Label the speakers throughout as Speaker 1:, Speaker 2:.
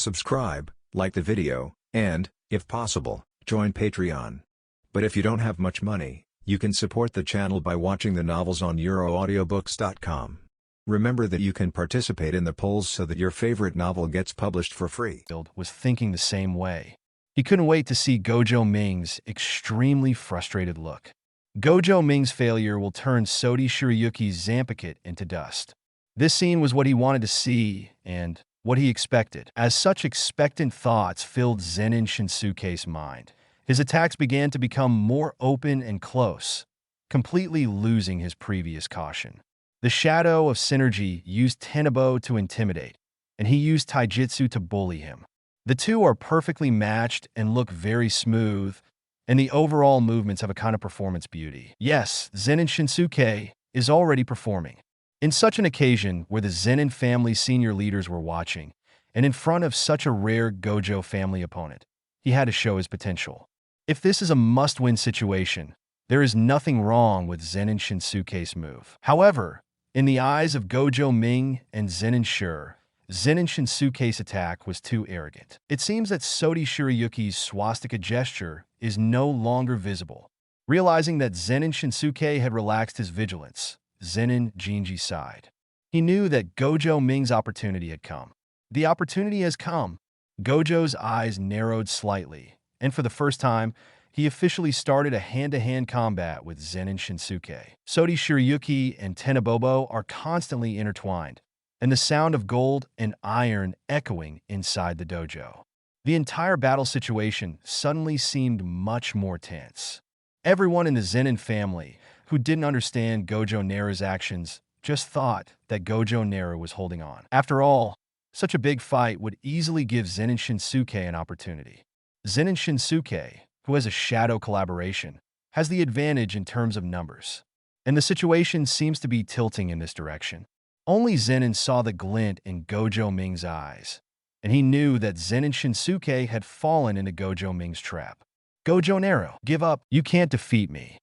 Speaker 1: subscribe, like the video, and, if possible, join Patreon. But if you don't have much money, you can support the channel by watching the novels on euroaudiobooks.com. Remember that you can participate in the polls so that your favorite novel gets published for free.
Speaker 2: Was thinking the same way. He couldn't wait to see Gojo Ming's extremely frustrated look. Gojo Ming's failure will turn Sodi Shirayuki's Zanpakuto into dust. This scene was what he wanted to see and what he expected. As such expectant thoughts filled Zenin Shinsuke's mind, his attacks began to become more open and close, completely losing his previous caution. The shadow of Synergy used Tenebo to intimidate, and he used Taijutsu to bully him. The two are perfectly matched and look very smooth, and the overall movements have a kind of performance beauty. Yes, Zenin Shinsuke is already performing. In such an occasion where the Zenin family senior leaders were watching, and in front of such a rare Gojo family opponent, he had to show his potential. If this is a must-win situation, there is nothing wrong with Zenin Shinsuke's move. However, in the eyes of Gojo Ming and Zenin Shinsuke's attack was too arrogant. It seems that Sodi Shirayuki's swastika gesture is no longer visible. Realizing that Zenin Shinsuke had relaxed his vigilance, Zenin Jinji sighed. He knew that Gojo Ming's opportunity had come. The opportunity has come. Gojo's eyes narrowed slightly, and for the first time, he officially started a hand-to-hand combat with Zenin Shinsuke. Sodi Shirayuki and Tenebobo are constantly intertwined, and the sound of gold and iron echoing inside the dojo. The entire battle situation suddenly seemed much more tense. Everyone in the Zenin family who didn't understand Gojo Naru's actions just thought that Gojo Naru was holding on. After all, such a big fight would easily give Zenin Shinsuke an opportunity. Zenin Shinsuke, who has a shadow collaboration, has the advantage in terms of numbers, and the situation seems to be tilting in this direction. Only Zenin saw the glint in Gojo Ming's eyes, and he knew that Zenin Shinsuke had fallen into Gojo Ming's trap. Gojo Naru, give up, you can't defeat me.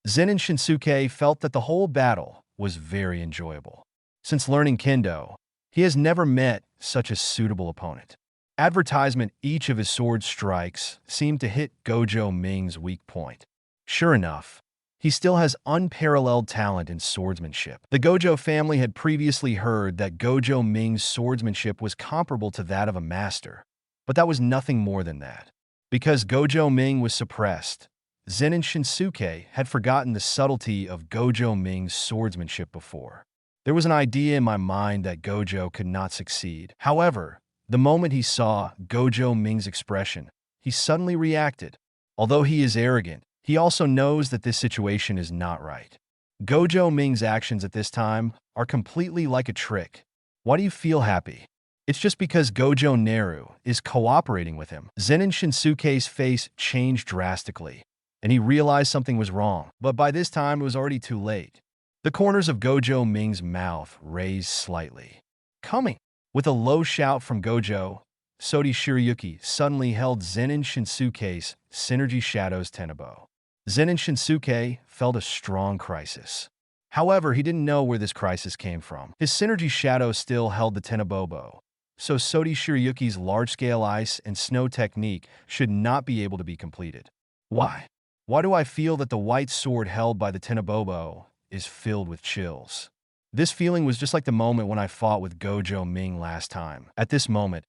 Speaker 2: Zenin Shinsuke felt that the whole battle was very enjoyable. Since learning Kendo, he has never met such a suitable opponent. Advertisement, each of his sword strikes seemed to hit Gojo Ming's weak point. Sure enough, he still has unparalleled talent in swordsmanship. The Gojo family had previously heard that Gojo Ming's swordsmanship was comparable to that of a master, but that was nothing more than that. Because Gojo Ming was suppressed, Zenin Shinsuke had forgotten the subtlety of Gojo Ming's swordsmanship before. There was an idea in my mind that Gojo could not succeed. However, the moment he saw Gojo Ming's expression, he suddenly reacted. Although he is arrogant, he also knows that this situation is not right. Gojo Ming's actions at this time are completely like a trick. Why do you feel happy? It's just because Gojo Naru is cooperating with him. Zenin Shinsuke's face changed drastically, and he realized something was wrong. But by this time, it was already too late. The corners of Gojo Ming's mouth raised slightly. Coming! With a low shout from Gojo, Sodi Shirayuki suddenly held Zenin Shinsuke's Synergy Shadows Tenebo. Zenin Shinsuke felt a strong crisis. However, he didn't know where this crisis came from. His Synergy Shadow still held the Tenebobo, so Sodi Shirayuki's large-scale ice and snow technique should not be able to be completed. Why? Why do I feel that the white sword held by the Tenebobo is filled with chills? This feeling was just like the moment when I fought with Gojo Ming last time. At this moment,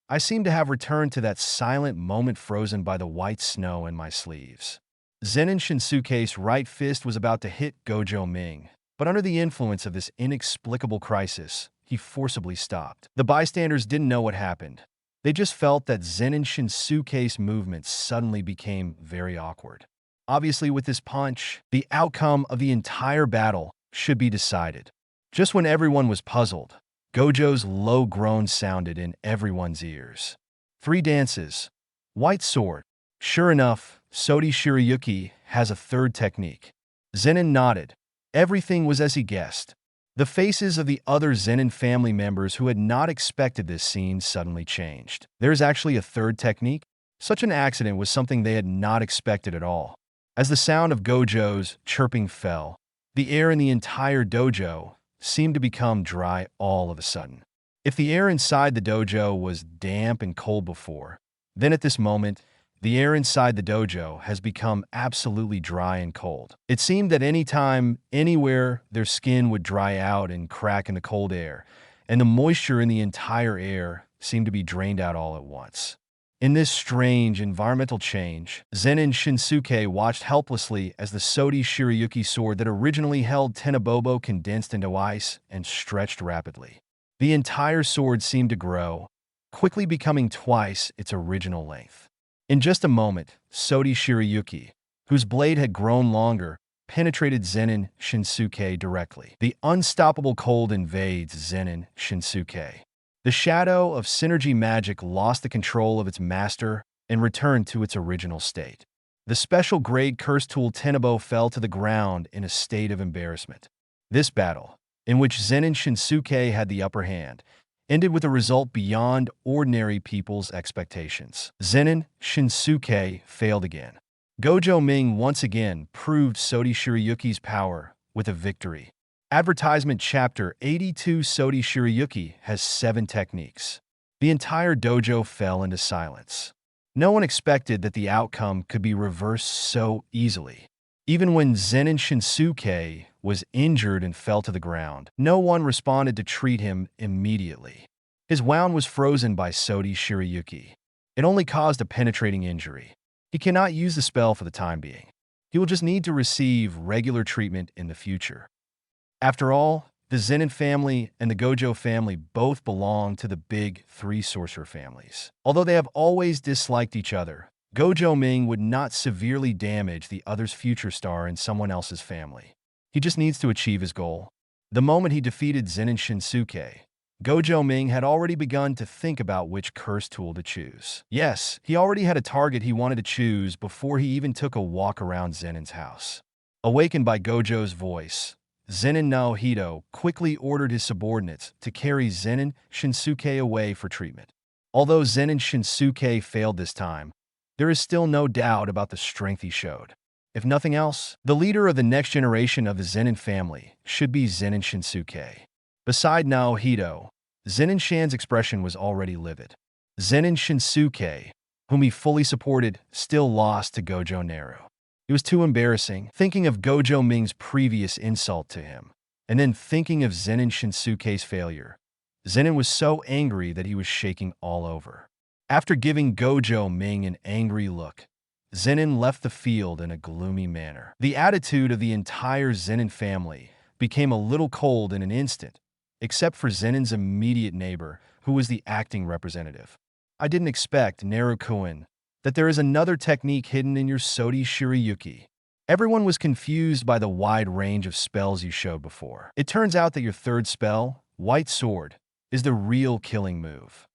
Speaker 2: I seem to have returned to that silent moment frozen by the white snow in my sleeves. Zenin Shinsuke's right fist was about to hit Gojo Ming, but under the influence of this inexplicable crisis, he forcibly stopped. The bystanders didn't know what happened. They just felt that Zenin Shinsuke's movements suddenly became very awkward. Obviously, with this punch, the outcome of the entire battle should be decided. Just when everyone was puzzled, Gojo's low groan sounded in everyone's ears. 3 dances. White sword. Sure enough, Sodi Shirayuki has a 3rd technique. Zenin nodded. Everything was as he guessed. The faces of the other Zenin family members who had not expected this scene suddenly changed. There's actually a 3rd technique? Such an accident was something they had not expected at all. As the sound of Gojo's chirping fell, the air in the entire dojo seemed to become dry all of a sudden. If the air inside the dojo was damp and cold before, then at this moment, the air inside the dojo has become absolutely dry and cold. It seemed that anytime, anywhere, their skin would dry out and crack in the cold air, and the moisture in the entire air seemed to be drained out all at once. In this strange environmental change, Zenin Shinsuke watched helplessly as the Sodi Shirayuki sword that originally held Tenobobo condensed into ice and stretched rapidly. The entire sword seemed to grow, quickly becoming twice its original length. In just a moment, Sodi Shirayuki, whose blade had grown longer, penetrated Zenin Shinsuke directly. The unstoppable cold invades Zenin Shinsuke. The shadow of synergy magic lost the control of its master and returned to its original state. The special grade curse tool Tenebo fell to the ground in a state of embarrassment. This battle, in which Zenin Shinsuke had the upper hand, ended with a result beyond ordinary people's expectations. Zenin Shinsuke failed again. Gojo Ming once again proved Sodi Shirayuki's power with a victory. Advertisement Chapter 82 Sodi Shirayuki has 7 techniques. The entire dojo fell into silence. No one expected that the outcome could be reversed so easily. Even when Zenin Shinsuke was injured and fell to the ground, no one responded to treat him immediately. His wound was frozen by Sodi Shirayuki. It only caused a penetrating injury. He cannot use the spell for the time being. He will just need to receive regular treatment in the future. After all, the Zenin family and the Gojo family both belong to the big 3 sorcerer families. Although they have always disliked each other, Gojo Ming would not severely damage the other's future star in someone else's family. He just needs to achieve his goal. The moment he defeated Zenin Shinsuke, Gojo Ming had already begun to think about which curse tool to choose. Yes, he already had a target he wanted to choose before he even took a walk around Zenin's house. Awakened by Gojo's voice, Zenin Naohito quickly ordered his subordinates to carry Zenin Shinsuke away for treatment. Although Zenin Shinsuke failed this time, there is still no doubt about the strength he showed. If nothing else, the leader of the next generation of the Zenin family should be Zenin Shinsuke. Beside Naohito, Zenin Shan's expression was already livid. Zenin Shinsuke, whom he fully supported, still lost to Gojo Naru. It was too embarrassing, thinking of Gojo Ming's previous insult to him, and then thinking of Zenin Shinsuke's failure. Zenin was so angry that he was shaking all over. After giving Gojo Ming an angry look, Zenin left the field in a gloomy manner. The attitude of the entire Zenin family became a little cold in an instant, except for Zenin's immediate neighbor, who was the acting representative. I didn't expect, Naru-kun, that there is another technique hidden in your Sodi Shirayuki. Everyone was confused by the wide range of spells you showed before. It turns out that your third spell, White Sword, is the real killing move.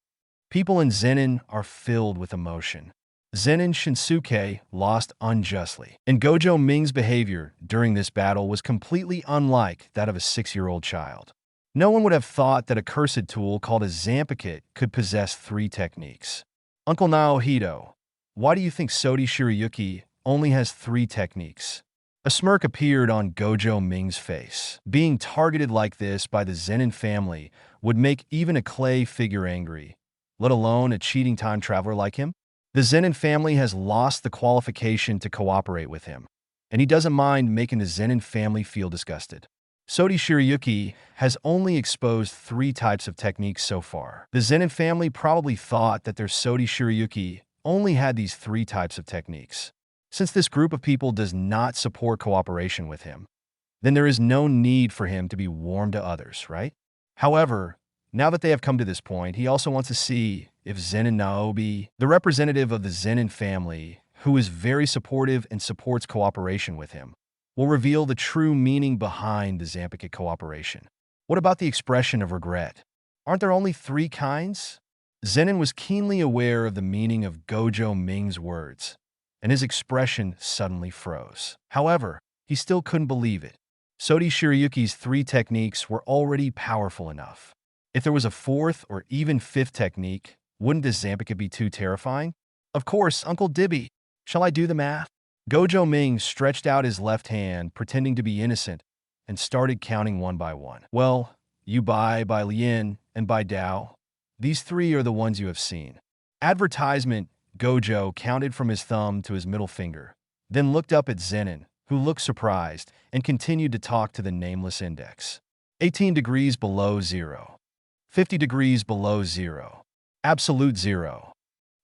Speaker 2: People in Zenin are filled with emotion. Zenin Shinsuke lost unjustly, and Gojo Ming's behavior during this battle was completely unlike that of a 6-year-old child. No one would have thought that a cursed tool called a Zampicate could possess 3 techniques. Uncle Naohito, why do you think Sodi Shirayuki only has 3 techniques? A smirk appeared on Gojo Ming's face. Being targeted like this by the Zenin family would make even a clay figure angry, let alone a cheating time traveler like him. The Zenin family has lost the qualification to cooperate with him, and he doesn't mind making the Zenin family feel disgusted. Sodi Shirayuki has only exposed 3 types of techniques so far. The Zenin family probably thought that their Sodi Shirayuki only had these 3 types of techniques. Since this group of people does not support cooperation with him, then there is no need for him to be warm to others, right? However, now that they have come to this point, he also wants to see if Zenin Naobi, the representative of the Zenin family, who is very supportive and supports cooperation with him, will reveal the true meaning behind the Zampicate cooperation. What about the expression of regret? Aren't there only 3 kinds? Zenin was keenly aware of the meaning of Gojo Ming's words, and his expression suddenly froze. However, he still couldn't believe it. Sodi Shirayuki's 3 techniques were already powerful enough. If there was a 4th or even 5th technique, wouldn't this Zampicate be too terrifying? Of course, Uncle Dibby. Shall I do the math? Gojo Ming stretched out his left hand, pretending to be innocent, and started counting one by one. Well, Yu Bai Lien, and Bai Dao. These three are the ones you have seen. Advertisement. Gojo counted from his thumb to his middle finger, then looked up at Zenin, who looked surprised, and continued to talk to the nameless index. 18 degrees below zero. 50 degrees below zero. Absolute zero.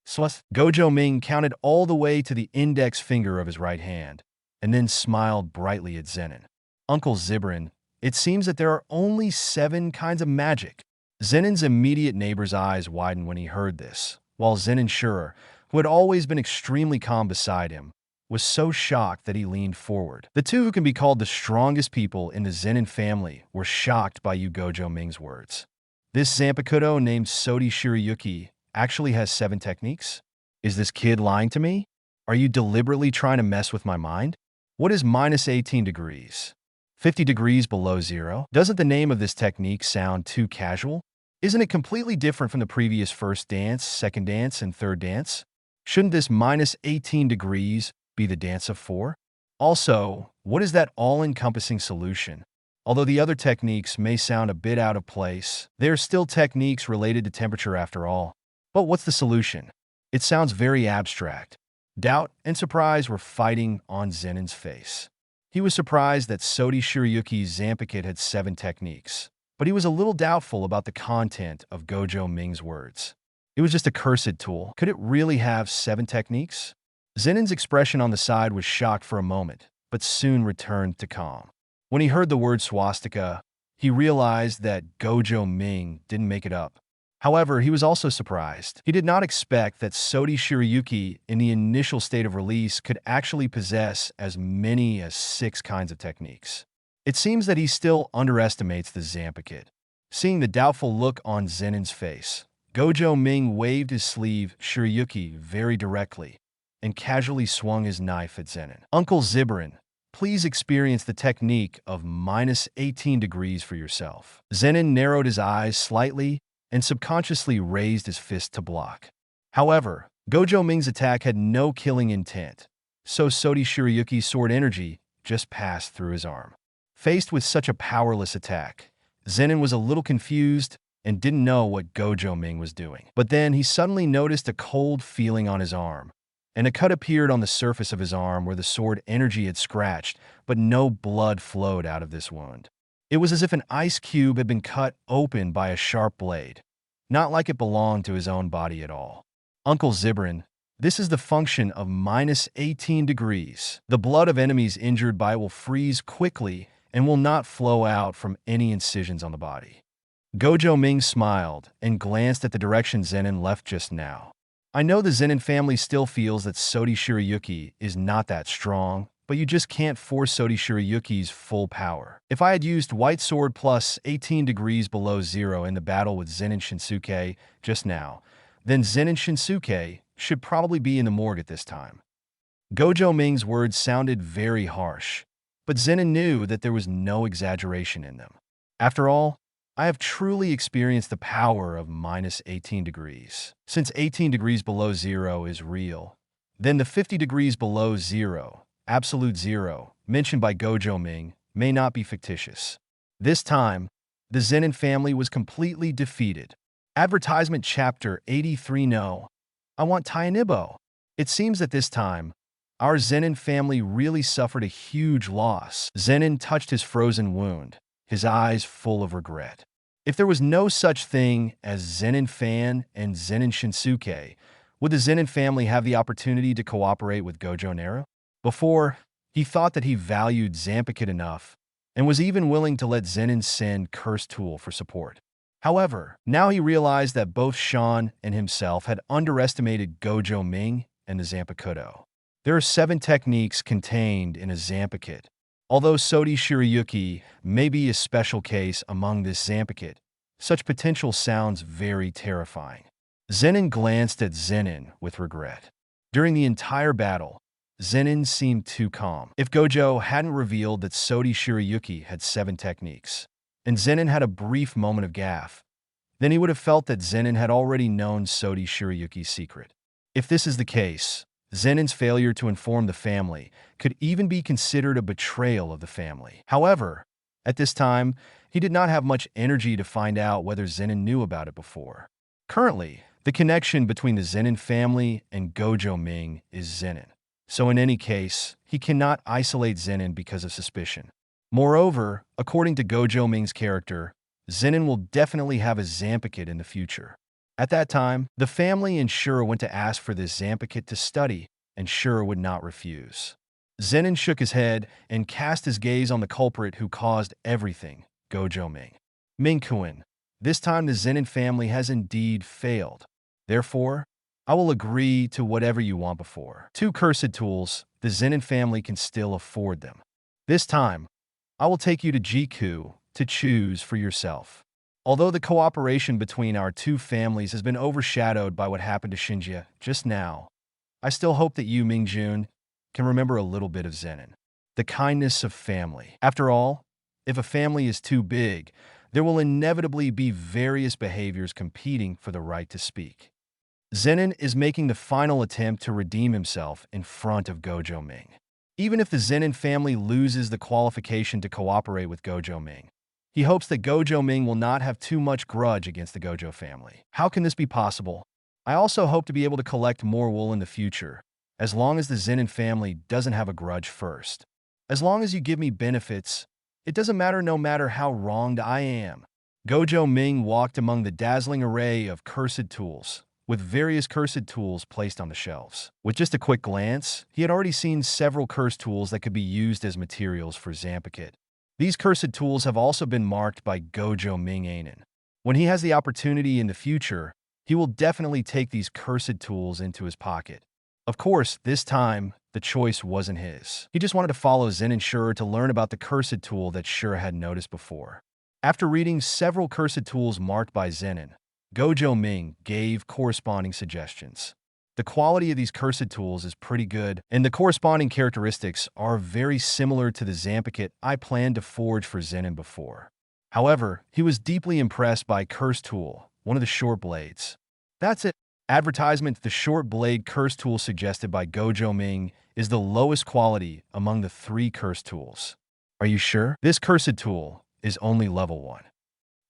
Speaker 2: Gojo Ming counted all the way to the index finger of his right hand, and then smiled brightly at Zenin. Uncle Zibrin, it seems that there are only 7 kinds of magic. Zenin's immediate neighbor's eyes widened when he heard this, while Zenin Shurer, who had always been extremely calm beside him, was so shocked that he leaned forward. The two who can be called the strongest people in the Zenin family were shocked by Gojo Ming's words. This Zanpakuto named Sodi Shirayuki actually has 7 techniques? Is this kid lying to me? Are you deliberately trying to mess with my mind? What is minus 18 degrees? 50 degrees below zero? Doesn't the name of this technique sound too casual? Isn't it completely different from the previous first dance, second dance, and third dance? Shouldn't this minus 18 degrees be the dance of 4? Also, what is that all-encompassing solution? Although the other techniques may sound a bit out of place, they are still techniques related to temperature after all. But what's the solution? It sounds very abstract. Doubt and surprise were fighting on Zenin's face. He was surprised that Sodi Shirayuki's Zanpakuto had 7 techniques, but he was a little doubtful about the content of Gojo Ming's words. It was just a cursed tool. Could it really have 7 techniques? Zenin's expression on the side was shocked for a moment, but soon returned to calm. When he heard the word swastika, he realized that Gojo Ming didn't make it up. However, he was also surprised. He did not expect that Sodi Shirayuki, in the initial state of release, could actually possess as many as 6 kinds of techniques. It seems that he still underestimates the Zanpakuto. Seeing the doubtful look on Zenin's face, Gojo Ming waved his sleeve Shirayuki very directly and casually swung his knife at Zenin. Uncle Zibrin, please experience the technique of minus 18 degrees for yourself. Zenin narrowed his eyes slightly and subconsciously raised his fist to block. However, Gojo Ming's attack had no killing intent, so Sodi Shirayuki's sword energy just passed through his arm. Faced with such a powerless attack, Zenin was a little confused and didn't know what Gojo Ming was doing. But then he suddenly noticed a cold feeling on his arm, and a cut appeared on the surface of his arm where the sword energy had scratched, but no blood flowed out of this wound. It was as if an ice cube had been cut open by a sharp blade, not like it belonged to his own body at all. Uncle Zibrin, this is the function of minus 18 degrees. The blood of enemies injured by it will freeze quickly and will not flow out from any incisions on the body. Gojo Ming smiled and glanced at the direction Zenin left just now. I know the Zenin family still feels that Sodi Shirayuki is not that strong, but you just can't force Sodi Shirayuki's full power. If I had used White Sword plus 18 degrees below zero in the battle with Zenin Shinsuke just now, then Zenin Shinsuke should probably be in the morgue at this time. Gojo Ming's words sounded very harsh, but Zenin knew that there was no exaggeration in them. After all, I have truly experienced the power of minus 18 degrees. Since 18 degrees below zero is real, then the 50 degrees below zero, absolute zero, mentioned by Gojo Ming, may not be fictitious. This time, the Zenin family was completely defeated. Advertisement Chapter 83. No, I want Tayanibo. It seems that this time, our Zenin family really suffered a huge loss. Zenin touched his frozen wound, his eyes full of regret. If there was no such thing as Zenin Fan and Zenin Shinsuke, would the Zenin family have the opportunity to cooperate with Gojo Naru? Before, he thought that he valued Zanpakuto enough and was even willing to let Zenin send Curse Tool for support. However, now he realized that both Sean and himself had underestimated Gojo Ming and the Zanpakuto. There are 7 techniques contained in a Zanpakuto. Although Sodi Shirayuki may be a special case among this Zanpakuto, such potential sounds very terrifying. Zenin glanced at Zenin with regret. During the entire battle, Zenin seemed too calm. If Gojo hadn't revealed that Sodi Shirayuki had 7 techniques, and Zenin had a brief moment of gaffe, then he would have felt that Zenin had already known Sodi Shirayuki's secret. If this is the case, Zenin's failure to inform the family could even be considered a betrayal of the family. However, At this time, he did not have much energy to find out whether Zenin knew about it before. Currently, the connection between the Zenin family and Gojo Ming is Zenin. So in any case, he cannot isolate Zenin because of suspicion. Moreover, according to Gojo Ming's character, Zenin will definitely have a Zanpakuto in the future. At that time, the family and Shura went to ask for this Zanpakuto to study, and Shura would not refuse. Zenin shook his head and cast his gaze on the culprit who caused everything, Gojo Ming. Ming-kun, this time the Zenin family has indeed failed. Therefore, I will agree to whatever you want before. 2 cursed tools, the Zenin family can still afford them. This time, I will take you to Jiku to choose for yourself. Although the cooperation between our 2 families has been overshadowed by what happened to Shinji just now, I still hope that you, Mingjun, can remember a little bit of Zenin. The kindness of family. After all, if a family is too big, there will inevitably be various behaviors competing for the right to speak. Zenin is making the final attempt to redeem himself in front of Gojo Ming. Even if the Zenin family loses the qualification to cooperate with Gojo Ming, he hopes that Gojo Ming will not have too much grudge against the Gojo family. How can this be possible? I also hope to be able to collect more wool in the future, as long as the Zenin family doesn't have a grudge first. As long as you give me benefits, it doesn't matter no matter how wronged I am. Gojo Ming walked among the dazzling array of cursed tools, with various cursed tools placed on the shelves. With just a quick glance, he had already seen several cursed tools that could be used as materials for Zanpakuto. These cursed tools have also been marked by Gojo Ming Ainen. When he has the opportunity in the future, he will definitely take these cursed tools into his pocket. Of course, this time, the choice wasn't his. He just wanted to follow Zenin Shura to learn about the cursed tool that Shura had noticed before. After reading several cursed tools marked by Zenin, Gojo Ming gave corresponding suggestions. The quality of these cursed tools is pretty good, and the corresponding characteristics are very similar to the Zanpakuto I planned to forge for Zenin before. However, he was deeply impressed by Cursed Tool, one of the short blades. That's it. Advertisement: the short blade cursed tool suggested by Gojo Ming is the lowest quality among the 3 cursed tools. Are you sure? This cursed tool is only level 1.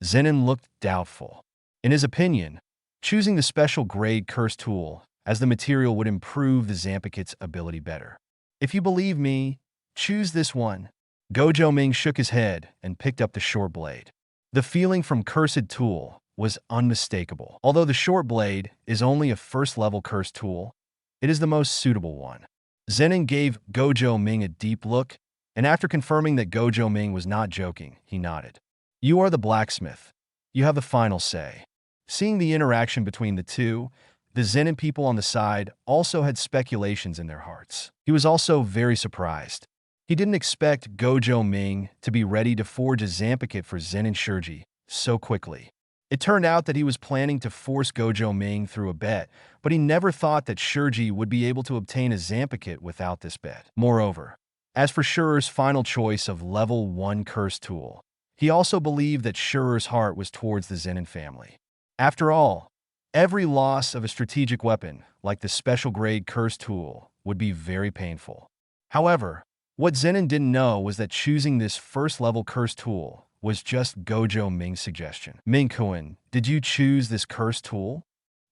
Speaker 2: Zenin looked doubtful. In his opinion, choosing the special grade cursed tool as the material would improve the Zanpakuto's ability better. If you believe me, choose this one. Gojo Ming shook his head and picked up the short blade. The feeling from cursed tool was unmistakable. Although the short blade is only a first-level cursed tool, it is the most suitable one. Zenin gave Gojo Ming a deep look, and after confirming that Gojo Ming was not joking, he nodded. You are the blacksmith. You have the final say. Seeing the interaction between the two, the Zenin people on the side also had speculations in their hearts. He was also very surprised. He didn't expect Gojo Ming to be ready to forge a Zanpakuto for Zenin Shurji so quickly. It turned out that he was planning to force Gojo Ming through a bet, but he never thought that Shurji would be able to obtain a Zanpakuto without this bet. Moreover, as for Shur's final choice of level 1 cursed tool, he also believed that Shur's heart was towards the Zenin family. After all, every loss of a strategic weapon, like the special grade cursed tool, would be very painful. However, what Zenin didn't know was that choosing this first-level cursed tool was just Gojo Ming's suggestion. Ming-kun, did you choose this cursed tool?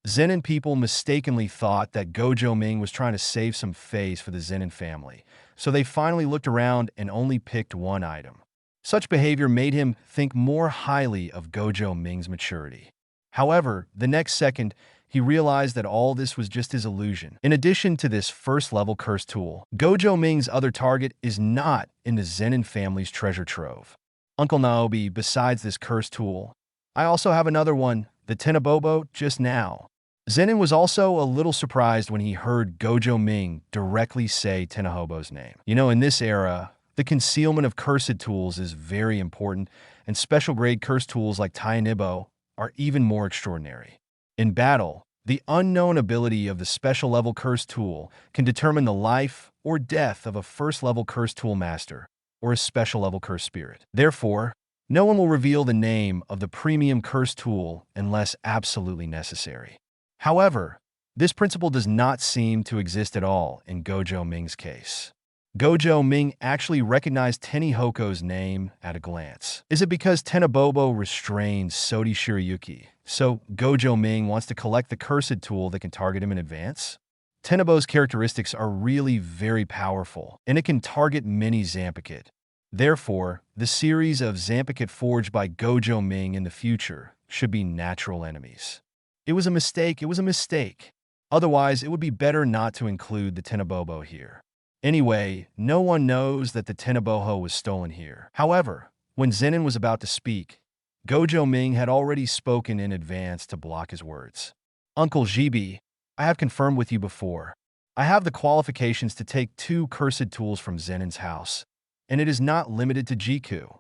Speaker 2: Zenin people mistakenly thought that Gojo Ming was trying to save some face for the Zenin family, so they finally looked around and only picked one item. Such behavior made him think more highly of Gojo Ming's maturity. However, the next second, he realized that all this was just his illusion. In addition to this first-level cursed tool, Gojo Ming's other target is not in the Zenin family's treasure trove. Uncle Naobi, besides this cursed tool, I also have another one, the Tenobobo, just now. Zenin was also a little surprised when he heard Gojo Ming directly say Tenobobo's name. You know, in this era, the concealment of cursed tools is very important, and special-grade cursed tools like Tainibo are even more extraordinary. In battle, the unknown ability of the special-level cursed tool can determine the life or death of a first-level cursed tool master or a special-level cursed spirit. Therefore, no one will reveal the name of the premium cursed tool unless absolutely necessary. However, this principle does not seem to exist at all in Gojo Ming's case. Gojo Ming actually recognized Tenihoko's name at a glance. Is it because Tenobobo restrains Sodi Shirayuki, so Gojo Ming wants to collect the cursed tool that can target him in advance? Tenobo's characteristics are really very powerful, and it can target many Zanpakuto. Therefore, the series of Zanpakuto forged by Gojo Ming in the future should be natural enemies. It was a mistake. Otherwise, it would be better not to include the Tenobobo here. Anyway, no one knows that the Tenoboho was stolen here. However, when Zenin was about to speak, Gojo Ming had already spoken in advance to block his words. Uncle Jibi, I have confirmed with you before. I have the qualifications to take 2 cursed tools from Zenin's house, and it is not limited to Jiku.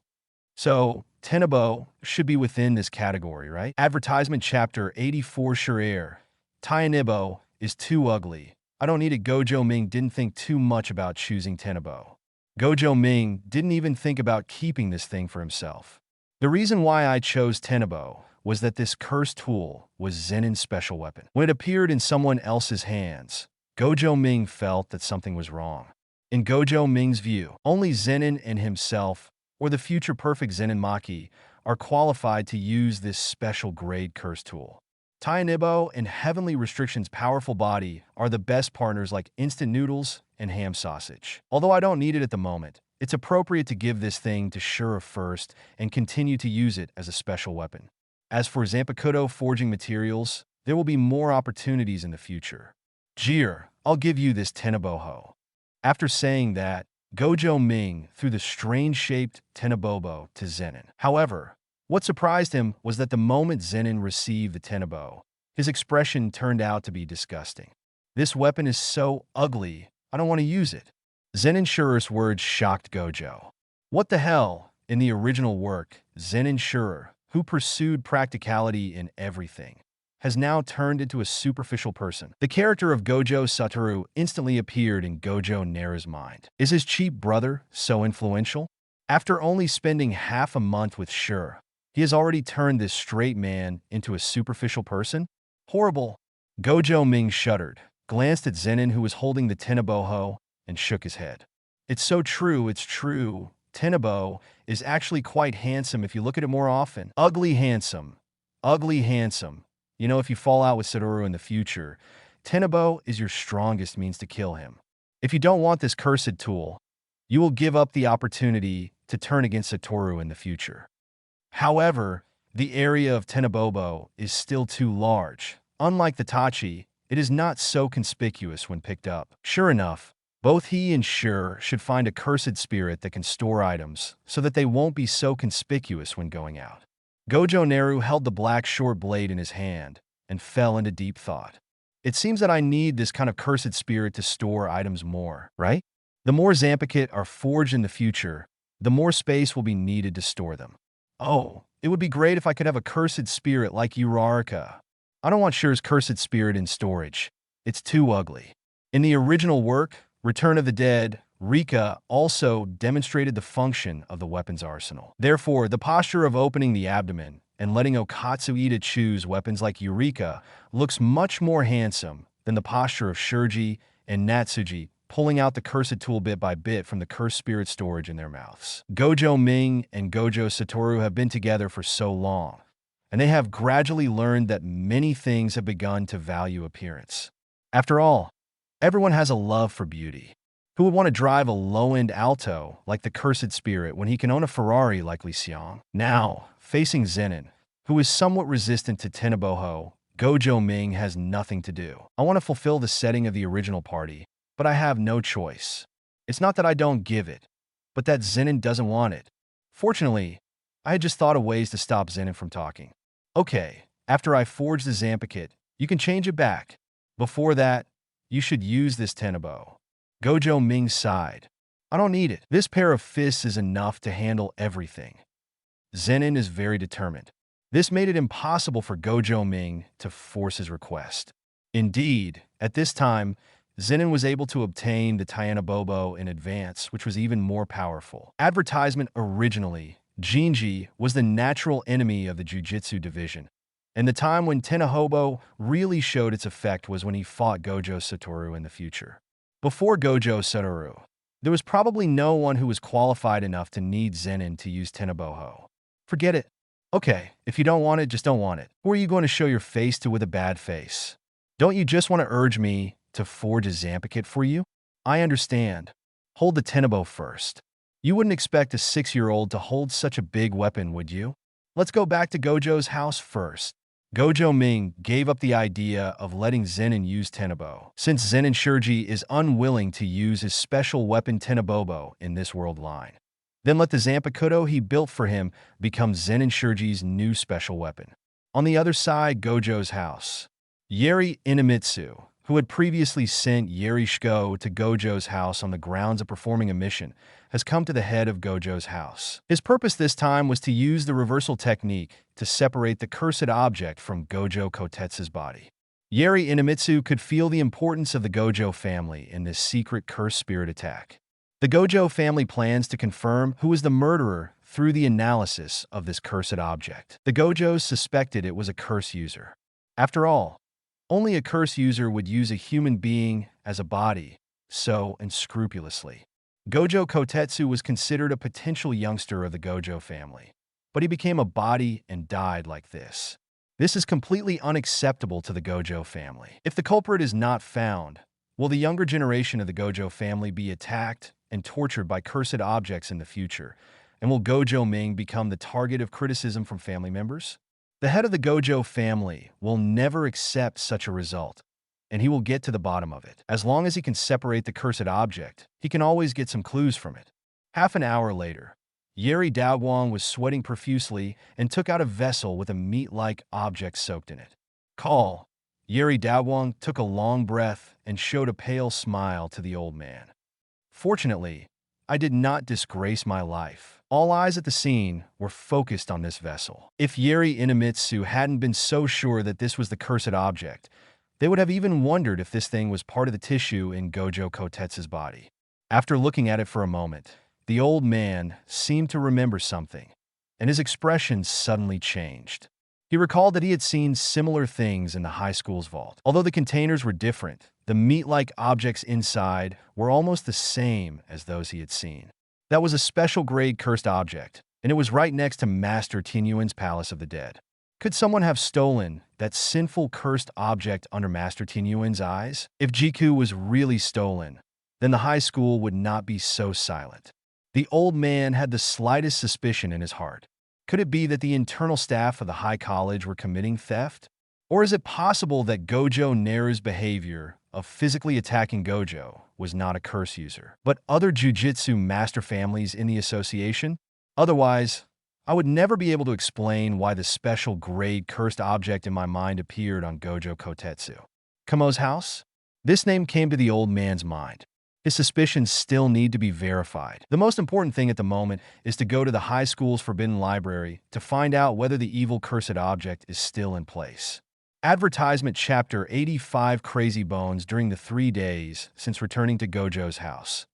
Speaker 2: So, Tenobo should be within this category, right? Advertisement chapter 84 Shirer. Tayanibo is too ugly. I don't need it. Gojo Ming didn't think too much about choosing Tenobo. Gojo Ming didn't even think about keeping this thing for himself. The reason why I chose Tenobo was that this cursed tool was Zenin's special weapon. When it appeared in someone else's hands, Gojo Ming felt that something was wrong. In Gojo Ming's view, only Zenin and himself, or the future perfect Zenin Maki, are qualified to use this special grade curse tool. Tayanibo and Heavenly Restriction's powerful body are the best partners like instant noodles and ham sausage. Although I don't need it at the moment, it's appropriate to give this thing to Shura first and continue to use it as a special weapon. As for Zanpakuto forging materials, there will be more opportunities in the future. Jir, I'll give you this Tenoboho. After saying that, Gojo Ming threw the strange-shaped Tenobobo to Zenin. However, what surprised him was that the moment Zenin received the Tenobo, his expression turned out to be disgusting. This weapon is so ugly, I don't want to use it. Zenin Shurur's words shocked Gojo. What the hell? In the original work, Zenin Shurur, who pursued practicality in everything, has now turned into a superficial person. The character of Gojo Satoru instantly appeared in Gojo Naru's mind. Is his cheap brother so influential? After only spending half a month with Shur, he has already turned this straight man into a superficial person? Horrible. Gojo Ming shuddered, glanced at Zenin who was holding the Tenoboho, and shook his head. It's so true, it's true. Tenobo is actually quite handsome if you look at it more often. Ugly handsome. Ugly handsome. You know, if you fall out with Satoru in the future, Tenobo is your strongest means to kill him. If you don't want this cursed tool, you will give up the opportunity to turn against Satoru in the future. However, the area of Tenobobo is still too large. Unlike the Tachi, it is not so conspicuous when picked up. Sure enough, both he and Shur should find a cursed spirit that can store items so that they won't be so conspicuous when going out. Gojo Naru held the black short blade in his hand and fell into deep thought. It seems that I need this kind of cursed spirit to store items more, right? The more Zanpakuto are forged in the future, the more space will be needed to store them. Oh, it would be great if I could have a cursed spirit like Uraraka. I don't want Shur's cursed spirit in storage. It's too ugly. In the original work, Return of the Dead, Rika also demonstrated the function of the weapons arsenal. Therefore, the posture of opening the abdomen and letting Okatsu Ida choose weapons like Eureka looks much more handsome than the posture of Shurji and Natsuji pulling out the cursed tool bit by bit from the cursed spirit storage in their mouths. Gojo Ming and Gojo Satoru have been together for so long, and they have gradually learned that many things have begun to value appearance. After all, everyone has a love for beauty. Who would want to drive a low-end Alto like the cursed spirit when he can own a Ferrari like Li Xiang? Now, facing Zenin, who is somewhat resistant to Tenoboho, Gojo Ming has nothing to do. I want to fulfill the setting of the original party, but I have no choice. It's not that I don't give it, but that Zenin doesn't want it. Fortunately, I had just thought of ways to stop Zenin from talking. Okay, after I forge the Zanpakuto, you can change it back. Before that, you should use this Tenobo. Gojo Ming sighed. I don't need it. This pair of fists is enough to handle everything. Zenin is very determined. This made it impossible for Gojo Ming to force his request. Indeed, at this time, Zenin was able to obtain the Tayanabobo in advance, which was even more powerful. Advertisement originally, Jinji was the natural enemy of the Jujutsu division, and the time when Tenobobo really showed its effect was when he fought Gojo Satoru in the future. Before Gojo Satoru, There was probably no one who was qualified enough to need Zenin to use Tenoboho. Forget it. Okay, if you don't want it, just don't want it. Who are you going to show your face to with a bad face? Don't you just want to urge me to forge a Zampakit for you? I understand. Hold the Tenebo first. You wouldn't expect a 6-year-old to hold such a big weapon, would you? Let's go back to Gojo's house first. Gojo Ming gave up the idea of letting Zenin use Tenebo, since Zenin Shurji is unwilling to use his special weapon Tenebobo in this world line. Then let the Zanpakuto he built for him become Zenin Shurji's new special weapon. On the other side, Gojo's house. Yeri Inamitsu, who had previously sent Yeri Shiko to Gojo's house on the grounds of performing a mission, has come to the head of Gojo's house. His purpose this time was to use the reversal technique to separate the cursed object from Gojo Kotetsu's body. Yeri Inamitsu could feel the importance of the Gojo family in this secret cursed spirit attack. The Gojo family plans to confirm who is the murderer through the analysis of this cursed object. The Gojos suspected it was a curse user. After all, only a curse user would use a human being as a body so unscrupulously. Gojo Kotetsu was considered a potential youngster of the Gojo family, but he became a body and died like this. This is completely unacceptable to the Gojo family. If the culprit is not found, will the younger generation of the Gojo family be attacked and tortured by cursed objects in the future, and will Gojo Ming become the target of criticism from family members? The head of the Gojo family will never accept such a result, and he will get to the bottom of it. As long as he can separate the cursed object, he can always get some clues from it. Half an hour later, Yeri Daoguang was sweating profusely and took out a vessel with a meat-like object soaked in it. Call. Yeri Daoguang took a long breath and showed a pale smile to the old man. Fortunately, I did not disgrace my life. All eyes at the scene were focused on this vessel. If Yeri Inamitsu hadn't been so sure that this was the cursed object, they would have even wondered if this thing was part of the tissue in Gojo Kotetsu's body. After looking at it for a moment, the old man seemed to remember something, and his expression suddenly changed. He recalled that he had seen similar things in the high school's vault. Although the containers were different, the meat-like objects inside were almost the same as those he had seen. That was a special grade cursed object, and it was right next to Master Tinyuan's Palace of the Dead. Could someone have stolen that sinful cursed object under Master Tinyuan's eyes? If Jiku was really stolen, then the high school would not be so silent. The old man had the slightest suspicion in his heart. Could it be that the internal staff of the high college were committing theft? Or is it possible that Gojo Naru's behavior of physically attacking Gojo was not a curse user, but other jujutsu master families in the association? Otherwise, I would never be able to explain why the special grade cursed object in my mind appeared on Gojo Kotetsu. Kamo's house? This name came to the old man's mind. His suspicions still need to be verified. The most important thing at the moment is to go to the high school's forbidden library to find out whether the evil cursed object is still in place. Advertisement Chapter 85 Crazy Bones. During the 3 days since returning to Gojo's house,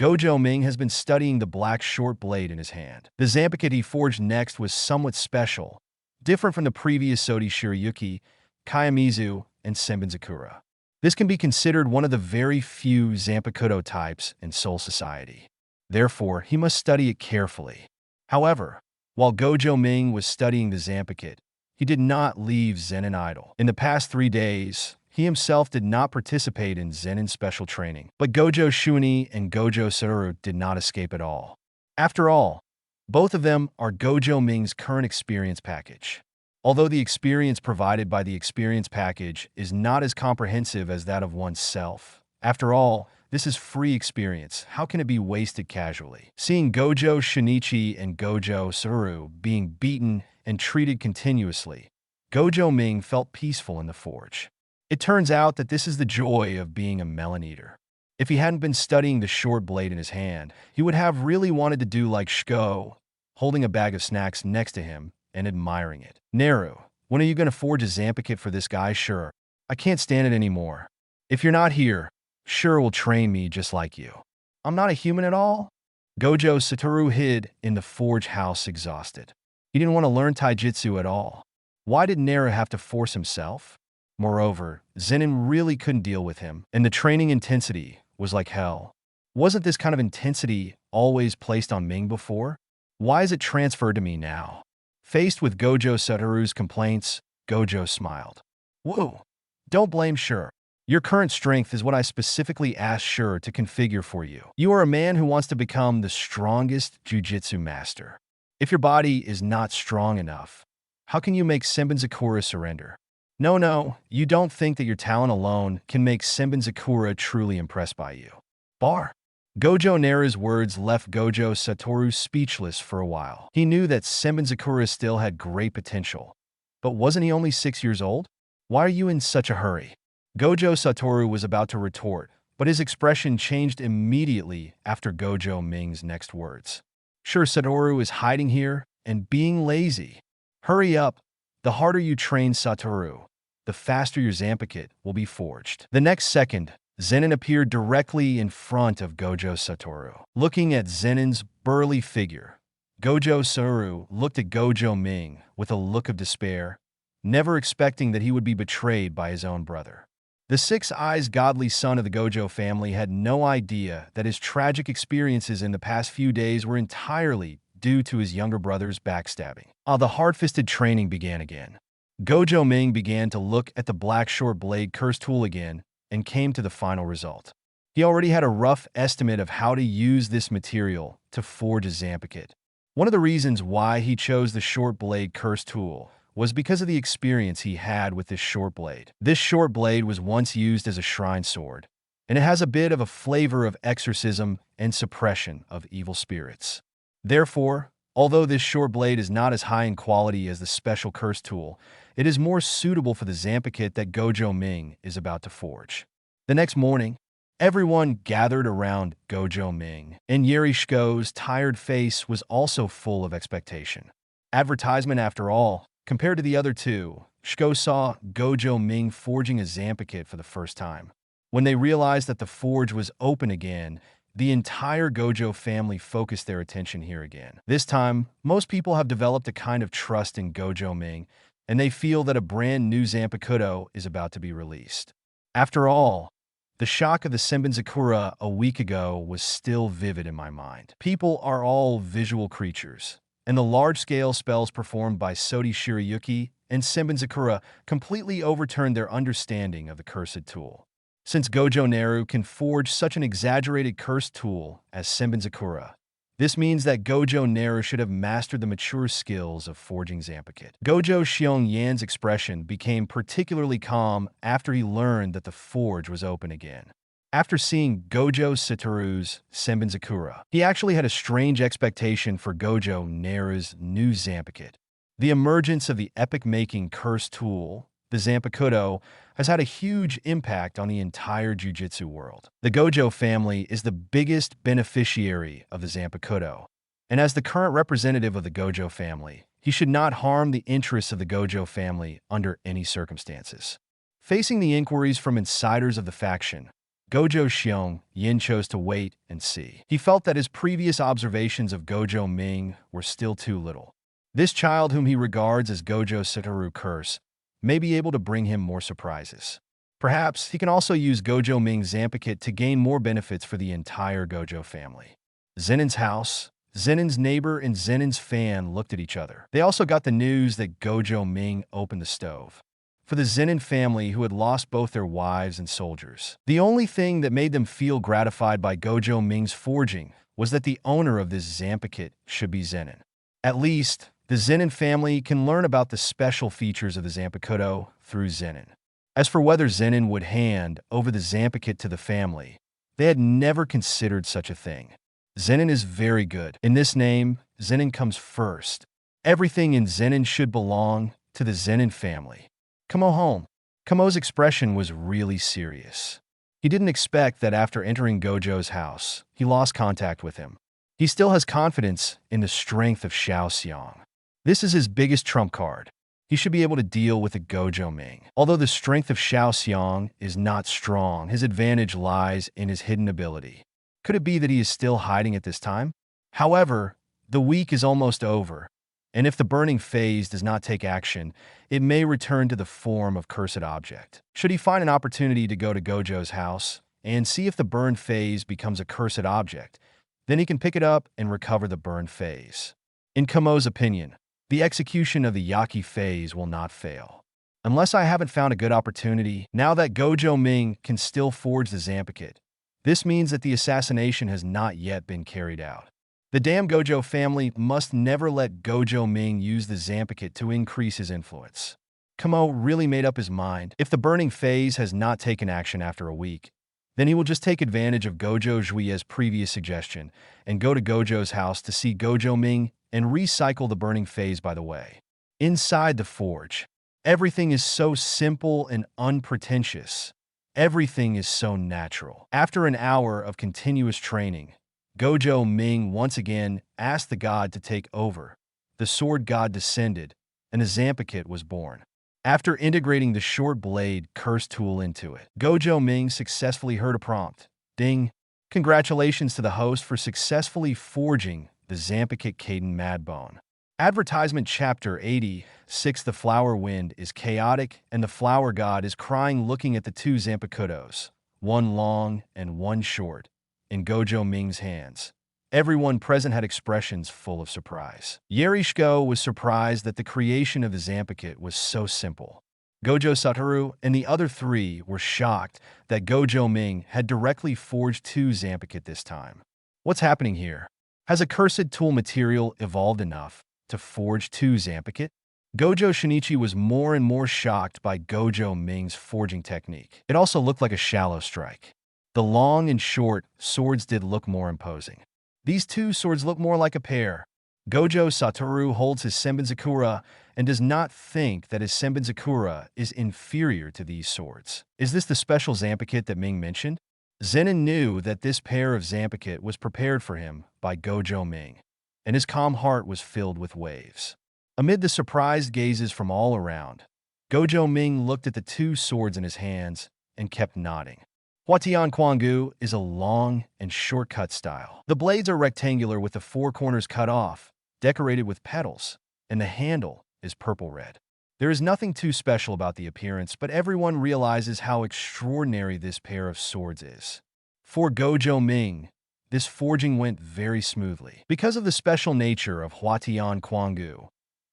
Speaker 2: Gojo Ming has been studying the black short blade in his hand. The Zampakit he forged next was somewhat special, different from the previous Sodi Shirayuki, Kayamizu, and Senbenzakura. This can be considered one of the very few Zanpakuto types in Soul Society. Therefore, he must study it carefully. However, while Gojo Ming was studying the Zampakit, he did not leave Zenin idle. In the past 3 days, he himself did not participate in Zenin special training, but Gojo Shuni and Gojo Satoru did not escape at all. After all, both of them are Gojo Ming's current experience package. Although the experience provided by the experience package is not as comprehensive as that of oneself, after all, this is free experience. How can it be wasted casually? Seeing Gojo Shinichi and Gojo Satoru being beaten and treated continuously, Gojo Ming felt peaceful in the forge. It turns out that this is the joy of being a melon eater. If he hadn't been studying the short blade in his hand, he would have really wanted to do like Shiko, holding a bag of snacks next to him and admiring it. Naru, when are you going to forge a Zampakit for this guy? Sure. I can't stand it anymore. If you're not here, Sure will train me just like you. I'm not a human at all? Gojo Satoru hid in the forge house exhausted. He didn't want to learn taijutsu at all. Why did Naru have to force himself? Moreover, Zenin really couldn't deal with him, and the training intensity was like hell. Wasn't this kind of intensity always placed on Ming before? Why is it transferred to me now? Faced with Gojo Satoru's complaints, Gojo smiled. Whoa, don't blame Sure. Your current strength is what I specifically asked Sure to configure for you. You are a man who wants to become the strongest jujitsu master. If your body is not strong enough, how can you make Senbin Zakura surrender? No, you don't think that your talent alone can make Senbin Zakura truly impressed by you. Bar. Gojo Naru's words left Gojo Satoru speechless for a while. He knew that Senbin Zakura still had great potential. But wasn't he only 6 years old? Why are you in such a hurry? Gojo Satoru was about to retort, but his expression changed immediately after Gojo Ming's next words. Sure, Satoru is hiding here and being lazy. Hurry up. The harder you train Satoru, the faster your Zanpakuto will be forged. The next second, Zenin appeared directly in front of Gojo Satoru. Looking at Zenin's burly figure, Gojo Satoru looked at Gojo Ming with a look of despair, never expecting that he would be betrayed by his own brother. The six-eyes godly son of the Gojo family had no idea that his tragic experiences in the past few days were entirely due to his younger brother's backstabbing. The hard-fisted training began again. Gojo Ming began to look at the black short blade curse tool again and came to the final result. He already had a rough estimate of how to use this material to forge a Zanpakuto. One of the reasons why he chose the short blade curse tool was because of the experience he had with this short blade. This short blade was once used as a shrine sword, and it has a bit of a flavor of exorcism and suppression of evil spirits. Therefore, although this short blade is not as high in quality as the special curse tool, it is more suitable for the Zanpakuto that Gojo Ming is about to forge. The next morning, everyone gathered around Gojo Ming, and Yerishko's tired face was also full of expectation. Advertisement after all. Compared to the other two, Shiko saw Gojo Ming forging a Zanpakuto for the first time. When they realized that the forge was open again, the entire Gojo family focused their attention here again. This time, most people have developed a kind of trust in Gojo Ming, and they feel that a brand new Zanpakuto is about to be released. After all, the shock of the Senbin Zakura a week ago was still vivid in my mind. People are all visual creatures, and the large-scale spells performed by Sodi Shirayuki and Senbin Zakura completely overturned their understanding of the cursed tool. Since Gojo Naru can forge such an exaggerated cursed tool as Senbin Zakura, this means that Gojo Naru should have mastered the mature skills of forging Zanpakuto. Gojo Xiong Yan's expression became particularly calm after he learned that the forge was open again. After seeing Gojo Satoru's Senbin Zakura, he actually had a strange expectation for Gojo Naru's new Zanpakuto. The emergence of the epic-making curse tool, the Zanpakuto, has had a huge impact on the entire Jujutsu world. The Gojo family is the biggest beneficiary of the Zanpakuto, and as the current representative of the Gojo family, he should not harm the interests of the Gojo family under any circumstances. Facing the inquiries from insiders of the faction, Gojo Xiong Yin chose to wait and see. He felt that his previous observations of Gojo Ming were still too little. This child, whom he regards as Gojo Satoru Curse, may be able to bring him more surprises. Perhaps he can also use Gojo Ming's Zanpakuto to gain more benefits for the entire Gojo family. Zenin's house, Zenin's neighbor, and Zenin's fan looked at each other. They also got the news that Gojo Ming opened the stove. For the Zenin family, who had lost both their wives and soldiers, the only thing that made them feel gratified by Gojo Ming's forging was that the owner of this Zanpakuto should be Zenin. At least, the Zenin family can learn about the special features of the Zanpakuto through Zenin. As for whether Zenin would hand over the Zanpakuto to the family, they had never considered such a thing. Zenin is very good. In this name, Zenin comes first. Everything in Zenin should belong to the Zenin family. Kamo home. Kamo's expression was really serious. He didn't expect that after entering Gojo's house, he lost contact with him. He still has confidence in the strength of Xiao Xiang. This is his biggest trump card. He should be able to deal with the Gojo Ming. Although the strength of Xiao Xiang is not strong, his advantage lies in his hidden ability. Could it be that he is still hiding at this time? However, the week is almost over, and if the burning phase does not take action, it may return to the form of cursed object. Should he find an opportunity to go to Gojo's house and see if the burned phase becomes a cursed object. Then he can pick it up and recover the burned phase. In Kumo's opinion, the execution of the Yaki phase will not fail. Unless I haven't found a good opportunity, now that Gojo Ming can still forge the Zanpakuto, this means that the assassination has not yet been carried out. The damn Gojo family must never let Gojo Ming use the Zanpakuto to increase his influence. Kumo really made up his mind. If the burning phase has not taken action after a week, then he will just take advantage of Gojo Juie's previous suggestion and go to Gojo's house to see Gojo Ming and recycle the burning phase by the way. Inside the forge, everything is so simple and unpretentious. Everything is so natural. After an hour of continuous training, Gojo Ming once again asked the god to take over. The sword god descended, and a Zanpakuto was born. After integrating the short blade curse tool into it, Gojo Ming successfully heard a prompt. Ding! Congratulations to the host for successfully forging the Zanpakuto Kaiden Madbone. Advertisement Chapter 86. The flower wind is chaotic, and the flower god is crying looking at the two Zanpakutos, one long and one short, in Gojo Ming's hands. Everyone present had expressions full of surprise. Yerishko was surprised that the creation of the Zanpakuto was so simple. Gojo Satoru and the other three were shocked that Gojo Ming had directly forged two Zanpakuto this time. What's happening here? Has a cursed tool material evolved enough to forge two Zanpakuto? Gojo Shinichi was more and more shocked by Gojo Ming's forging technique. It also looked like a shallow strike. The long and short swords did look more imposing. These two swords look more like a pair. Gojo Satoru holds his Senbenzakura and does not think that his Senbenzakura is inferior to these swords. Is this the special Zanpakuto that Ming mentioned? Zenin knew that this pair of Zanpakuto was prepared for him by Gojo Ming, and his calm heart was filled with waves. Amid the surprised gazes from all around, Gojo Ming looked at the two swords in his hands and kept nodding. Huatian Quangu is a long and shortcut style. The blades are rectangular with the four corners cut off, decorated with petals, and the handle is purple-red. There is nothing too special about the appearance, but everyone realizes how extraordinary this pair of swords is. For Gojo Ming, this forging went very smoothly. Because of the special nature of Huatian Quangu,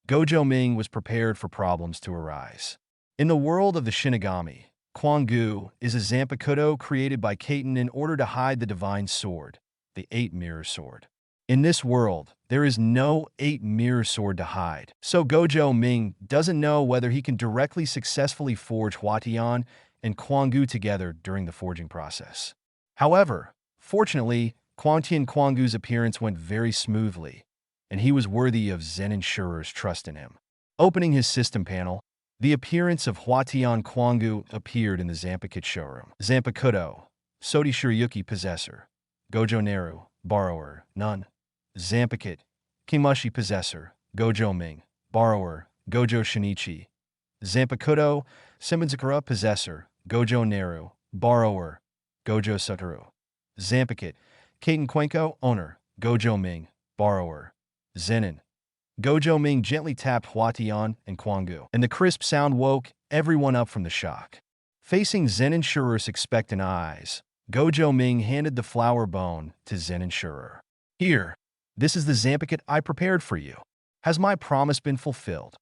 Speaker 2: Gojo Ming was prepared for problems to arise. In the world of the Shinigami, Quangu is a Zanpakuto created by Kaiten in order to hide the divine sword, the eight-mirror sword. In this world, there is no eight-mirror sword to hide, so Gojo Ming doesn't know whether he can directly successfully forge Huatian and Quangu together during the forging process. However, fortunately, Huatian Quangu's appearance went very smoothly, and he was worthy of Zenin Shurur's trust in him. Opening his system panel, the appearance of Huatian Quangu appeared in the Zanpakuto showroom. Zanpakuto, Sodi Shiryuki Possessor, Gojo Naru, Borrower, None. Zanpakuto, Kimushi Possessor, Gojo Ming, Borrower, Gojo Shinichi. Zanpakuto, Senbenzakura Possessor, Gojo Naru, Borrower, Gojo Satoru. Zanpakuto, Kaiten Cuenco, Owner, Gojo Ming, Borrower, Zenin. Gojo Ming gently tapped Huatian and Quangu, and the crisp sound woke everyone up from the shock. Facing Zenin Shurur's expectant eyes, Gojo Ming handed the flower bone to Zenin Shurur. Here, this is the Zanpakuto I prepared for you. Has my promise been fulfilled?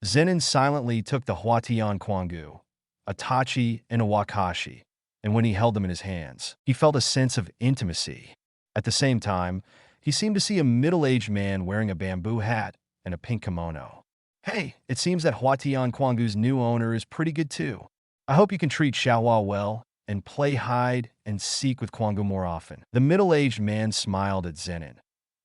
Speaker 2: Zenin silently took the Huatian Quangu, a Tachi and a Wakashi, and when he held them in his hands, he felt a sense of intimacy. At the same time, he seemed to see a middle-aged man wearing a bamboo hat and a pink kimono. Hey, it seems that Huatian Quangu's new owner is pretty good too. I hope you can treat Xiaohua well and play hide and seek with Quangu more often. The middle-aged man smiled at Zenin,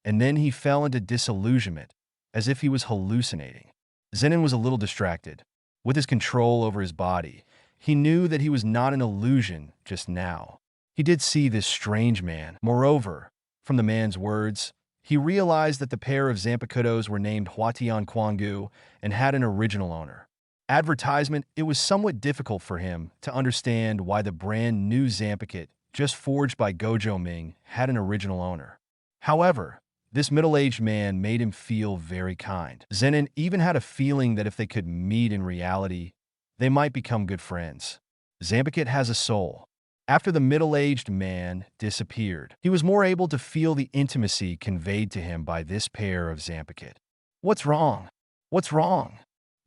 Speaker 2: and then he fell into disillusionment, as if he was hallucinating. Zenin was a little distracted. With his control over his body, he knew that he was not an illusion just now. He did see this strange man. Moreover, from the man's words, he realized that the pair of Zanpakutos were named Huatian Quangu and had an original owner. Advertisement, it was somewhat difficult for him to understand why the brand new Zanpakuto, just forged by Gojo Ming, had an original owner. However, this middle-aged man made him feel very kind. Zenin even had a feeling that if they could meet in reality, they might become good friends. Zanpakuto has a soul. After the middle-aged man disappeared, he was more able to feel the intimacy conveyed to him by this pair of Zanpakuto. What's wrong? What's wrong?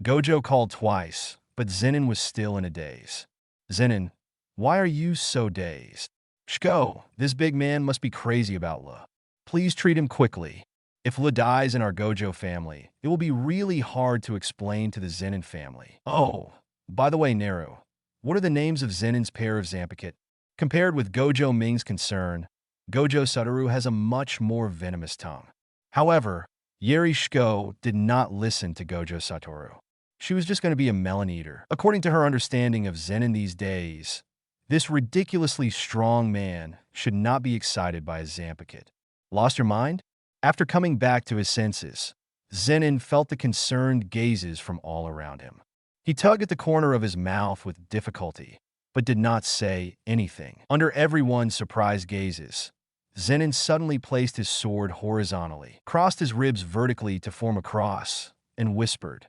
Speaker 2: Gojo called twice, but Zenin was still in a daze. Zenin, why are you so dazed? Shko, this big man must be crazy about La. Please treat him quickly. If La dies in our Gojo family, it will be really hard to explain to the Zenin family. Oh, by the way, Naru, what are the names of Zenin's pair of Zanpakuto? Compared with Gojo Ming's concern, Gojo Satoru has a much more venomous tongue. However, Yeri Shiko did not listen to Gojo Satoru. She was just going to be a melon eater. According to her understanding of Zenin these days, this ridiculously strong man should not be excited by his Zanpakuto. Lost your mind? After coming back to his senses, Zenin felt the concerned gazes from all around him. He tugged at the corner of his mouth with difficulty, but did not say anything. Under everyone's surprised gazes, Zenin suddenly placed his sword horizontally, crossed his ribs vertically to form a cross, and whispered,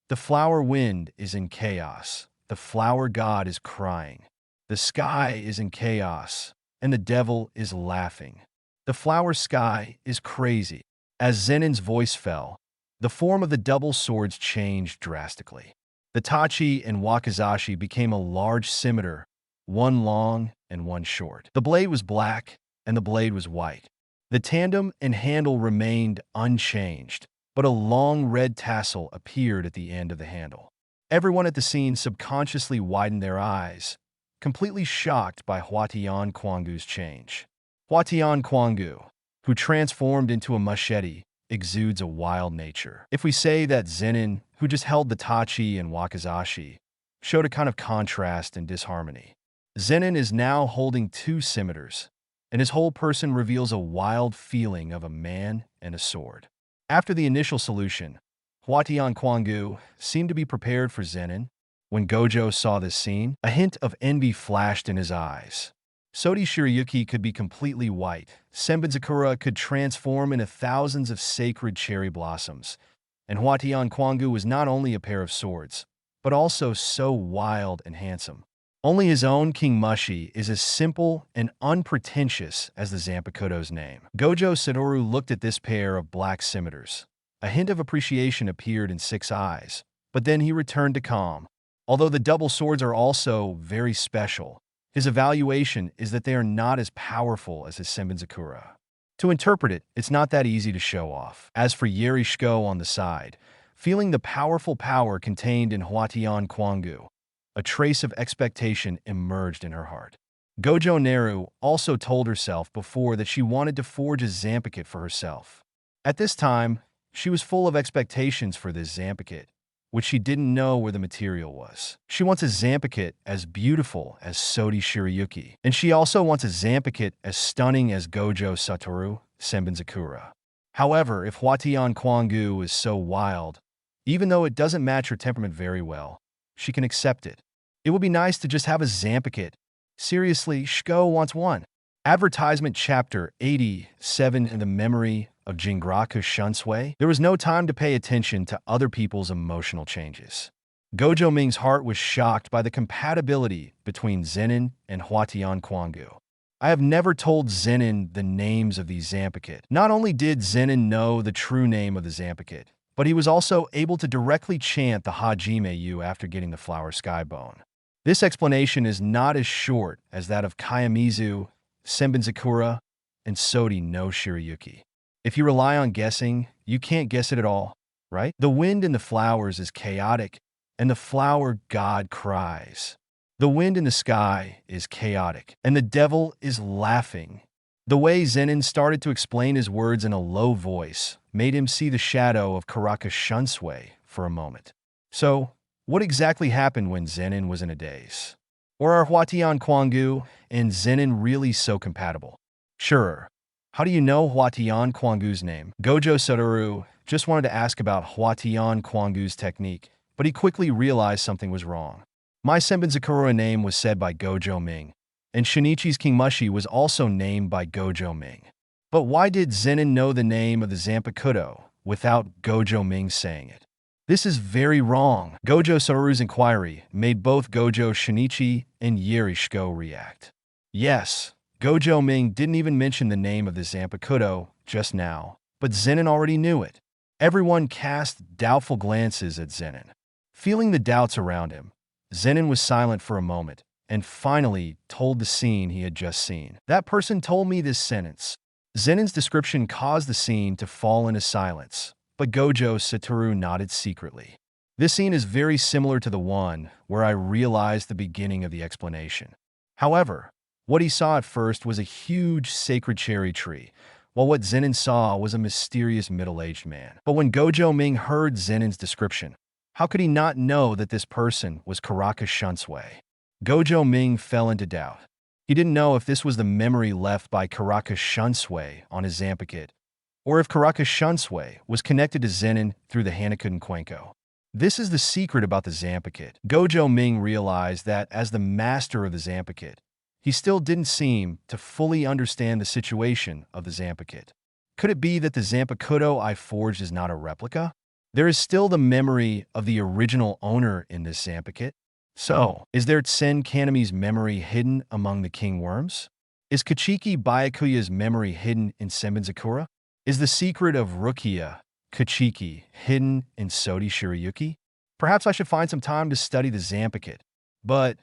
Speaker 2: "The flower wind is in chaos. The flower god is crying. The sky is in chaos, and the devil is laughing. The flower sky is crazy." As Zenin's voice fell, the form of the double swords changed drastically. The Tachi and Wakizashi became a large scimitar, one long and one short. The blade was black, and the blade was white. The tandem and handle remained unchanged, but a long red tassel appeared at the end of the handle. Everyone at the scene subconsciously widened their eyes, completely shocked by Huatian Kwangu's change. Huatian Kwangu, who transformed into a machete, exudes a wild nature. If we say that Zenin, who just held the Tachi and Wakizashi, showed a kind of contrast and disharmony. Zenin is now holding two scimitars, and his whole person reveals a wild feeling of a man and a sword. After the initial solution, Huatian Kwangu seemed to be prepared for Zenin. When Gojo saw this scene, a hint of envy flashed in his eyes. Sodi Shirayuki could be completely white, Senbenzakura could transform into thousands of sacred cherry blossoms, and Huatian Kwangu was not only a pair of swords, but also so wild and handsome. Only his own King Mushi is as simple and unpretentious as the Zanpakuto's name. Gojo Satoru looked at this pair of black scimitars. A hint of appreciation appeared in Six Eyes, but then he returned to calm. Although the double swords are also very special, his evaluation is that they are not as powerful as his Senbenzakura. To interpret it, it's not that easy to show off. As for Yeri Shiko on the side, feeling the powerful power contained in Huatian Kwangu, a trace of expectation emerged in her heart. Gojo Naru also told herself before that she wanted to forge a Zanpakuto for herself. At this time, she was full of expectations for this Zanpakuto, which she didn't know where the material was. She wants a Zanpakuto as beautiful as Sodi Shirayuki, and she also wants a Zanpakuto as stunning as Gojo Satoru, Senbenzakura. However, if Huatian Kwangu is so wild, even though it doesn't match her temperament very well, she can accept it. It would be nice to just have a Zanpakuto. Seriously, Shiko wants one. Advertisement Chapter 87 in the memory of Jingraku Shunsui. There was no time to pay attention to other people's emotional changes. Gojo Ming's heart was shocked by the compatibility between Zenin and Huatian Kwangu. I have never told Zenin the names of these Zanpakuto. Not only did Zenin know the true name of the Zanpakuto, but he was also able to directly chant the Hajime Yu after getting the flower skybone. This explanation is not as short as that of Kayamizu, Senbenzakura, and Sodi no Shirayuki. If you rely on guessing, you can't guess it at all, right? The wind in the flowers is chaotic, and the flower god cries. The wind in the sky is chaotic, and the devil is laughing. The way Zenin started to explain his words in a low voice made him see the shadow of Karaka Shunsui for a moment. So, what exactly happened when Zenin was in a daze? Or are Huatian Kwangu and Zenin really so compatible? Sure. How do you know Huatian Kwangu's name? Gojo Satoru just wanted to ask about Huatian Kwangu's technique, but he quickly realized something was wrong. My Senbenzakura name was said by Gojo Ming, and Shinichi's King Mushi was also named by Gojo Ming. But why did Zenin know the name of the Zanpakuto without Gojo Ming saying it? This is very wrong. Gojo Satoru's inquiry made both Gojo Shinichi and Yeri Shiko react. Yes, Gojo Ming didn't even mention the name of the Zanpakuto just now, but Zenin already knew it. Everyone cast doubtful glances at Zenin. Feeling the doubts around him, Zenin was silent for a moment and finally told the scene he had just seen. That person told me this sentence. Zenin's description caused the scene to fall into silence, but Gojo Satoru nodded secretly. This scene is very similar to the one where I realized the beginning of the explanation. However, what he saw at first was a huge sacred cherry tree, while what Zenin saw was a mysterious middle-aged man. But when Gojo Ming heard Zenin's description, how could he not know that this person was Karaka Shunsui? Gojo Ming fell into doubt. He didn't know if this was the memory left by Karaka Shunsui on his Zanpakuto, or if Karaka Shunsui was connected to Zenin through the Hanakuden Kwenko. This is the secret about the Zanpakuto. Gojo Ming realized that as the master of the Zanpakuto, he still didn't seem to fully understand the situation of the Zanpakuto. Could it be that the Zanpakuto I forged is not a replica? There is still the memory of the original owner in this Zanpakuto. So, is there Tsen Kanami's memory hidden among the king worms? Is Kachiki Byakuya's memory hidden in Senbenzakura? Is the secret of Rukia Kachiki hidden in Sodi Shirayuki? Perhaps I should find some time to study the Zanpakuto. But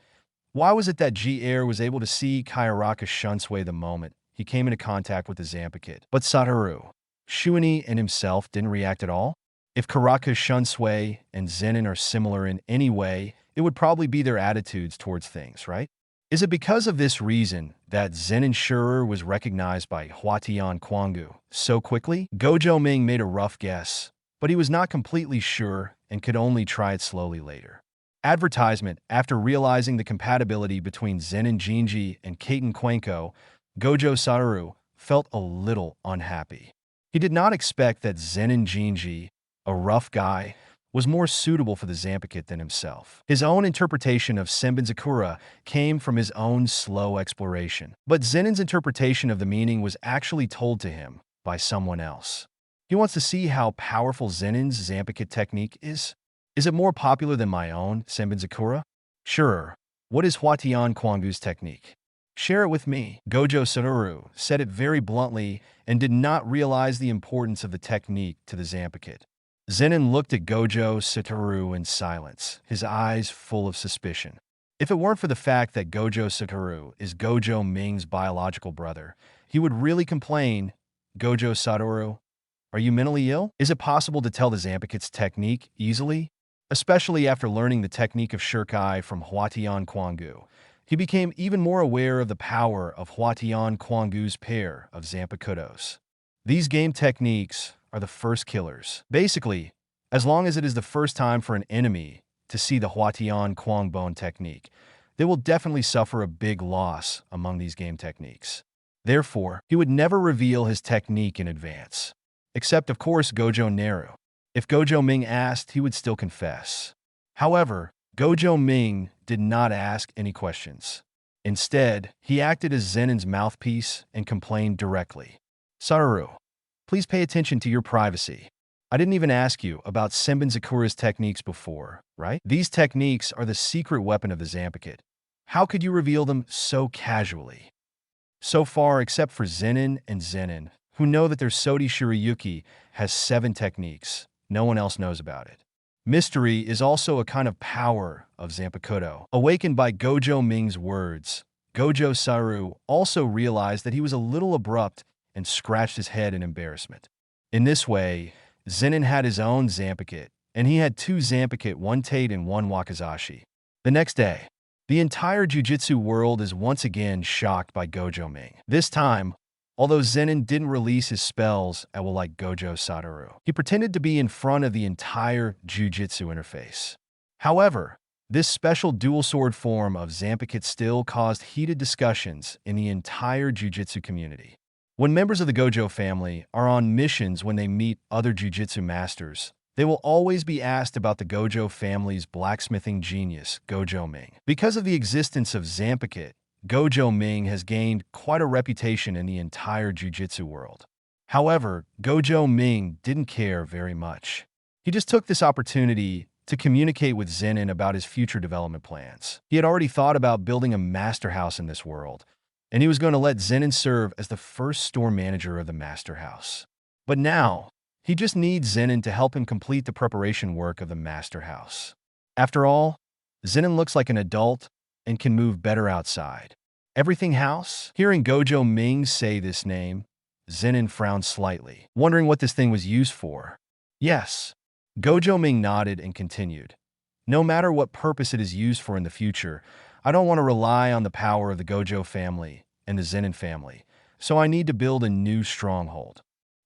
Speaker 2: why was it that G-Air was able to see Kayaraka Shunsui the moment he came into contact with the Zanpakuto, but Satoru, Shuini, and himself didn't react at all? If Karaka Shunsui and Zenin are similar in any way, it would probably be their attitudes towards things, right? Is it because of this reason that Zenin Shurer was recognized by Huatian Kwangu so quickly? Gojo Ming made a rough guess, but he was not completely sure and could only try it slowly later. Advertisement. After realizing the compatibility between Zenin Jinji and Kaiten Kwenko, Gojo Satoru felt a little unhappy. He did not expect that Zenin Jinji, a rough guy, was more suitable for the Zanpakuto than himself. His own interpretation of Senbenzakura came from his own slow exploration, but Zenin's interpretation of the meaning was actually told to him by someone else. He wants to see how powerful Zenin's Zanpakuto technique is. Is it more popular than my own Senbenzakura? Sure. What is Huatian Kwangu's technique? Share it with me. Gojo Satoru said it very bluntly and did not realize the importance of the technique to the Zanpakuto. Zenin looked at Gojo Satoru in silence, his eyes full of suspicion. If it weren't for the fact that Gojo Satoru is Gojo Ming's biological brother, he would really complain. Gojo Satoru, are you mentally ill? Is it possible to tell the Zanpakuto's technique easily? Especially after learning the technique of Shirkai from Huatian Kwangu, he became even more aware of the power of Huatian Kwangu's pair of Zanpakutos. These game techniques are the first killers. Basically, as long as it is the first time for an enemy to see the Huatian Kwangbone technique, they will definitely suffer a big loss among these game techniques. Therefore, he would never reveal his technique in advance. Except, of course, Gojo Naru. If Gojo Ming asked, he would still confess. However, Gojo Ming did not ask any questions. Instead, he acted as Zenin's mouthpiece and complained directly. Satoru, please pay attention to your privacy. I didn't even ask you about Senbenzakura's techniques before, right? These techniques are the secret weapon of the Zanpakuto. How could you reveal them so casually? So far, except for Zenin and Zenin, who know that their Sodi Shirayuki has 7 techniques, no one else knows about it. Mystery is also a kind of power of Zanpakuto. Awakened by Gojo Ming's words, Gojo Satoru also realized that he was a little abrupt and scratched his head in embarrassment. In this way, Zenin had his own Zanpakuto, and he had 2 Zanpakuto, 1 Tate and 1 Wakizashi. The next day, the entire Jujutsu world is once again shocked by Gojo Ming. This time, although Zenin didn't release his spells at will like Gojo Satoru, he pretended to be in front of the entire Jujutsu interface. However, this special dual sword form of Zanpakuto still caused heated discussions in the entire Jujutsu community. When members of the Gojo family are on missions when they meet other Jujutsu masters, they will always be asked about the Gojo family's blacksmithing genius, Gojo Ming. Because of the existence of Zanpakuto, Gojo Ming has gained quite a reputation in the entire Jujutsu world. However, Gojo Ming didn't care very much. He just took this opportunity to communicate with Zenin about his future development plans. He had already thought about building a master house in this world, and he was going to let Zenin serve as the first store manager of the Master House. But now, he just needs Zenin to help him complete the preparation work of the Master House. After all, Zenin looks like an adult and can move better outside. Everything House? Hearing Gojo Ming say this name, Zenin frowned slightly, wondering what this thing was used for. Yes. Gojo Ming nodded and continued. No matter what purpose it is used for in the future, I don't want to rely on the power of the Gojo family and the Zenin family, so I need to build a new stronghold.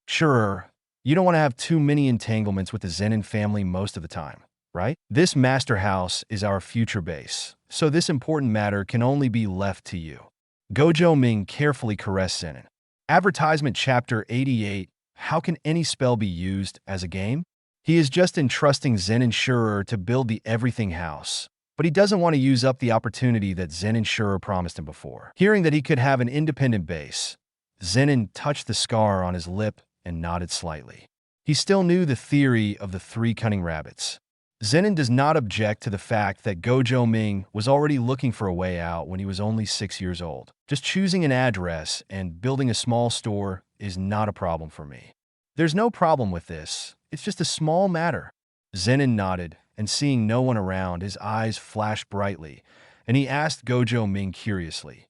Speaker 2: Sure, you don't want to have too many entanglements with the Zenin family most of the time, right? This Master House is our future base, so this important matter can only be left to you. Gojo Ming carefully caressed Zenin. Advertisement Chapter 88. How can any spell be used as a game? He is just entrusting Zenin Shurer to build the Everything House, but he doesn't want to use up the opportunity that Zenin Shurer promised him before. Hearing that he could have an independent base, Zenin touched the scar on his lip and nodded slightly. He still knew the theory of the 3 cunning rabbits. Zenin does not object to the fact that Gojo Ming was already looking for a way out when he was only 6 years old. Just choosing an address and building a small store is not a problem for me. There's no problem with this. It's just a small matter. Zenin nodded, and seeing no one around, his eyes flashed brightly, and he asked Gojo Ming curiously,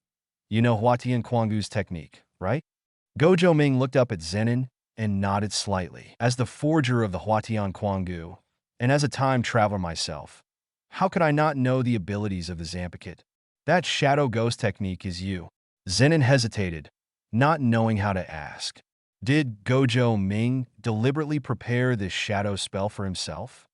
Speaker 2: "You know Huatian Quangu's technique, right?" Gojo Ming looked up at Zenin and nodded slightly. As the forger of the Huatian Quangu, and as a time traveler myself, how could I not know the abilities of the Zampicut? That shadow ghost technique is you. Zenin hesitated, not knowing how to ask. Did Gojo Ming deliberately prepare this shadow spell for himself?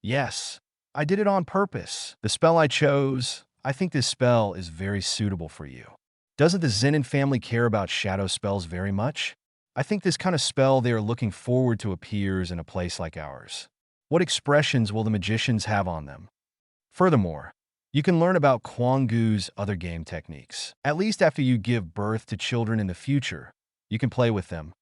Speaker 2: Yes, I did it on purpose. The spell I chose, I think this spell is very suitable for you. Doesn't the Zenin family care about shadow spells very much? I think this kind of spell they are looking forward to appears in a place like ours. What expressions will the magicians have on them? Furthermore, you can learn about Quangu's other game techniques. At least after you give birth to children in the future, you can play with them.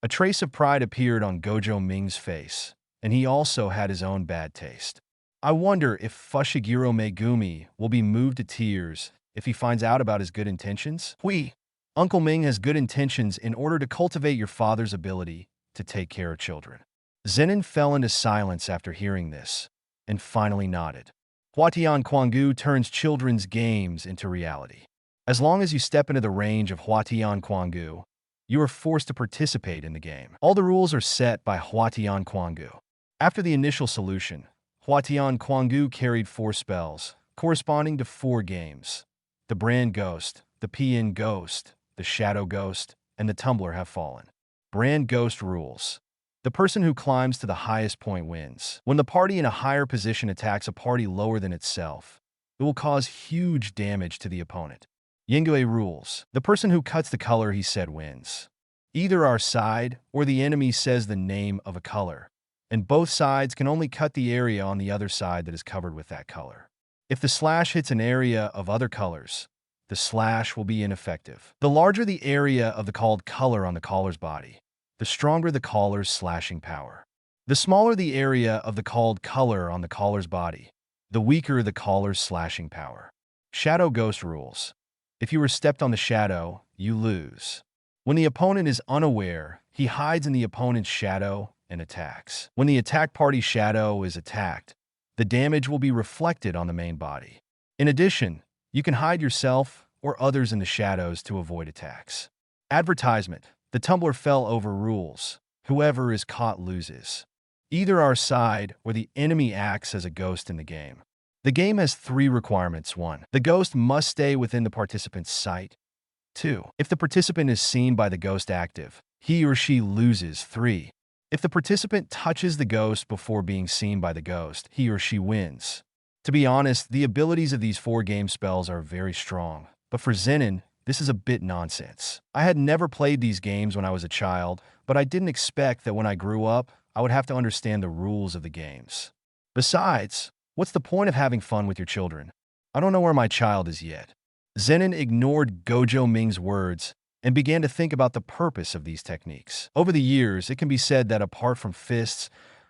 Speaker 2: A trace of pride appeared on Gojo Ming's face, and he also had his own bad taste. I wonder if Fushiguro Megumi will be moved to tears if he finds out about his good intentions. Uncle Ming has good intentions in order to cultivate your father's ability to take care of children. Zenin fell into silence after hearing this, and finally nodded. Huatian Quangu turns children's games into reality. As long as you step into the range of Huatian Quangu, you are forced to participate in the game. All the rules are set by Huatian Quangu. After the initial solution, Huatian Quangu carried 4 spells, corresponding to 4 games. The Brand Ghost, the Pian Ghost, the Shadow Ghost, and the Tumbler have fallen. Brand Ghost rules. The person who climbs to the highest point wins. When the party in a higher position attacks a party lower than itself, it will cause huge damage to the opponent. Yingui rules. The person who cuts the color he said wins. Either our side or the enemy says the name of a color, and both sides can only cut the area on the other side that is covered with that color. If the slash hits an area of other colors, the slash will be ineffective. The larger the area of the called color on the caller's body, the stronger the caller's slashing power. The smaller the area of the called color on the caller's body, the weaker the caller's slashing power. Shadow Ghost rules. If you are stepped on the shadow, you lose. When the opponent is unaware, he hides in the opponent's shadow and attacks. When the attack party's shadow is attacked, the damage will be reflected on the main body. In addition, you can hide yourself or others in the shadows to avoid attacks. Advertisement. The tumbler fell over rules. Whoever is caught loses. Either our side or the enemy acts as a ghost in the game. The game has 3 requirements. 1. The ghost must stay within the participant's sight. 2. If the participant is seen by the ghost active, he or she loses. 3. If the participant touches the ghost before being seen by the ghost, he or she wins. To be honest, the abilities of these 4 game spells are very strong, but for Zenin, this is a bit nonsense. I had never played these games when I was a child, but I didn't expect that when I grew up, I would have to understand the rules of the games. Besides, what's the point of having fun with your children? I don't know where my child is yet. Zenin ignored Gojo Ming's words and began to think about the purpose of these techniques. Over the years, it can be said that apart from fists,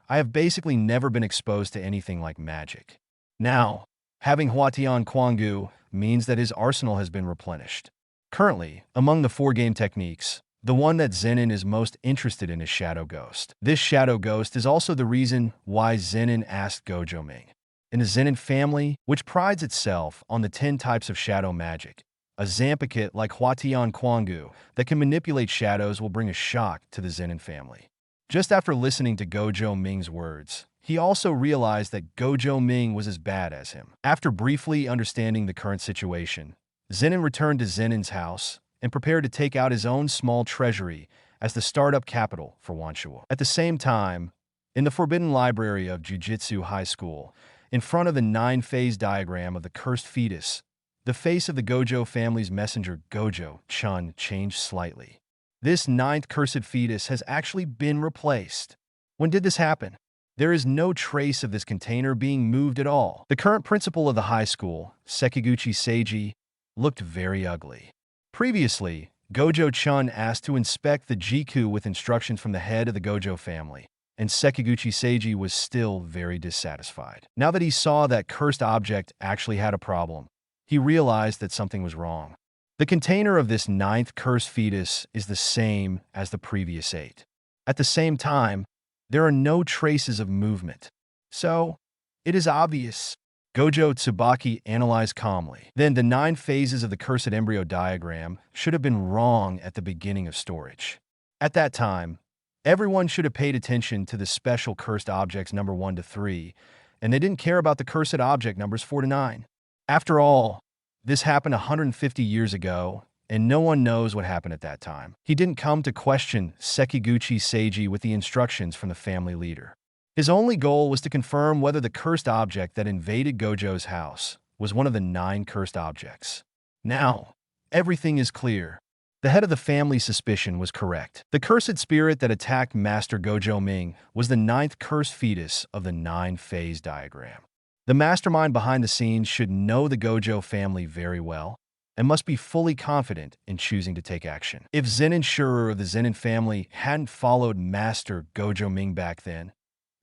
Speaker 2: I have basically never been exposed to anything like magic. Now, having Huatian Quangu means that his arsenal has been replenished. Currently, among the 4 game techniques, the one that Zenin is most interested in is Shadow Ghost. This Shadow Ghost is also the reason why Zenin asked Gojo Ming. In the Zenin family, which prides itself on the 10 types of shadow magic, a Zampakit like Huatian Quangu that can manipulate shadows will bring a shock to the Zenin family. Just after listening to Gojo Ming's words, he also realized that Gojo Ming was as bad as him. After briefly understanding the current situation, Zenin returned to Zenin's house and prepared to take out his own small treasury as the startup capital for Wanshuo. At the same time, in the Forbidden Library of Jujutsu High School, in front of the 9-phase diagram of the cursed fetus, the face of the Gojo family's messenger Gojo Chun changed slightly. This 9th cursed fetus has actually been replaced. When did this happen? There is no trace of this container being moved at all. The current principal of the high school, Sekiguchi Seiji, looked very ugly. Previously, Gojo Chun asked to inspect the Jiku with instructions from the head of the Gojo family, and Sekiguchi Seiji was still very dissatisfied. Now that he saw that cursed object actually had a problem, he realized that something was wrong. The container of this 9th cursed fetus is the same as the previous 8. At the same time, there are no traces of movement. So, it is obvious. Gojo Tsubaki analyzed calmly. Then the 9 phases of the cursed embryo diagram should have been wrong at the beginning of storage. At that time, everyone should have paid attention to the special cursed objects number 1 to 3, and they didn't care about the cursed object numbers 4 to 9. After all, this happened 150 years ago, and no one knows what happened at that time. He didn't come to question Sekiguchi Seiji with the instructions from the family leader. His only goal was to confirm whether the cursed object that invaded Gojo's house was one of the 9 cursed objects. Now, everything is clear. The head of the family's suspicion was correct. The cursed spirit that attacked Master Gojo Ming was the 9th cursed fetus of the 9-phase diagram. The mastermind behind the scenes should know the Gojo family very well and must be fully confident in choosing to take action. If Zenin Shurer of the Zenin family hadn't followed Master Gojo Ming back then,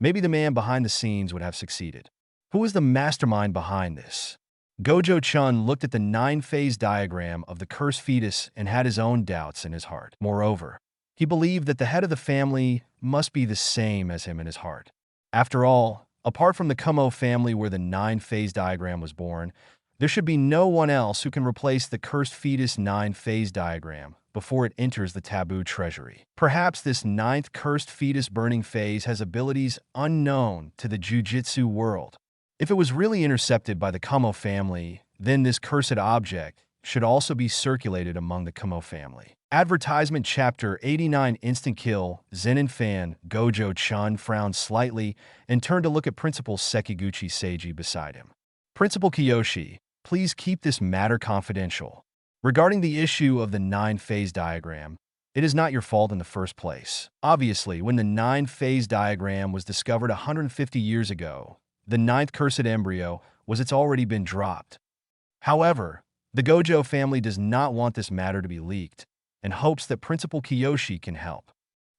Speaker 2: maybe the man behind the scenes would have succeeded. Who is the mastermind behind this? Gojo Chun looked at the 9-phase diagram of the cursed fetus and had his own doubts in his heart. Moreover, he believed that the head of the family must be the same as him in his heart. After all, apart from the Kumo family where the 9-phase diagram was born, there should be no one else who can replace the cursed fetus 9-phase diagram before it enters the taboo treasury. Perhaps this 9th cursed fetus burning phase has abilities unknown to the Jujutsu world. If it was really intercepted by the Kumo family, then this cursed object should also be circulated among the Kumo family. Advertisement Chapter 89 Instant Kill. Zenin fan Gojo Chun frowned slightly and turned to look at Principal Sekiguchi Seiji beside him. Principal Kiyoshi, please keep this matter confidential. Regarding the issue of the 9-phase diagram, it is not your fault in the first place. Obviously, when the 9-phase diagram was discovered 150 years ago, the 9th cursed embryo it's already been dropped. However, the Gojo family does not want this matter to be leaked and hopes that Principal Kiyoshi can help.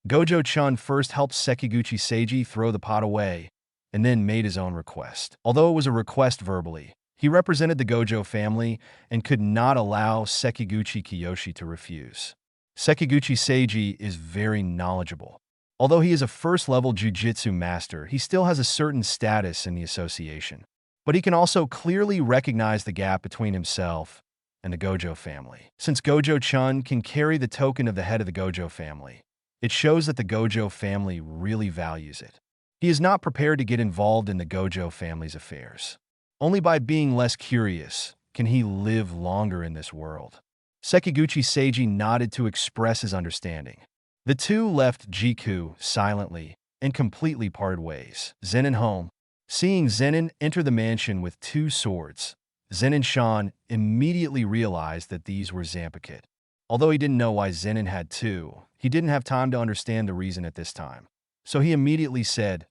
Speaker 2: Gojo Chun first helped Sekiguchi Seiji throw the pot away and then made his own request. Although it was a request verbally, he represented the Gojo family and could not allow Sekiguchi Kiyoshi to refuse. Sekiguchi Seiji is very knowledgeable. Although he is a first-level jujitsu master, he still has a certain status in the association. But he can also clearly recognize the gap between himself and the Gojo family. Since Gojo Chun can carry the token of the head of the Gojo family, it shows that the Gojo family really values it. He is not prepared to get involved in the Gojo family's affairs. Only by being less curious can he live longer in this world. Sekiguchi Seiji nodded to express his understanding. The two left Jiku silently and completely parted ways. Zenin home. Seeing Zenin enter the mansion with 2 swords, Zenin Shan immediately realized that these were Zampakit. Although he didn't know why Zenin had 2, he didn't have time to understand the reason at this time. So he immediately said,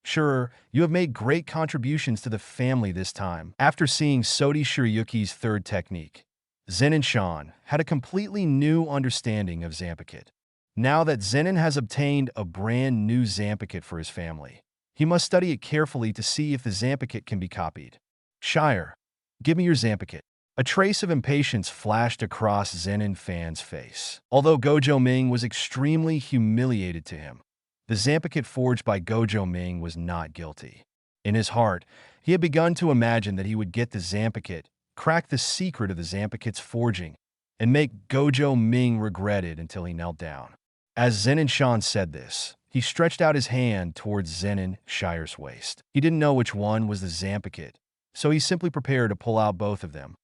Speaker 2: "Sure, you have made great contributions to the family this time." After seeing Sodi Shiryuki's 3rd technique, Zenin Shan had a completely new understanding of Zampakit. Now that Zenin has obtained a brand new Zampakit for his family, he must study it carefully to see if the Zampakit can be copied. "Shire, give me your Zampakit." A trace of impatience flashed across Zenin Fan's face. Although Gojo Ming was extremely humiliated to him, the Zampakit forged by Gojo Ming was not guilty. In his heart, he had begun to imagine that he would get the Zampakit, crack the secret of the Zampakit's forging, and make Gojo Ming regret it until he knelt down. As Zenin Shan said this, he stretched out his hand towards Zenin Shire's waist. He didn't know which one was the Zampakit, so he simply prepared to pull out both of them.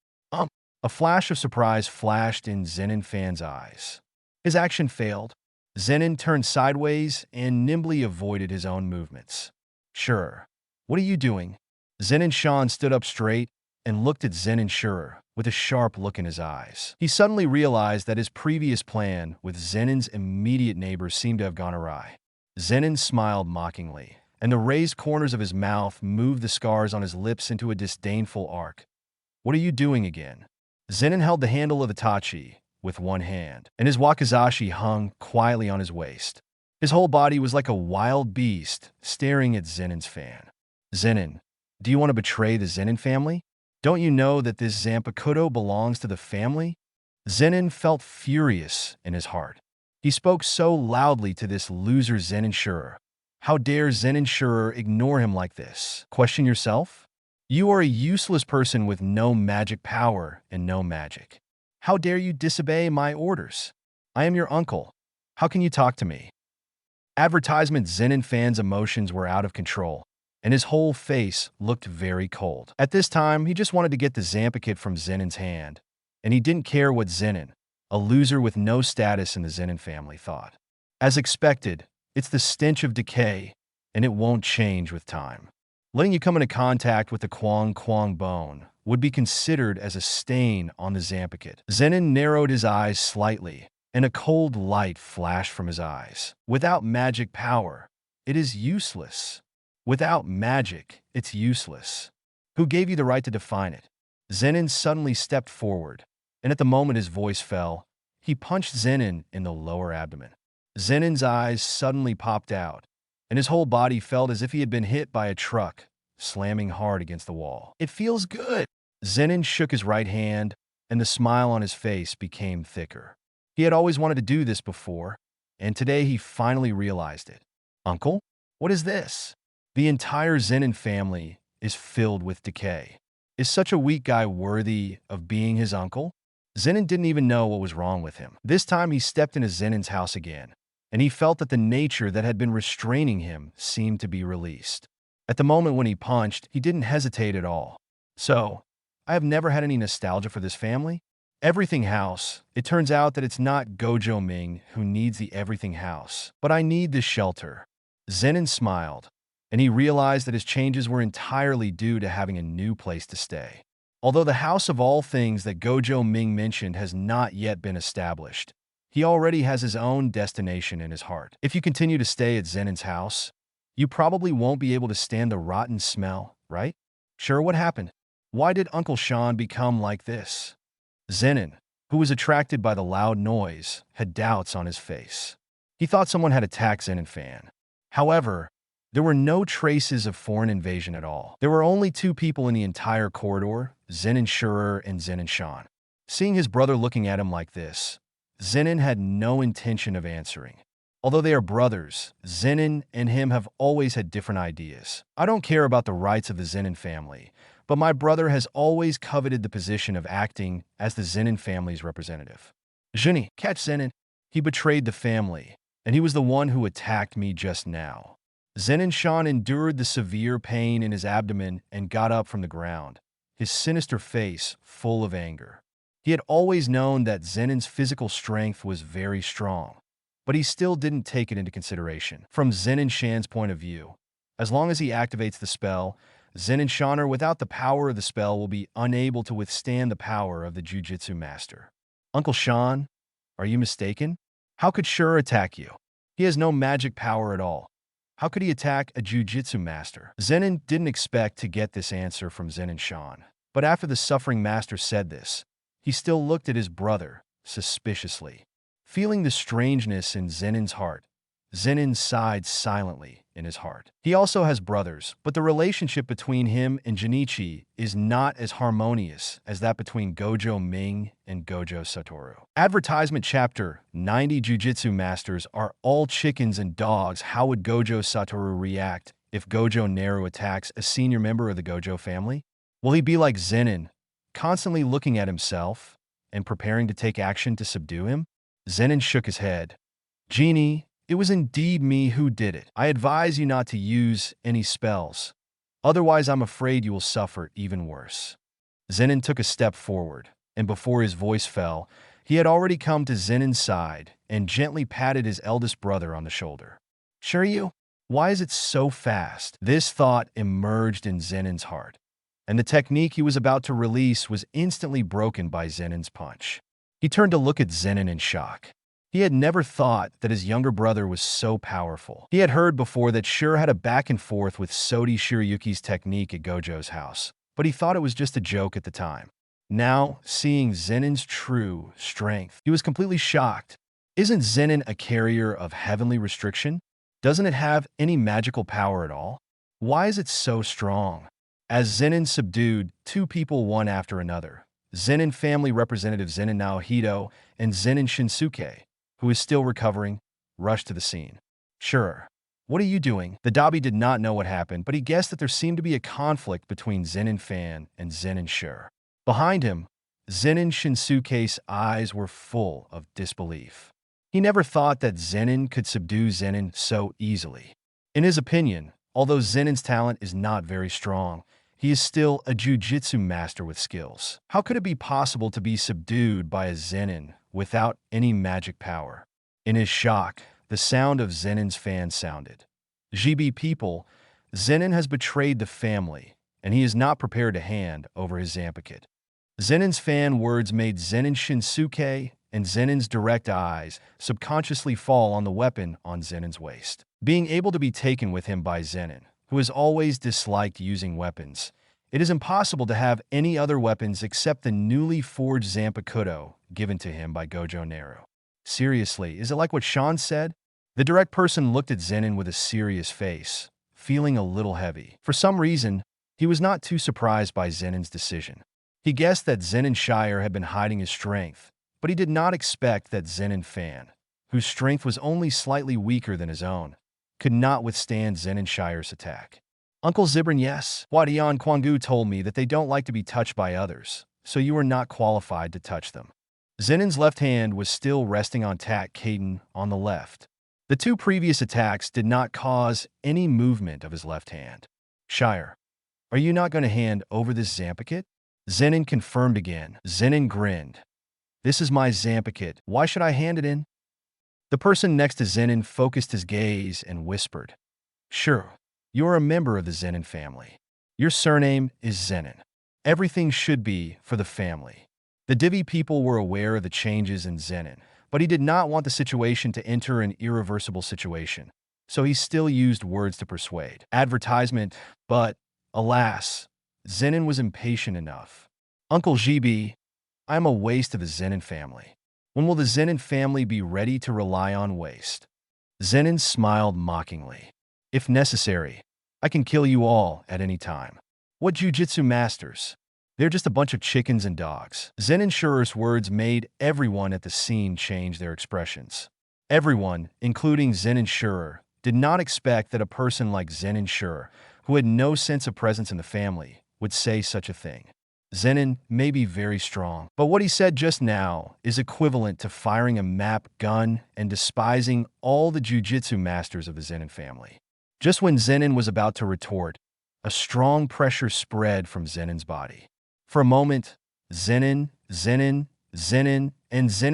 Speaker 2: A flash of surprise flashed in Zenin Fan's eyes. His action failed. Zenin turned sideways and nimbly avoided his own movements. Sure. What are you doing? Zenin Shan stood up straight and looked at Zenin Shure with a sharp look in his eyes. He suddenly realized that his previous plan with Zenin's immediate neighbor seemed to have gone awry. Zenin smiled mockingly, and the raised corners of his mouth moved the scars on his lips into a disdainful arc. What are you doing again? Zenin held the handle of the tachi with one hand, and his wakizashi hung quietly on his waist. His whole body was like a wild beast, staring at Zenin's fan. Zenin, do you want to betray the Zenin family? Don't you know that this Zanpakuto belongs to the family? Zenin felt furious in his heart. He spoke so loudly to this loser Zenin Shure. How dare Zenin Shure ignore him like this? Question yourself? You are a useless person with no magic power and no magic. How dare you disobey my orders? I am your uncle. How can you talk to me? Advertisement Zenin Fan's emotions were out of control, and his whole face looked very cold. At this time, he just wanted to get the Zampakit from Zenin's hand, and he didn't care what Zenin, a loser with no status in the Zenin family, thought. As expected, it's the stench of decay, and it won't change with time. Letting you come into contact with the Kwang Kwang bone would be considered as a stain on the Zampakit. Zenin narrowed his eyes slightly, and a cold light flashed from his eyes. Without magic power, it is useless. Without magic, it's useless. Who gave you the right to define it? Zenin suddenly stepped forward, and at the moment his voice fell, he punched Zenin in the lower abdomen. Zenin's eyes suddenly popped out, and his whole body felt as if he had been hit by a truck, slamming hard against the wall. It feels good. Zenin shook his right hand, and the smile on his face became thicker. He had always wanted to do this before, and today he finally realized it. Uncle? What is this? The entire Zenin family is filled with decay. Is such a weak guy worthy of being his uncle? Zenin didn't even know what was wrong with him. This time he stepped into Zenin's house again, and he felt that the nature that had been restraining him seemed to be released. At the moment when he punched, he didn't hesitate at all. So, I have never had any nostalgia for this family. Everything House. It turns out that it's not Gojo Ming who needs the Everything House, but I need this shelter. Zenin smiled, and he realized that his changes were entirely due to having a new place to stay. Although the house of all things that Gojo Ming mentioned has not yet been established, he already has his own destination in his heart. If you continue to stay at Zenin's house, you probably won't be able to stand the rotten smell, right? Sure, what happened? Why did Uncle Sean become like this? Zenin, who was attracted by the loud noise, had doubts on his face. He thought someone had attacked Zenin Fan. However, there were no traces of foreign invasion at all. There were only two people in the entire corridor, Zenin Shure and Zenin Shan. Seeing his brother looking at him like this, Zenin had no intention of answering. Although they are brothers, Zenin and him have always had different ideas. I don't care about the rights of the Zenin family, but my brother has always coveted the position of acting as the Zenin family's representative. Juni, catch Zenin. He betrayed the family, and he was the one who attacked me just now. Zenin Shan endured the severe pain in his abdomen and got up from the ground, his sinister face full of anger. He had always known that Zenin's physical strength was very strong, but he still didn't take it into consideration. From Zenin Shan's point of view, as long as he activates the spell, Zenin Shaner without the power of the spell will be unable to withstand the power of the Jujutsu Master. Uncle Shan, are you mistaken? How could Shure attack you? He has no magic power at all. How could he attack a Jujutsu Master? Zenin didn't expect to get this answer from Zenin Shan, but after the Suffering Master said this, he still looked at his brother suspiciously. Feeling the strangeness in Zenin's heart, Zenin sighed silently in his heart. He also has brothers, but the relationship between him and Junichi is not as harmonious as that between Gojo Ming and Gojo Satoru. Advertisement Chapter 90 Jujutsu Masters are all chickens and dogs. How would Gojo Satoru react if Gojo Naru attacks a senior member of the Gojo family? Will he be like Zenin, constantly looking at himself and preparing to take action to subdue him? Zenin shook his head. Genie, it was indeed me who did it. I advise you not to use any spells. Otherwise, I'm afraid you will suffer even worse. Zenin took a step forward, and before his voice fell, he had already come to Zenin's side and gently patted his eldest brother on the shoulder. Shiryu, why is it so fast? This thought emerged in Zenin's heart, and the technique he was about to release was instantly broken by Zenin's punch. He turned to look at Zenin in shock. He had never thought that his younger brother was so powerful. He had heard before that Shur had a back and forth with Sodi Shiryuki's technique at Gojo's house, but he thought it was just a joke at the time. Now, seeing Zenin's true strength, he was completely shocked. Isn't Zenin a carrier of heavenly restriction? Doesn't it have any magical power at all? Why is it so strong? As Zenin subdued two people one after another, Zenin family representative Zenin Naohito and Zenin Shinsuke, who is still recovering, rushed to the scene. Sure. What are you doing? The Dabi did not know what happened, but he guessed that there seemed to be a conflict between Zenin Fan and Zenin Sure. Behind him, Zenin Shinsuke's eyes were full of disbelief. He never thought that Zenin could subdue Zenin so easily. In his opinion, although Zenin's talent is not very strong, he is still a jujutsu master with skills. How could it be possible to be subdued by a Zenin without any magic power? In his shock, the sound of Zenin's fan sounded. GB people, Zenin has betrayed the family, and he is not prepared to hand over his Zanpakuto. Zenin's fan words made Zenin Shinsuke and Zenin's direct eyes subconsciously fall on the weapon on Zenin's waist. Being able to be taken with him by Zenin, who has always disliked using weapons, it is impossible to have any other weapons except the newly forged Zanpakuto given to him by Gojo Naru. Seriously, is it like what Sean said? The direct person looked at Zenin with a serious face, feeling a little heavy. For some reason, he was not too surprised by Zenin's decision. He guessed that Zenin Shire had been hiding his strength, but he did not expect that Zenin Fan, whose strength was only slightly weaker than his own, could not withstand Zenin Shire's attack. Uncle Zibrin, yes, Huadian Quangu told me that they don't like to be touched by others, so you are not qualified to touch them. Zenin's left hand was still resting on Tak Kaden on the left. The two previous attacks did not cause any movement of his left hand. Shire, are you not going to hand over this Zanpakuto? Zenin confirmed again. Zenin grinned. This is my Zanpakuto. Why should I hand it in? The person next to Zenin focused his gaze and whispered. Sure, you are a member of the Zenin family. Your surname is Zenin. Everything should be for the family. The Divi people were aware of the changes in Zenin, but he did not want the situation to enter an irreversible situation, so he still used words to persuade. Advertisement, but, alas, Zenin was impatient enough. Uncle GB, I am a waste of the Zenin family. When will the Zenin family be ready to rely on waste? Zenin smiled mockingly. If necessary, I can kill you all at any time. What jujutsu masters? They're just a bunch of chickens and dogs. Zenin Shur's words made everyone at the scene change their expressions. Everyone, including Zenin Shur, did not expect that a person like Zenin Shur, who had no sense of presence in the family, would say such a thing. Zenin may be very strong, but what he said just now is equivalent to firing a map gun and despising all the jujutsu masters of the Zenin family. Just when Zenin was about to retort, a strong pressure spread from Zenin's body. For a moment, Zenin, and Zenin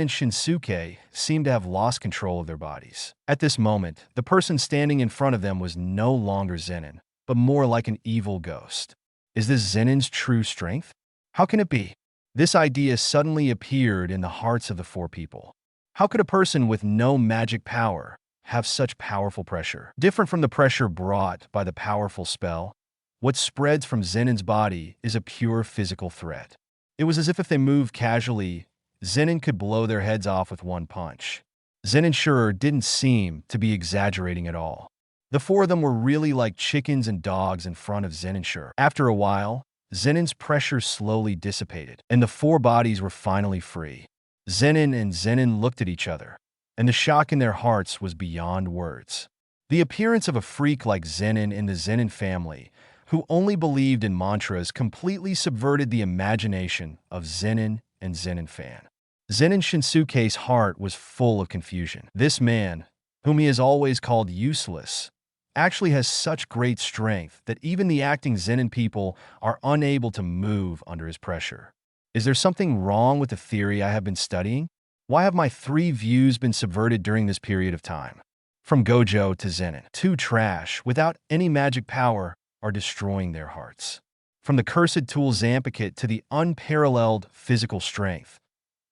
Speaker 2: Shinsuke seemed to have lost control of their bodies. At this moment, the person standing in front of them was no longer Zenin, but more like an evil ghost. Is this Zenin's true strength? How can it be? This idea suddenly appeared in the hearts of the four people. How could a person with no magic power have such powerful pressure? Different from the pressure brought by the powerful spell, what spreads from Zenin's body is a pure physical threat. It was as if they moved casually, Zenin could blow their heads off with one punch. Zenin Shur didn't seem to be exaggerating at all. The four of them were really like chickens and dogs in front of Zen and Shur. After a while, Zenin's pressure slowly dissipated, and the four bodies were finally free. Zenin and Zenin looked at each other, and the shock in their hearts was beyond words. The appearance of a freak like Zenin in the Zenin family, who only believed in mantras, completely subverted the imagination of Zenin and Zenin fan. Zenin Shinsuke's heart was full of confusion. This man, whom he has always called useless, actually has such great strength that even the acting Zenin people are unable to move under his pressure. Is there something wrong with the theory I have been studying? Why have my three views been subverted during this period of time? From Gojo to Zenin, two trash, without any magic power, are destroying their hearts. From the cursed tool Zampakit to the unparalleled physical strength,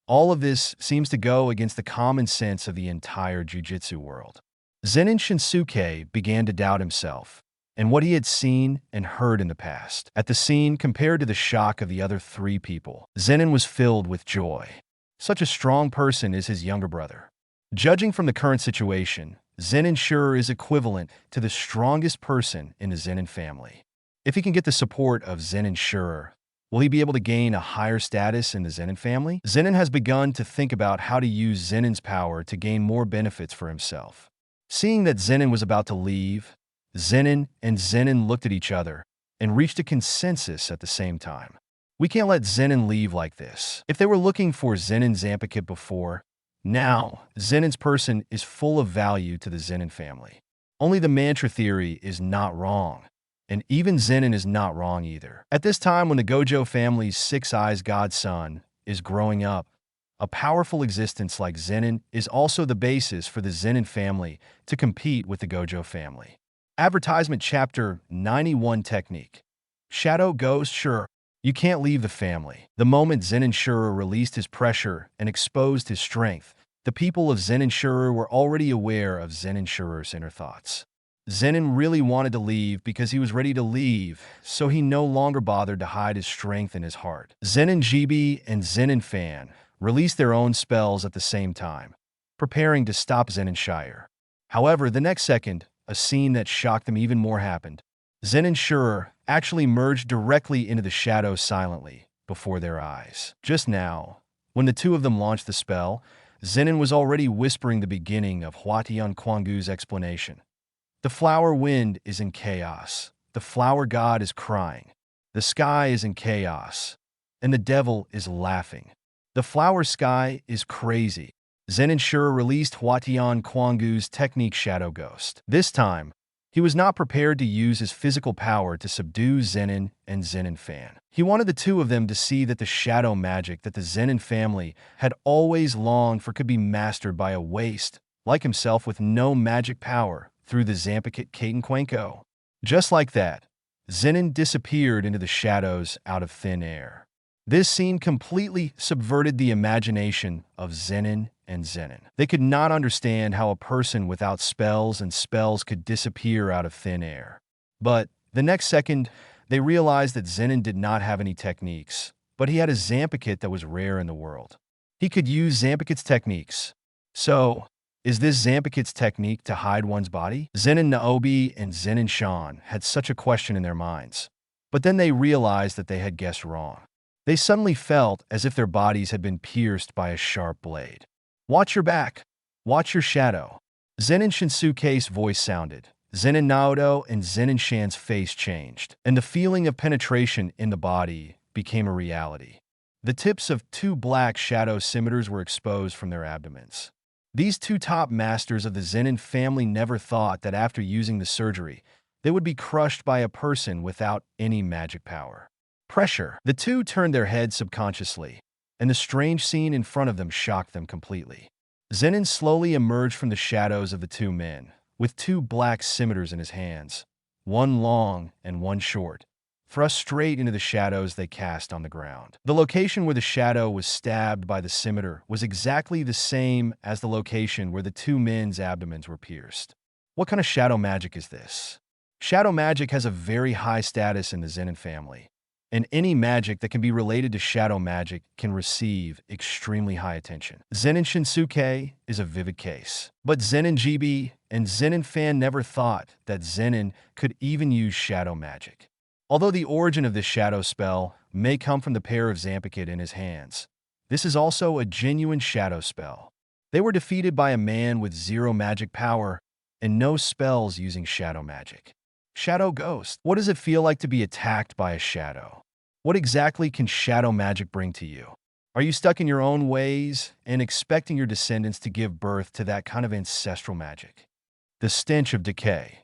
Speaker 2: all of this seems to go against the common sense of the entire jujutsu world. Zenin Shinsuke began to doubt himself and what he had seen and heard in the past. At the scene, compared to the shock of the other three people, Zenin was filled with joy. Such a strong person is his younger brother. Judging from the current situation, Zenin Shur is equivalent to the strongest person in the Zenin family. If he can get the support of Zenin Shur, will he be able to gain a higher status in the Zenin family? Zenin has begun to think about how to use Zenin's power to gain more benefits for himself. Seeing that Zenin was about to leave, Zenin and Zenin looked at each other and reached a consensus at the same time. We can't let Zenin leave like this. If they were looking for Zenin Zampakit before, now Zenin's person is full of value to the Zenin family. Only the mantra theory is not wrong, and even Zenin is not wrong either. At this time when the Gojo family's Six Eyes godson is growing up, a powerful existence like Zenin is also the basis for the Zenin family to compete with the Gojo family. Advertisement Chapter 91 Technique. Shadow Ghost Shur. You can't leave the family. The moment Zenin Shur released his pressure and exposed his strength, the people of Zenin Shur were already aware of Zenin Shur's inner thoughts. Zenin really wanted to leave because he was ready to leave, so he no longer bothered to hide his strength in his heart. Zenin Jibi and Zenin Fan released their own spells at the same time, preparing to stop Zenin Shire. However, the next second, a scene that shocked them even more happened. Zenin Shur actually merged directly into the shadows silently before their eyes. Just now, when the two of them launched the spell, Zenin was already whispering the beginning of Huatian Quangu's explanation. The flower wind is in chaos. The flower god is crying. The sky is in chaos. And the devil is laughing. The flower sky is crazy. Zenin Shur released Huatian Quangu's technique Shadow Ghost. This time, he was not prepared to use his physical power to subdue Zenin and Zenin Fan. He wanted the two of them to see that the shadow magic that the Zenin family had always longed for could be mastered by a waste, like himself with no magic power, through the Zampakit Katenkwenko. Just like that, Zenin disappeared into the shadows out of thin air. This scene completely subverted the imagination of Zenin and Zenin. They could not understand how a person without spells and spells could disappear out of thin air. But the next second, they realized that Zenin did not have any techniques, but he had a Zampakit that was rare in the world. He could use Zampakit's techniques. So, is this Zampakit's technique to hide one's body? Zenin Naobi and Zenin Shan had such a question in their minds, but then they realized that they had guessed wrong. They suddenly felt as if their bodies had been pierced by a sharp blade. Watch your back. Watch your shadow. Zenin Shinsuke's voice sounded. Zenin Naoto and Zenin Shan's face changed, and the feeling of penetration in the body became a reality. The tips of two black shadow scimitars were exposed from their abdomens. These two top masters of the Zenin family never thought that after using the surgery, they would be crushed by a person without any magic power. Pressure. The two turned their heads subconsciously, and the strange scene in front of them shocked them completely. Zenin slowly emerged from the shadows of the two men, with two black scimitars in his hands, one long and one short, thrust straight into the shadows they cast on the ground. The location where the shadow was stabbed by the scimitar was exactly the same as the location where the two men's abdomens were pierced. What kind of shadow magic is this? Shadow magic has a very high status in the Zenin family. and any magic that can be related to shadow magic can receive extremely high attention. Zenin Shinsuke is a vivid case. But Zenin GB and Zenin Fan never thought that Zenin could even use shadow magic. Although the origin of this shadow spell may come from the pair of Zampicut in his hands, this is also a genuine shadow spell. They were defeated by a man with zero magic power and no spells using shadow magic. Shadow Ghost. What does it feel like to be attacked by a shadow? What exactly can shadow magic bring to you? Are you stuck in your own ways and expecting your descendants to give birth to that kind of ancestral magic? The stench of decay.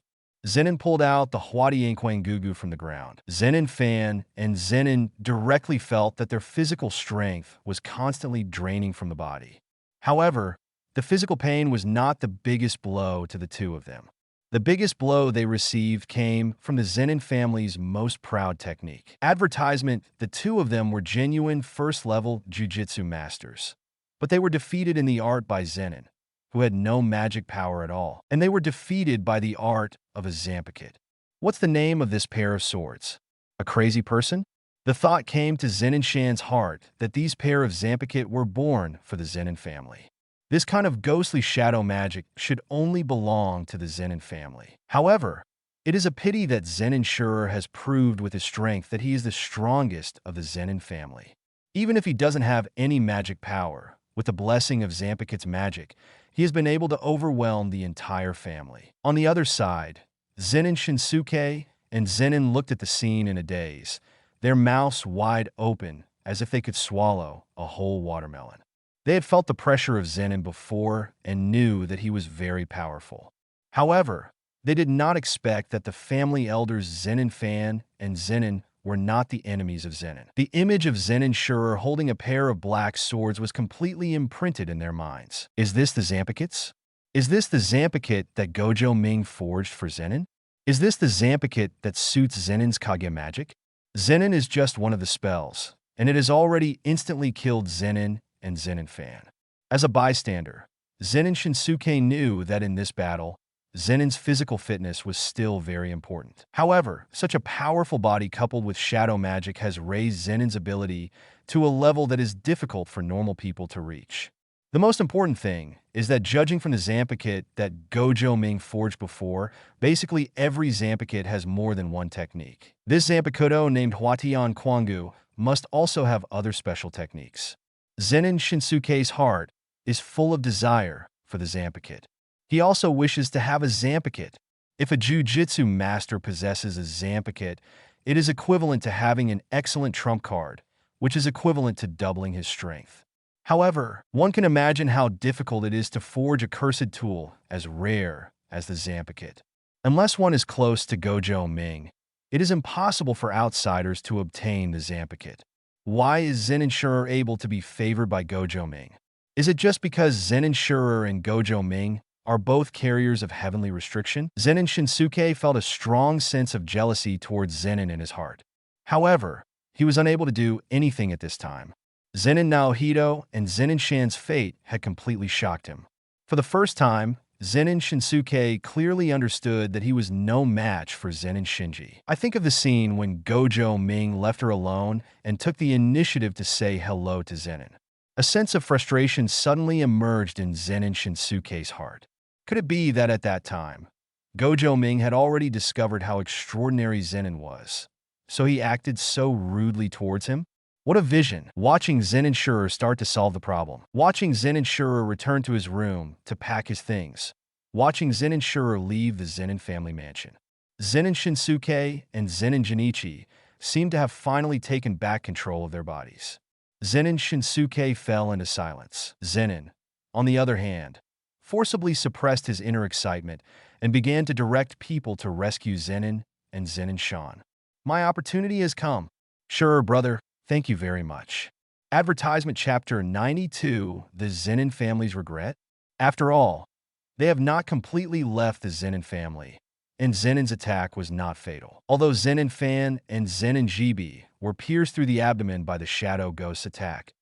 Speaker 2: Zenin pulled out the Huadianquang Gugu from the ground. Zenin Fan and Zenin directly felt that their physical strength was constantly draining from the body. However, the physical pain was not the biggest blow to the two of them. The biggest blow they received came from the Zenin family's most proud technique. Advertisement: the two of them were genuine first-level jujutsu masters. But they were defeated in the art by Zenin, who had no magic power at all. And they were defeated by the art of a Zampicut. What's the name of this pair of swords? A crazy person? The thought came to Zenin Shan's heart that these pair of Zampicut were born for the Zenin family. This kind of ghostly shadow magic should only belong to the Zenin family. However, it is a pity that Zenin Shurer has proved with his strength that he is the strongest of the Zenin family. Even if he doesn't have any magic power, with the blessing of Zampicut's magic, he has been able to overwhelm the entire family. On the other side, Zenin Shinsuke and Zenin looked at the scene in a daze, their mouths wide open as if they could swallow a whole watermelon. They had felt the pressure of Zenin before and knew that he was very powerful. However, they did not expect that the family elders Zenin Fan and Zenin were not the enemies of Zenin. The image of Zenin Shurer holding a pair of black swords was completely imprinted in their minds. Is this the Zampicuts? Is this the Zampicut that Gojo Ming forged for Zenin? Is this the Zampicut that suits Zenin's Kage magic? Zenin is just one of the spells, and it has already instantly killed Zenin and Zenin Fan. As a bystander, Zenin Shinsuke knew that in this battle, Zenin's physical fitness was still very important. However, such a powerful body coupled with shadow magic has raised Zenin's ability to a level that is difficult for normal people to reach. The most important thing is that judging from the Zampicut that Gojo Ming forged before, basically every Zampicut has more than one technique. This Zampicuto named Huatian Kwangu must also have other special techniques. Zenin Shinsuke's heart is full of desire for the Zampicut. He also wishes to have a Zampicut. If a Jujutsu master possesses a Zampicut, it is equivalent to having an excellent trump card, which is equivalent to doubling his strength. However, one can imagine how difficult it is to forge a cursed tool as rare as the Zampicut. Unless one is close to Gojo Ming, it is impossible for outsiders to obtain the Zampicut. Why is Zenin Shurer able to be favored by Gojo Ming? Is it just because Zenin Shurer and Gojo Ming are both carriers of heavenly restriction? Zenin Shinsuke felt a strong sense of jealousy towards Zenin in his heart. However, he was unable to do anything at this time. Zenin Naohito and Zenin Shan's fate had completely shocked him. For the first time, Zenin Shinsuke clearly understood that he was no match for Zenin Shinji. I think of the scene when Gojo Ming left her alone and took the initiative to say hello to Zenin. A sense of frustration suddenly emerged in Zenin Shinsuke's heart. Could it be that at that time, Gojo Ming had already discovered how extraordinary Zenin was, so he acted so rudely towards him? What a vision! Watching Zenin Shurer start to solve the problem. Watching Zenin Shurer return to his room to pack his things. Watching Zenin Shurer leave the Zenin family mansion. Zenin Shinsuke and Zenin Jinichi seemed to have finally taken back control of their bodies. Zenin Shinsuke fell into silence. Zenin, on the other hand, forcibly suppressed his inner excitement and began to direct people to rescue Zenin and Zenin Shan. My opportunity has come. Shurer brother, thank you very much. Advertisement Chapter 92, The Zenin Family's Regret. After all, they have not completely left the Zenin family, and Zenin's attack was not fatal. Although Zenin Fan and Zenin Jibi were pierced through the abdomen by the Shadow Ghost's attack,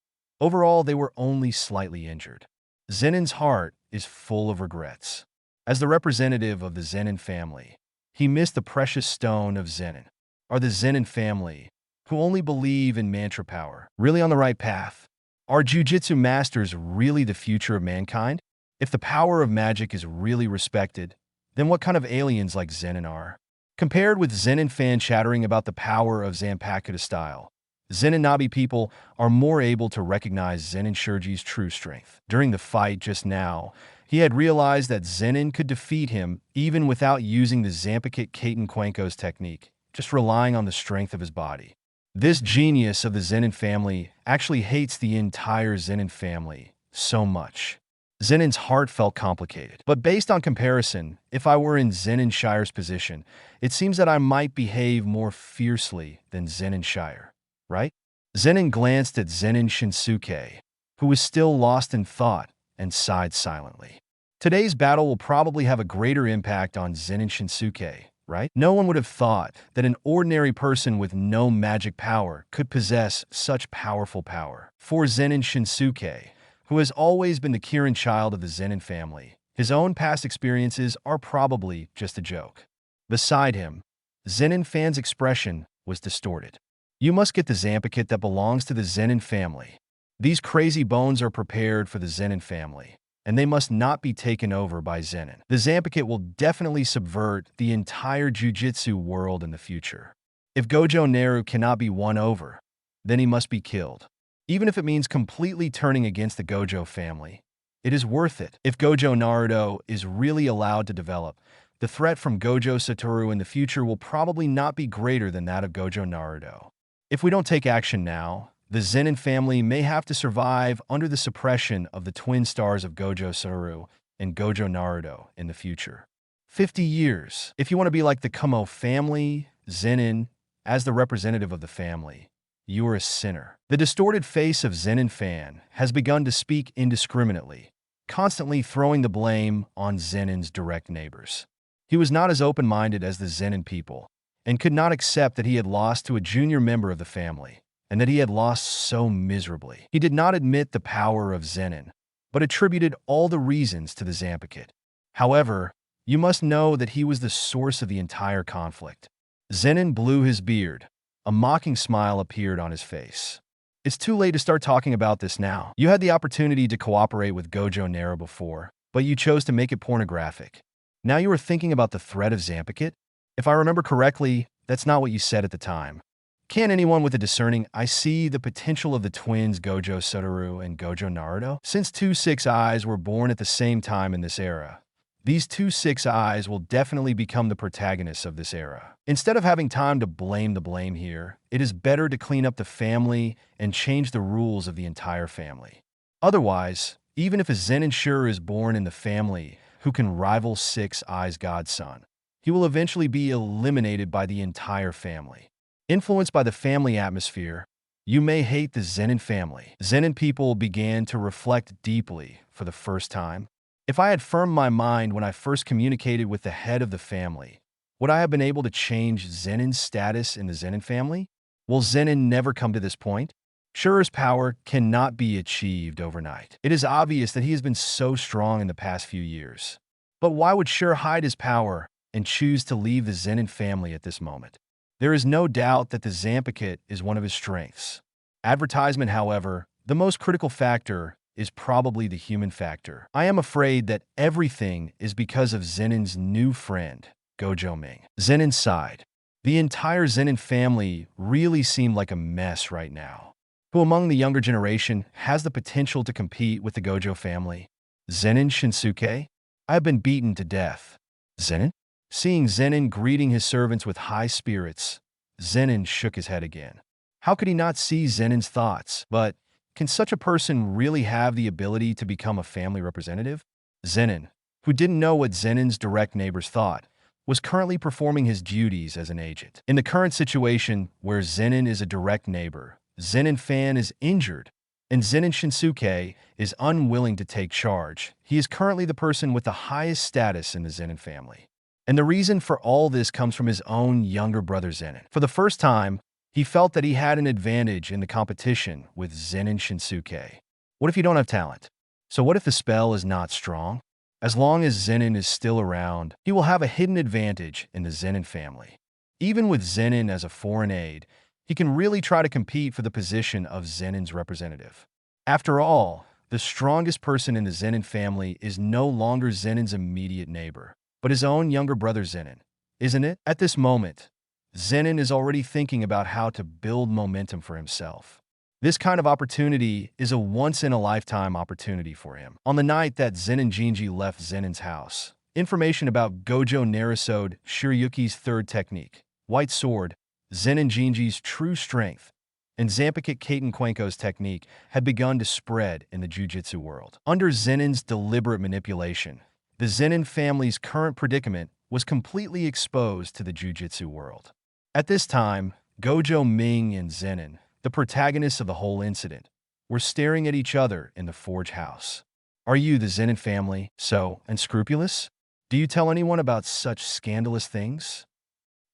Speaker 2: overall they were only slightly injured. Zenin's heart is full of regrets. As the representative of the Zenin family, he missed the precious stone of Zenin. Are the Zenin family, who only believe in mantra power, really on the right path? Are jujutsu masters really the future of mankind? If the power of magic is really respected, then what kind of aliens like Zenin are? Compared with Zenin fan chattering about the power of Zanpakuto style, Zenin Nabi people are more able to recognize Zenin Shurji's true strength. During the fight just now, he had realized that Zenin could defeat him even without using the Zanpakuto Kaiten Kwenko's technique, just relying on the strength of his body. This genius of the Zenin family actually hates the entire Zenin family so much. Zenin's heart felt complicated. But based on comparison, if I were in Zenin Shire's position, it seems that I might behave more fiercely than Zenin Shire, right? Zenin glanced at Zenin Shinsuke, who was still lost in thought, and sighed silently. Today's battle will probably have a greater impact on Zenin Shinsuke, right? No one would have thought that an ordinary person with no magic power could possess such powerful power. For Zenin Shinsuke, who has always been the Kirin child of the Zenin family, his own past experiences are probably just a joke. Beside him, Zenin fan's expression was distorted. You must get the Zanpakuto that belongs to the Zenin family. These crazy bones are prepared for the Zenin family, and they must not be taken over by Zenin. The Zanpakuto will definitely subvert the entire jujutsu world in the future. If Gojo Naru cannot be won over, then he must be killed. Even if it means completely turning against the Gojo family, it is worth it. If Gojo Naruto is really allowed to develop, the threat from Gojo Satoru in the future will probably not be greater than that of Gojo Naruto. If we don't take action now, the Zenin family may have to survive under the suppression of the twin stars of Gojo Satoru and Gojo Naruto in the future. 50 years. If you want to be like the Kumo family, Zenin, as the representative of the family, you are a sinner. The distorted face of Zenin fan has begun to speak indiscriminately, constantly throwing the blame on Zenin's direct neighbors. He was not as open-minded as the Zenin people, and could not accept that he had lost to a junior member of the family, and that he had lost so miserably. He did not admit the power of Zenin, but attributed all the reasons to the Zanpakuto. However, you must know that he was the source of the entire conflict. Zenin blew his beard. A mocking smile appeared on his face. It's too late to start talking about this now. You had the opportunity to cooperate with Gojo Naru before, but you chose to make it pornographic. Now you are thinking about the threat of Zanpakuto? If I remember correctly, that's not what you said at the time. Can anyone with a discerning eye see the potential of the twins Gojo Satoru and Gojo Naruto? Since two six eyes were born at the same time in this era, these two six eyes will definitely become the protagonists of this era. Instead of having time to blame the blame here, it is better to clean up the family and change the rules of the entire family. Otherwise, even if a Zenin Shur is born in the family who can rival Six Eyes Godson, he will eventually be eliminated by the entire family. Influenced by the family atmosphere, you may hate the Zenin family. Zenin people began to reflect deeply for the first time. If I had firmed my mind when I first communicated with the head of the family, would I have been able to change Zenin's status in the Zenin family? Will Zenin never come to this point? Shur's power cannot be achieved overnight. It is obvious that he has been so strong in the past few years. But why would Shur hide his power and choose to leave the Zenin family at this moment? There is no doubt that the Zanpakuto is one of his strengths. Advertisement, however, the most critical factor is probably the human factor. I am afraid that everything is because of Zenin's new friend, Gojo Ming. Zenin sighed. The entire Zenin family really seemed like a mess right now. Who among the younger generation has the potential to compete with the Gojo family? Zenin Shinsuke? I have been beaten to death. Zenin? Seeing Zenin greeting his servants with high spirits, Zenin shook his head again. How could he not see Zenin's thoughts? But can such a person really have the ability to become a family representative? Zenin, who didn't know what Zenin's direct neighbors thought, was currently performing his duties as an agent. In the current situation where Zenin is a direct neighbor, Zenin fan is injured, and Zenin Shinsuke is unwilling to take charge. He is currently the person with the highest status in the Zenin family. And the reason for all this comes from his own younger brother Zenin. For the first time, he felt that he had an advantage in the competition with Zenin Shinsuke. What if you don't have talent? So what if the spell is not strong? As long as Zenin is still around, he will have a hidden advantage in the Zenin family. Even with Zenin as a foreign aid, he can really try to compete for the position of Zenin's representative. After all, the strongest person in the Zenin family is no longer Zenin's immediate neighbor, but his own younger brother Zenin, isn't it? At this moment, Zenin is already thinking about how to build momentum for himself. This kind of opportunity is a once-in-a-lifetime opportunity for him. On the night that Zenin Jinji left Zenin's house, information about Gojo Naru Shiryuki's third technique, White Sword, Zenin Jinji's true strength, and Zanpakuto Kaiten Kwenko's technique had begun to spread in the Jujutsu world. Under Zenin's deliberate manipulation, the Zenin family's current predicament was completely exposed to the Jujutsu world. At this time, Gojo Ming and Zenin, the protagonists of the whole incident, were staring at each other in the forge house. Are you, the Zenin family, so unscrupulous? Do you tell anyone about such scandalous things?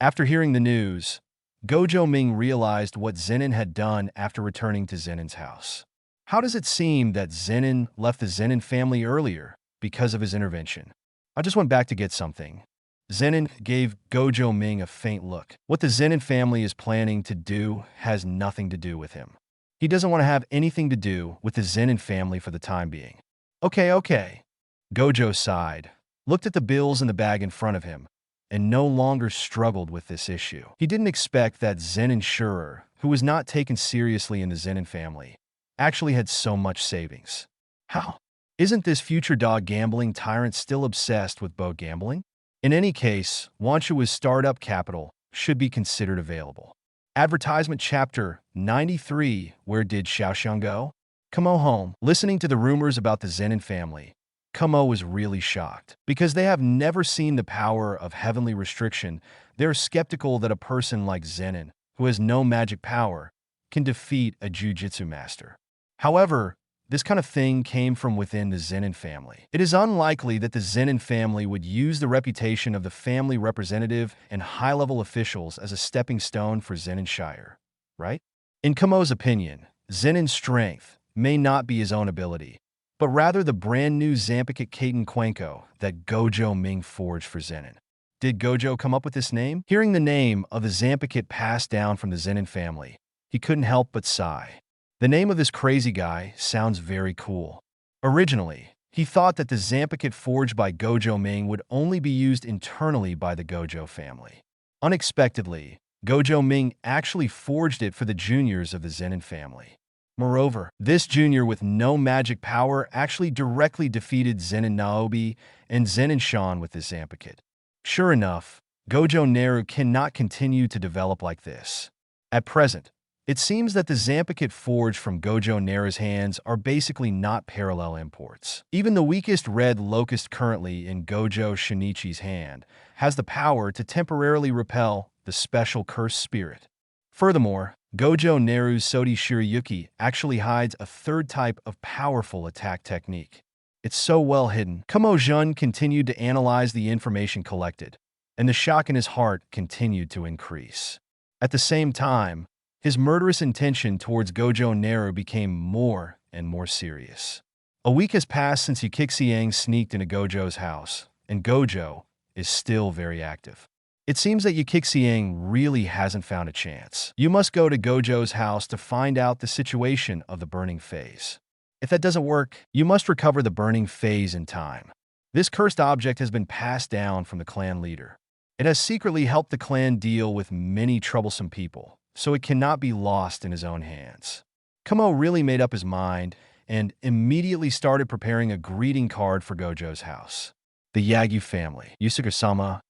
Speaker 2: After hearing the news, Gojo Ming realized what Zenin had done after returning to Zenin's house. How does it seem that Zenin left the Zenin family earlier because of his intervention? I just went back to get something. Zenin gave Gojo Ming a faint look. What the Zenin family is planning to do has nothing to do with him. He doesn't want to have anything to do with the Zenin family for the time being. Okay. Gojo sighed, looked at the bills in the bag in front of him, and no longer struggled with this issue. He didn't expect that Zenin Shurer, who was not taken seriously in the Zenin family, actually had so much savings. How? Isn't this future dog gambling tyrant still obsessed with boat gambling? In any case, Wanshua's startup capital should be considered available. Advertisement Chapter 93. Where did Xiaoxiang go? Kamo home. Listening to the rumors about the Zenin family, Kamo was really shocked. Because they have never seen the power of heavenly restriction, they're skeptical that a person like Zenin, who has no magic power, can defeat a jujutsu master. However, this kind of thing came from within the Zenin family. It is unlikely that the Zenin family would use the reputation of the family representative and high-level officials as a stepping stone for Zenin Shire, right? In Kamo's opinion, Zenin's strength may not be his own ability, but rather the brand-new Zanpakuto Kaiten Kwenko that Gojo Ming forged for Zenin. Did Gojo come up with this name? Hearing the name of the Zanpakuto passed down from the Zenin family, he couldn't help but sigh. The name of this crazy guy sounds very cool. Originally, he thought that the Zanpakuto forged by Gojo Ming would only be used internally by the Gojo family. Unexpectedly, Gojo Ming actually forged it for the juniors of the Zenin family. Moreover, this junior with no magic power actually directly defeated Zenin Naobi and Zenin Shan with this Zanpakuto. Sure enough, Gojo Naru cannot continue to develop like this. At present, it seems that the Zanpakuto forged from Gojo Naru's hands are basically not parallel imports. Even the weakest red locust currently in Gojo Shinichi's hand has the power to temporarily repel the special cursed spirit. Furthermore, Gojo Naru's Sodi Shiryuki actually hides a third type of powerful attack technique. It's so well hidden. Kamo Jun continued to analyze the information collected, and the shock in his heart continued to increase. At the same time, his murderous intention towards Gojo Naru became more and more serious. A week has passed since Yikixiang sneaked into Gojo's house, and Gojo is still very active. It seems that Yikixiang really hasn't found a chance. You must go to Gojo's house to find out the situation of the burning phase. If that doesn't work, you must recover the burning phase in time. This cursed object has been passed down from the clan leader. It has secretly helped the clan deal with many troublesome people, so it cannot be lost in his own hands. Kamo really made up his mind and immediately started preparing a greeting card for Gojo's house. The Yagyu family. Yusuke-sama,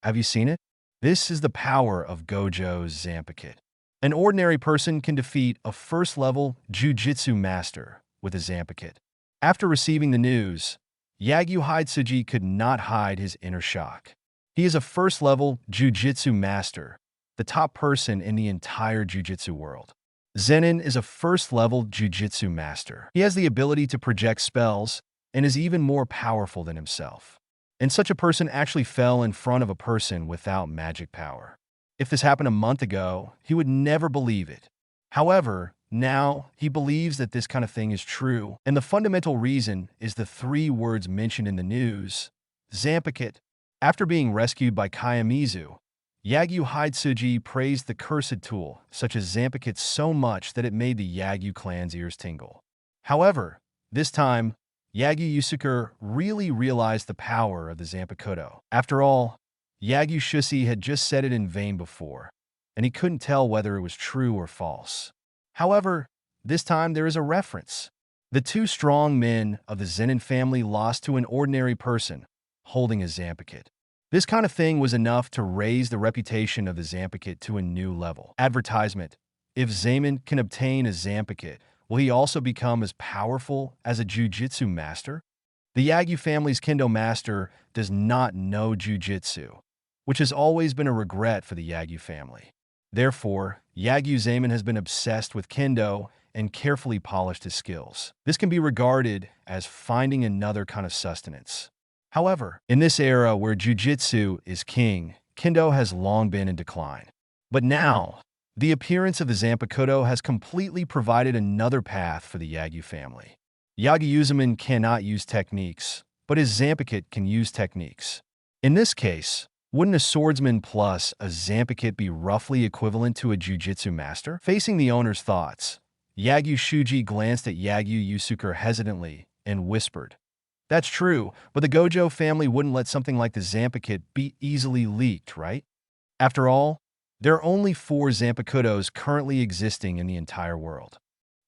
Speaker 2: have you seen it? This is the power of Gojo's Zanpakuto. An ordinary person can defeat a first-level jujutsu master with a Zanpakuto. After receiving the news, Yagyu Hidesuji could not hide his inner shock. He is a first-level jujutsu master, the top person in the entire jujutsu world. Zenin is a first-level jujutsu master. He has the ability to project spells and is even more powerful than himself. And such a person actually fell in front of a person without magic power. If this happened a month ago, he would never believe it. However, now he believes that this kind of thing is true, and the fundamental reason is the 3 words mentioned in the news, Zanpakuto. After being rescued by Kayamizu, Yagyu Haitsuji praised the cursed tool, such as Zampakit, so much that it made the Yagyu clan's ears tingle. However, this time, Yagyu Yusuke really realized the power of the Zanpakuto. After all, Yagyu Shusi had just said it in vain before, and he couldn't tell whether it was true or false. However, this time there is a reference. The two strong men of the Zenin family lost to an ordinary person holding a Zampakit. This kind of thing was enough to raise the reputation of the Zampakit to a new level. Advertisement: if Zamin can obtain a Zampakit, will he also become as powerful as a Jujutsu master? The Yagyu family's Kendo master does not know Jujutsu, which has always been a regret for the Yagyu family. Therefore, Yagyu Zamin has been obsessed with Kendo and carefully polished his skills. This can be regarded as finding another kind of sustenance. However, in this era where Jujutsu is king, Kendo has long been in decline. But now, the appearance of the Zanpakuto has completely provided another path for the Yagyu family. Yagyu Uzuman cannot use techniques, but his Zampakit can use techniques. In this case, wouldn't a swordsman plus a Zampakit be roughly equivalent to a Jujutsu master? Facing the owner's thoughts, Yagyu Shuji glanced at Yagyu Yusuke hesitantly and whispered, "That's true, but the Gojo family wouldn't let something like the Zampakit be easily leaked, right? After all, there are only 4 Zanpakutos currently existing in the entire world."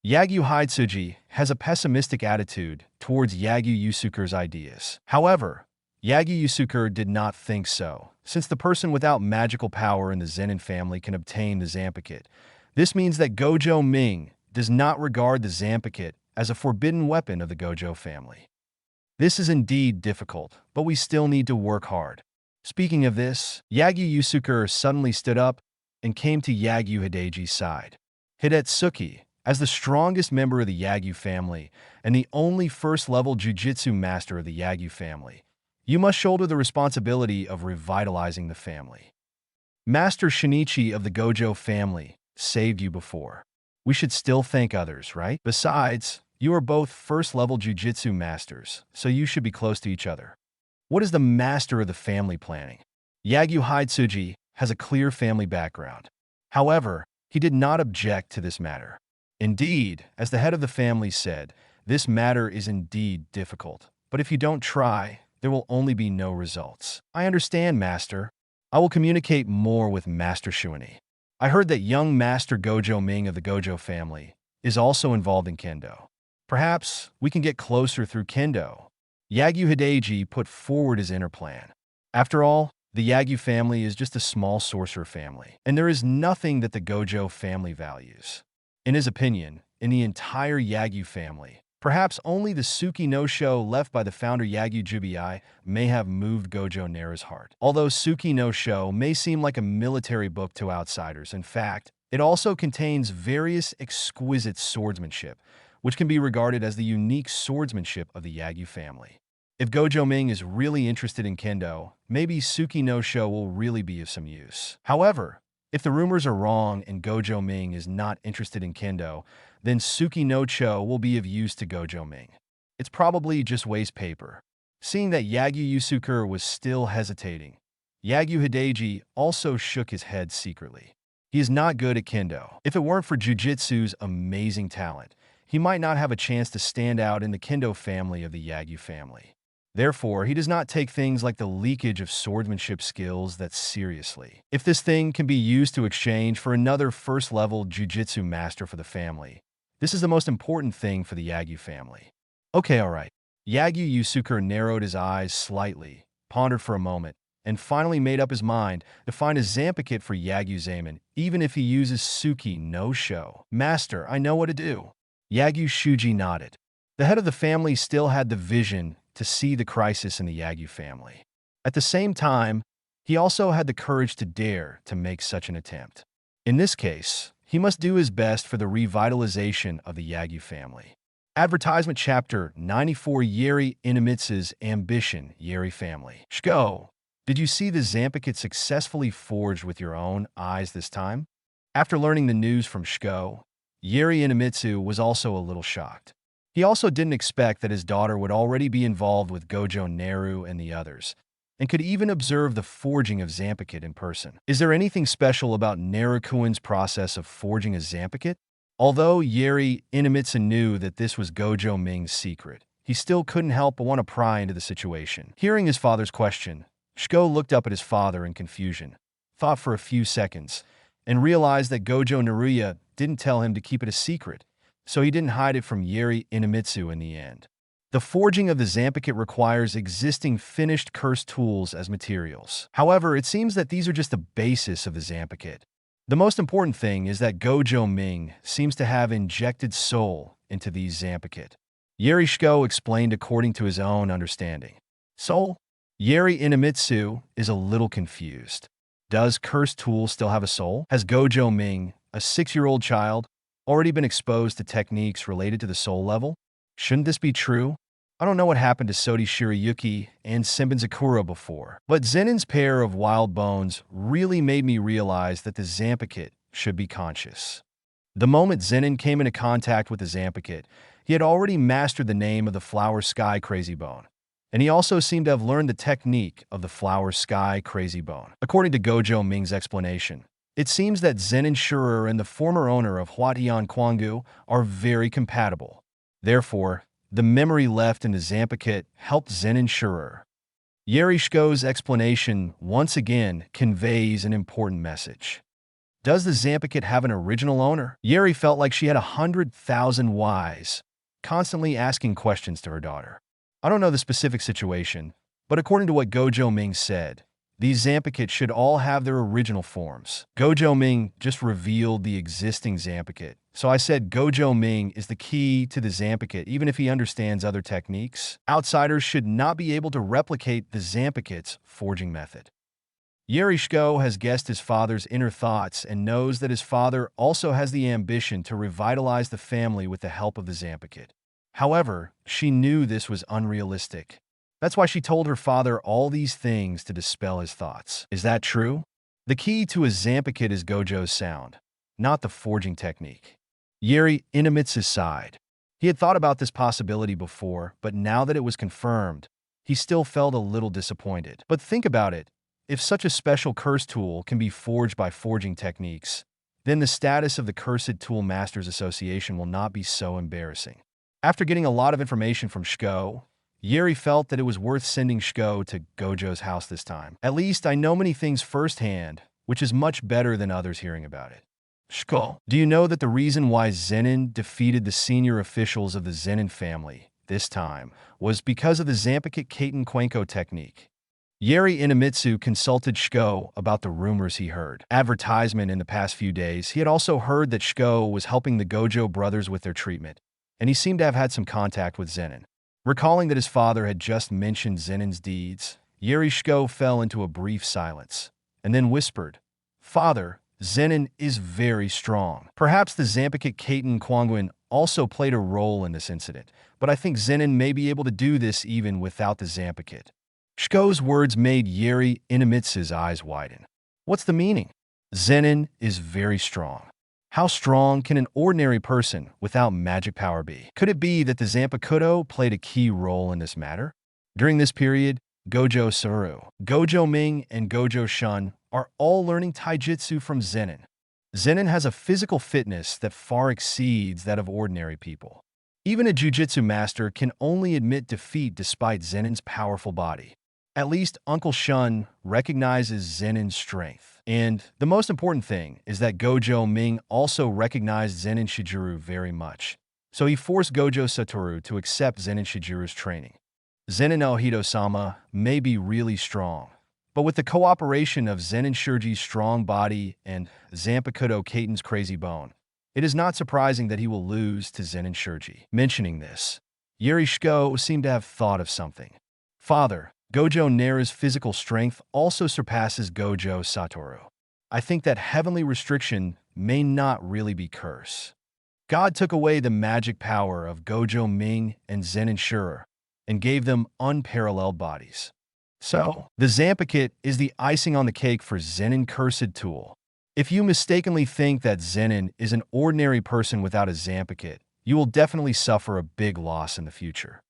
Speaker 2: Yagyu Haitsuji has a pessimistic attitude towards Yagyu Yusuke's ideas. However, Yagyu Yusuke did not think so. Since the person without magical power in the Zenin family can obtain the Zampakit, this means that Gojo Ming does not regard the Zampakit as a forbidden weapon of the Gojo family. This is indeed difficult, but we still need to work hard. Speaking of this, Yagyu Yusuke suddenly stood up and came to Yagyu Hideji's side. Hidetsuki, as the strongest member of the Yagyu family and the only first-level Jujutsu master of the Yagyu family, you must shoulder the responsibility of revitalizing the family. Master Shinichi of the Gojo family saved you before. We should still thank others, right? Besides, you are both first-level Jujutsu masters, so you should be close to each other. What is the master of the family planning? Yagyu Haitsuji has a clear family background. However, he did not object to this matter. Indeed, as the head of the family said, this matter is indeed difficult, but if you don't try, there will only be no results. I understand, Master. I will communicate more with Master Shuani. I heard that young Master Gojo Ming of the Gojo family is also involved in Kendo. Perhaps we can get closer through Kendo. Yagyu Hideji put forward his inner plan. After all, the Yagyu family is just a small sorcerer family, and there is nothing that the Gojo family values. In his opinion, in the entire Yagyu family, perhaps only the Suki no Sho left by the founder Yagyu Jubiai may have moved Gojo Naru's heart. Although Suki no Sho may seem like a military book to outsiders, in fact, it also contains various exquisite swordsmanship, which can be regarded as the unique swordsmanship of the Yagyu family. If Gojo Ming is really interested in Kendo, maybe Suki no Sho will really be of some use. However, if the rumors are wrong and Gojo Ming is not interested in Kendo, then Suki no Cho will be of use to Gojo Ming. It's probably just waste paper. Seeing that Yagyu Yusuke was still hesitating, Yagyu Hideji also shook his head secretly. He is not good at Kendo. If it weren't for Jujutsu's amazing talent, he might not have a chance to stand out in the Kendo family of the Yagyu family. Therefore, he does not take things like the leakage of swordsmanship skills that seriously. If this thing can be used to exchange for another first-level Jujutsu master for the family, this is the most important thing for the Yagyu family. Okay, alright. Yagyu Yusuke narrowed his eyes slightly, pondered for a moment, and finally made up his mind to find a Zampakit for Yagyu Zamin, even if he uses Suki no Sho. Master, I know what to do. Yagyu Shuji nodded. The head of the family still had the vision to see the crisis in the Yagyu family. At the same time, he also had the courage to dare to make such an attempt. In this case, he must do his best for the revitalization of the Yagyu family. Advertisement Chapter 94 Yeri Inamitsu's Ambition Yeri Family. Shko, did you see the Zampakit successfully forged with your own eyes this time? After learning the news from Shko, Yeri Inamitsu was also a little shocked. He also didn't expect that his daughter would already be involved with Gojo Naru and the others, and could even observe the forging of Zanpakuto in person. Is there anything special about Narukuin's process of forging a Zanpakuto? Although Yuri Inamitsu knew that this was Gojo Ming's secret, he still couldn't help but want to pry into the situation. Hearing his father's question, Shiko looked up at his father in confusion, thought for a few seconds, and realized that Gojo Naru didn't tell him to keep it a secret, so he didn't hide it from Yuri Inamitsu in the end. The forging of the Zanpakuto requires existing finished cursed tools as materials. However, it seems that these are just the basis of the Zanpakuto. The most important thing is that Gojo Ming seems to have injected soul into these Zanpakuto. Yuri Shiko explained according to his own understanding. Soul? Yuri Inamitsu is a little confused. Does cursed tools still have a soul? Has Gojo Ming, a 6-year-old child, already been exposed to techniques related to the soul level? Shouldn't this be true? I don't know what happened to Sodi Shirayuki and Senbin Zakura before, but Zenin's pair of wild bones really made me realize that the Zanpakuto should be conscious. The moment Zenin came into contact with the Zanpakuto, he had already mastered the name of the Flower Sky Crazy Bone, and he also seemed to have learned the technique of the Flower Sky Crazy Bone. According to Gojo Ming's explanation, it seems that Zenin Shurer and the former owner of Huatian Kwangu are very compatible. Therefore, the memory left in the Zanpakuto helped Zenin Shurer. Yuri Shiko's explanation once again conveys an important message. Does the Zanpakuto have an original owner? Yuri felt like she had 100,000 whys, constantly asking questions to her daughter. I don't know the specific situation, but according to what Gojo Ming said, these Zanpakuto should all have their original forms. Gojo Ming just revealed the existing Zanpakuto, so I said Gojo Ming is the key to the Zanpakuto even if he understands other techniques. Outsiders should not be able to replicate the Zanpakuto's forging method. Yuri Shiko has guessed his father's inner thoughts and knows that his father also has the ambition to revitalize the family with the help of the Zanpakuto. However, she knew this was unrealistic. That's why she told her father all these things to dispel his thoughts. Is that true? The key to a Zanpakuto is Gojo's sound, not the forging technique. Yuri Inamitsu sighed. He had thought about this possibility before, but now that it was confirmed, he still felt a little disappointed. But think about it. If such a special curse tool can be forged by forging techniques, then the status of the Cursed Tool Masters Association will not be so embarrassing. After getting a lot of information from Shiko, Yuri felt that it was worth sending Shiko to Gojo's house this time. At least I know many things firsthand, which is much better than others hearing about it. Shiko, do you know that the reason why Zenin defeated the senior officials of the Zenin family this time was because of the Zanpakuto Kaiten Kwenko technique? Yuri Inamitsu consulted Shiko about the rumors he heard. Advertisement in the past few days, he had also heard that Shiko was helping the Gojo brothers with their treatment, and he seemed to have had some contact with Zenin. Recalling that his father had just mentioned Zenin's deeds, Yuri Shiko fell into a brief silence, and then whispered, "Father, Zenin is very strong." Perhaps the Zanpakuto Kaiten Kwangwin also played a role in this incident, but I think Zenin may be able to do this even without the Zanpakuto. Shiko's words made Yuri Inamitsu's eyes widen. What's the meaning? Zenin is very strong. How strong can an ordinary person without magic power be? Could it be that the Zanpakuto played a key role in this matter? During this period, Gojo Satoru, Gojo Ming, and Gojo Shun are all learning taijutsu from Zenin. Zenin has a physical fitness that far exceeds that of ordinary people. Even a jujutsu master can only admit defeat despite Zenin's powerful body. At least Uncle Shun recognizes Zenin's strength. And the most important thing is that Gojo Ming also recognized Zenin Shijuru very much. So he forced Gojo Satoru to accept Zenin Shijuru's training. Zenin Naohito-sama may be really strong, but with the cooperation of Zenin Shurji's strong body and Zanpakuto Kaiten's crazy bone, it is not surprising that he will lose to Zenin Shurji. Mentioning this, Yuri Shiko seemed to have thought of something. Father, Gojo Naru's physical strength also surpasses Gojo Satoru. I think that heavenly restriction may not really be curse. God took away the magic power of Gojo Ming and Zenin Shurer and gave them unparalleled bodies. So, the Zanpakuto is the icing on the cake for Zenin Cursed Tool. If you mistakenly think that Zenin is an ordinary person without a Zanpakuto, you will definitely suffer a big loss in the future.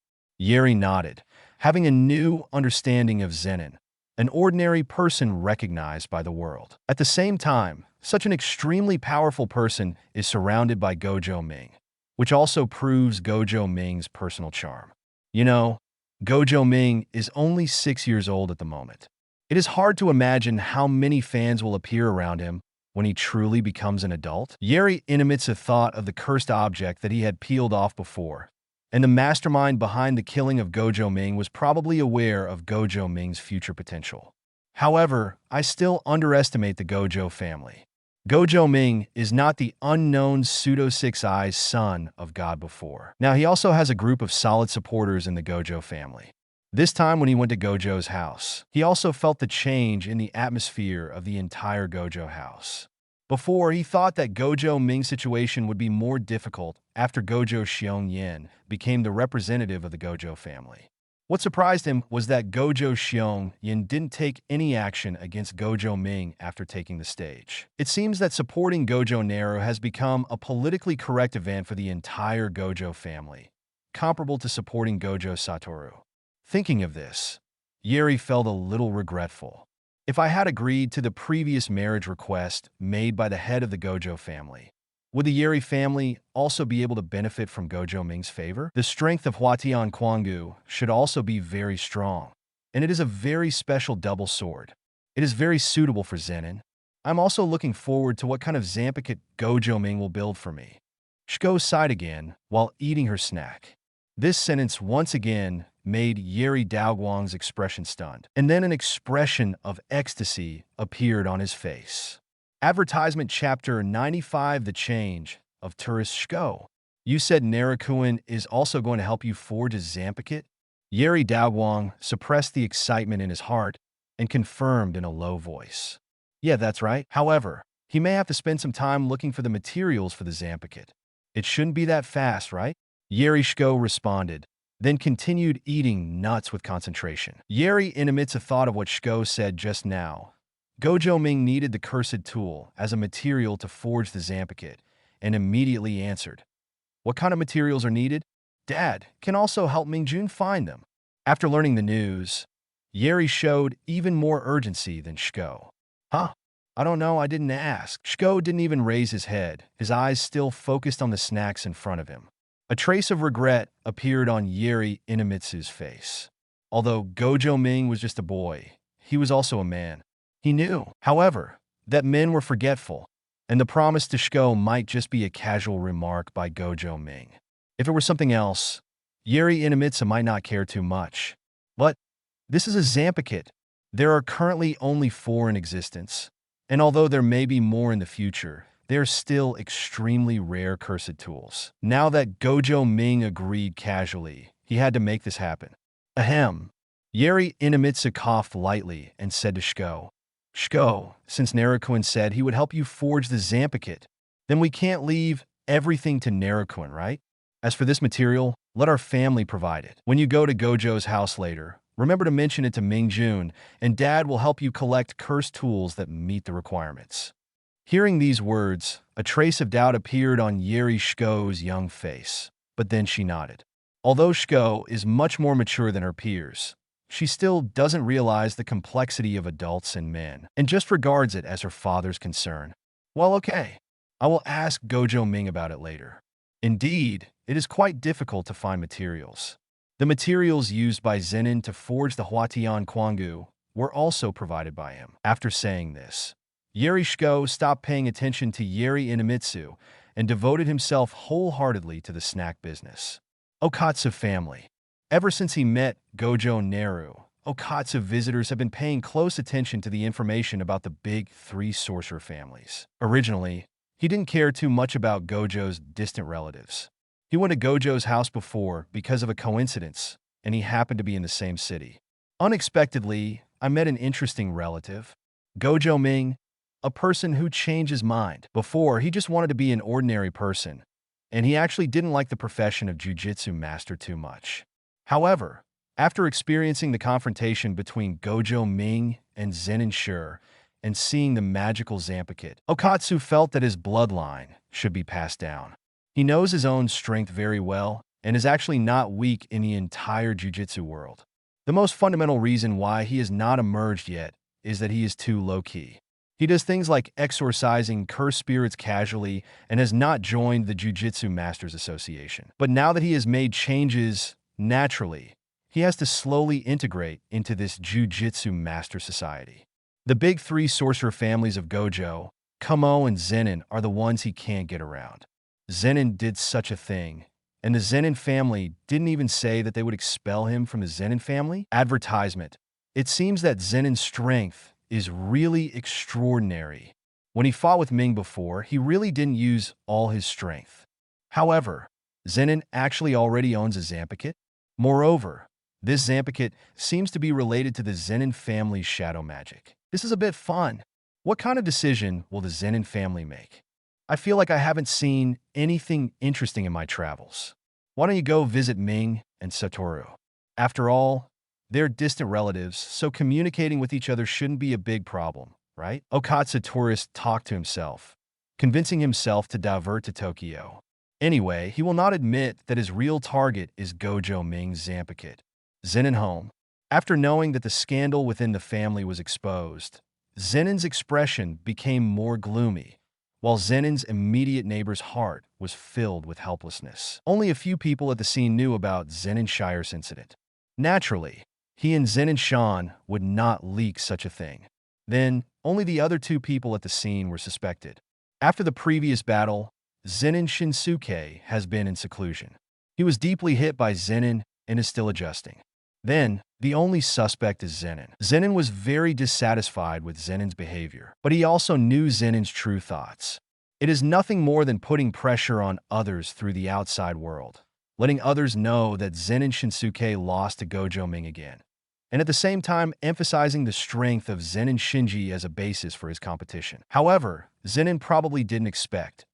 Speaker 2: Yuri nodded, having a new understanding of Zenin. an ordinary person recognized by the world. At the same time, such an extremely powerful person is surrounded by Gojo Ming, which also proves Gojo Ming's personal charm. You know, Gojo Ming is only 6 years old at the moment. It is hard to imagine how many fans will appear around him when he truly becomes an adult. Yeri Inamitsu thought of the cursed object that he had peeled off before, and the mastermind behind the killing of Gojo Ming was probably aware of Gojo Ming's future potential. However, I still underestimate the Gojo family. Gojo Ming is not the unknown pseudo-six eyes son of God before. Now, he also has a group of solid supporters in the Gojo family. This time when he went to Gojo's house, he also felt the change in the atmosphere of the entire Gojo house. Before, he thought that Gojo Ming's situation would be more difficult after Gojo Xiong Yin became the representative of the Gojo family. What surprised him was that Gojo Xiong Yin didn't take any action against Gojo Ming after taking the stage. It seems that supporting Gojo Naru has become a politically correct event for the entire Gojo family, comparable to supporting Gojo Satoru. Thinking of this, Yeri felt a little regretful. If I had agreed to the previous marriage request made by the head of the Gojo family, would the Yeri family also be able to benefit from Gojo Ming's favor? The strength of Huatian Quangu should also be very strong, and it is a very special double sword. It is very suitable for Zenin. I'm also looking forward to what kind of Zampicut Gojo Ming will build for me. Shiko sighed again while eating her snack. This sentence once again made Yeri Daoguang's expression stunned, and then an expression of ecstasy appeared on his face. Advertisement Chapter 95 The Change of Tourist Shiko. You said Narukuin is also going to help you forge a Zampicut? Yeri Daoguang suppressed the excitement in his heart and confirmed in a low voice. Yeah, that's right. However, he may have to spend some time looking for the materials for the Zampicut. It shouldn't be that fast, right? Yeri Shiko responded, then continued eating nuts with concentration. Yeri Inamitsu thought of what Shiko said just now. Gojo Ming needed the cursed tool as a material to forge the Zampicut, and immediately answered, "What kind of materials are needed? Dad can also help Mingjun find them." After learning the news, Yeri showed even more urgency than Shiko. Huh? I don't know, I didn't ask. Shiko didn't even raise his head, his eyes still focused on the snacks in front of him. A trace of regret appeared on Yeri Inamitsu's face. Although Gojo Ming was just a boy, he was also a man. He knew, however, that men were forgetful, and the promise to Shiko might just be a casual remark by Gojo Ming. If it were something else, Yeri Inamitsu might not care too much. But this is a Zampicut. There are currently only 4 in existence, and although there may be more in the future, they are still extremely rare cursed tools. Now that Gojo Ming agreed casually, he had to make this happen. Ahem. Yeri Inamitsu coughed lightly and said to Shiko, "Shiko, since Narukuin said he would help you forge the Zampicut, then we can't leave everything to Narukuin, right? As for this material, let our family provide it. When you go to Gojo's house later, remember to mention it to Mingjun, and Dad will help you collect cursed tools that meet the requirements." Hearing these words, a trace of doubt appeared on Yeri Shiko's young face, but then she nodded. Although Shiko is much more mature than her peers, she still doesn't realize the complexity of adults and men, and just regards it as her father's concern. Well, okay. I will ask Gojo Ming about it later. Indeed, it is quite difficult to find materials. The materials used by Zenin to forge the Huatian Quangu were also provided by him. After saying this, Yeri Shiko stopped paying attention to Yeri Inamitsu and devoted himself wholeheartedly to the snack business. Okatsu family. Ever since he met Gojo Naru, Okatsu visitors have been paying close attention to the information about the big 3 sorcerer families. Originally, he didn't care too much about Gojo's distant relatives. He went to Gojo's house before because of a coincidence, and he happened to be in the same city. Unexpectedly, I met an interesting relative, Gojo Ming, a person who changed his mind. Before, he just wanted to be an ordinary person, and he actually didn't like the profession of Jujutsu master too much. However, after experiencing the confrontation between Gojo Ming and Zenin Shur and seeing the magical Zampicut, Okatsu felt that his bloodline should be passed down. He knows his own strength very well and is actually not weak in the entire Jujutsu world. The most fundamental reason why he has not emerged yet is that he is too low-key. He does things like exorcising cursed spirits casually and has not joined the Jujutsu Masters Association. But now that he has made changes naturally, he has to slowly integrate into this Jujutsu Master Society. The big three sorcerer families of Gojo, Kumo, and Zenin are the ones he can't get around. Zenin did such a thing, and the Zenin family didn't even say that they would expel him from the Zenin family? Advertisement. It seems that Zenin's strength is really extraordinary. When he fought with Ming before, he really didn't use all his strength. However, Zenin actually already owns a Zanpakuto. Moreover, this Zanpakuto seems to be related to the Zenin family's shadow magic. This is a bit fun. What kind of decision will the Zenin family make? I feel like I haven't seen anything interesting in my travels. Why don't you go visit Ming and Satoru? After all, they're distant relatives, so communicating with each other shouldn't be a big problem, right? Okatsu tourist talked to himself, convincing himself to divert to Tokyo. Anyway, he will not admit that his real target is Gojo Ming's Zanpakuto. Zenin home. After knowing that the scandal within the family was exposed, Zenin's expression became more gloomy, while Zenin's immediate neighbor's heart was filled with helplessness. Only a few people at the scene knew about Zenin Shire's incident. Naturally, he and Zenin Shan would not leak such a thing. Then, only the other two people at the scene were suspected. After the previous battle, Zenin Shinsuke has been in seclusion. He was deeply hit by Zenin and is still adjusting. Then, the only suspect is Zenin. Zenin was very dissatisfied with Zenin's behavior, but he also knew Zenin's true thoughts. It is nothing more than putting pressure on others through the outside world, letting others know that Zenin Shinsuke lost to Gojo Ming again, and at the same time emphasizing the strength of Zenin Shinji as a basis for his competition. However, Zenin probably didn't expect.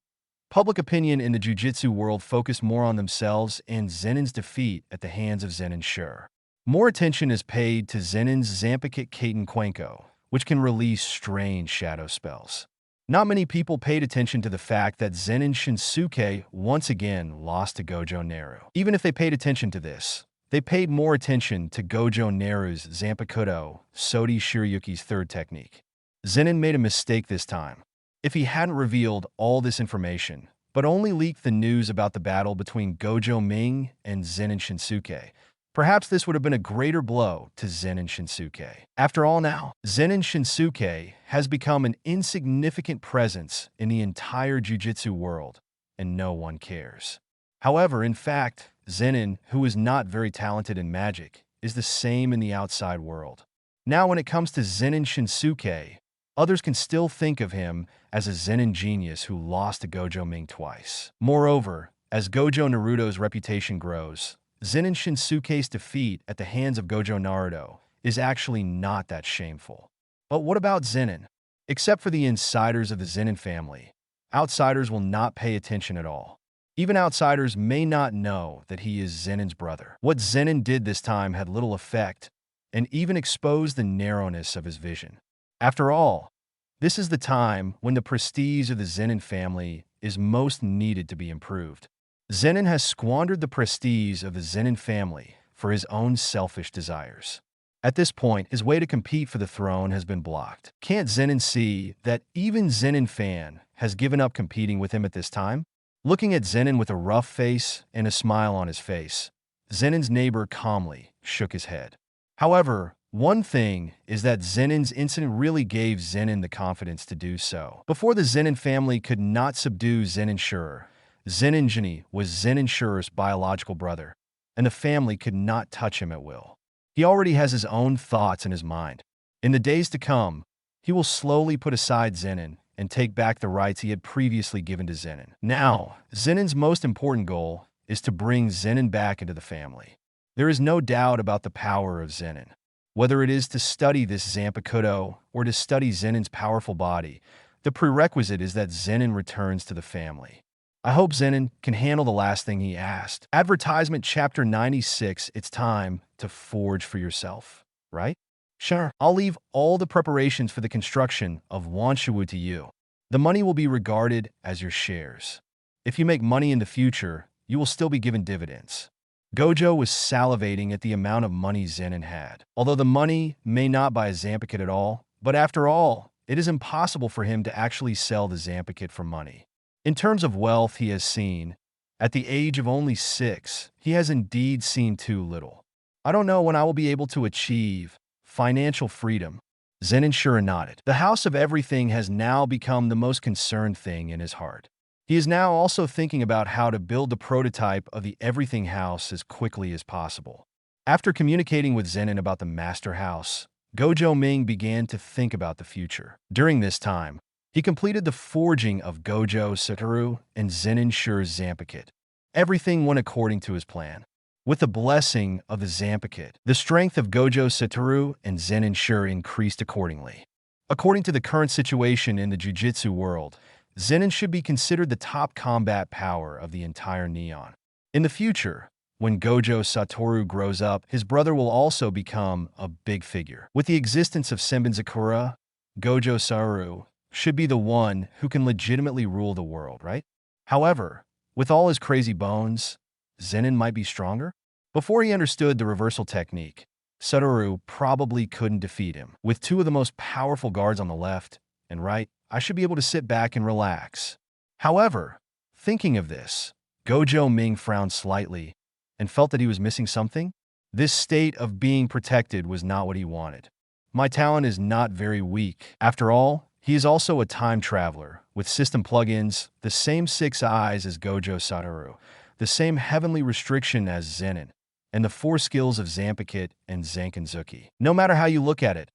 Speaker 2: Public opinion in the Jujutsu world focused more on themselves and Zenin's defeat at the hands of Zenin Shure. More attention is paid to Zenin's Zanpakuto Kaiten Kwenko, which can release strange shadow spells. Not many people paid attention to the fact that Zenin Shinsuke once again lost to Gojo Naru. Even if they paid attention to this, they paid more attention to Gojo Naru's Zanpakuto, Sodi Shiryuki's third technique. Zenin made a mistake this time. If he hadn't revealed all this information, but only leaked the news about the battle between Gojo Ming and Zenin Shinsuke, perhaps this would have been a greater blow to Zenin Shinsuke. After all now, Zenin Shinsuke has become an insignificant presence in the entire Jujutsu world, and no one cares. However, in fact, Zenin, who is not very talented in magic, is the same in the outside world. Now when it comes to Zenin Shinsuke, others can still think of him as a Zenin genius who lost to Gojo Ming twice. Moreover, as Gojo Naruto's reputation grows, Zenin Shinsuke's defeat at the hands of Gojo Naru is actually not that shameful. But what about Zenin? Except for the insiders of the Zenin family, outsiders will not pay attention at all. Even outsiders may not know that he is Zenin's brother. What Zenin did this time had little effect, and even exposed the narrowness of his vision. After all, this is the time when the prestige of the Zenin family is most needed to be improved. Zenin has squandered the prestige of the Zenin family for his own selfish desires. At this point, his way to compete for the throne has been blocked. Can't Zenin see that even Zenin fan has given up competing with him at this time? Looking at Zenin with a rough face and a smile on his face, Zenin's neighbor calmly shook his head. However, one thing is that Zenin's incident really gave Zenin the confidence to do so. Before the Zenin family could not subdue Zenin Shure, Zenin Jinni was Zenin Shure's biological brother, and the family could not touch him at will. He already has his own thoughts in his mind. In the days to come, he will slowly put aside Zenin and take back the rights he had previously given to Zenin. Now, Zenin's most important goal is to bring Zenin back into the family. There is no doubt about the power of Zenin. Whether it is to study this Zanpakuto or to study Zenin's powerful body, the prerequisite is that Zenin returns to the family. I hope Zenin can handle the last thing he asked. Advertisement Chapter 96, it's time to forge for yourself, right? Sure, I'll leave all the preparations for the construction of Wanshiwu to you. The money will be regarded as your shares. If you make money in the future, you will still be given dividends. Gojo was salivating at the amount of money Zenin had. Although the money may not buy a Zampakit at all, but after all, it is impossible for him to actually sell the Zampakit for money. In terms of wealth he has seen, at the age of only 6, he has indeed seen too little. I don't know when I will be able to achieve financial freedom. Zenin sure nodded. The House of Everything has now become the most concerned thing in his heart. He is now also thinking about how to build the prototype of the Everything House as quickly as possible. After communicating with Zenin about the Master House, Gojo Ming began to think about the future. During this time, he completed the forging of Gojo Satoru and Zenin Shure's Zampakit. Everything went according to his plan. With the blessing of the Zampakit, the strength of Gojo Satoru and Zenin Shure increased accordingly. According to the current situation in the Jujutsu world, Zenin should be considered the top combat power of the entire Neon. In the future, when Gojo Satoru grows up, his brother will also become a big figure. With the existence of Senbin Zakura, Gojo Satoru should be the one who can legitimately rule the world, right? However, with all his crazy bones, Zenin might be stronger? Before he understood the reversal technique, Satoru probably couldn't defeat him. With two of the most powerful guards on the left and right, I should be able to sit back and relax. However, thinking of this, Gojo Ming frowned slightly and felt that he was missing something. This state of being protected was not what he wanted. My talent is not very weak. After all, he is also a time traveler, with system plugins, the same 6 eyes as Gojo Satoru, the same heavenly restriction as Zenin, and the 4 skills of Zampakit and Zankinzuki. No matter how you look at it,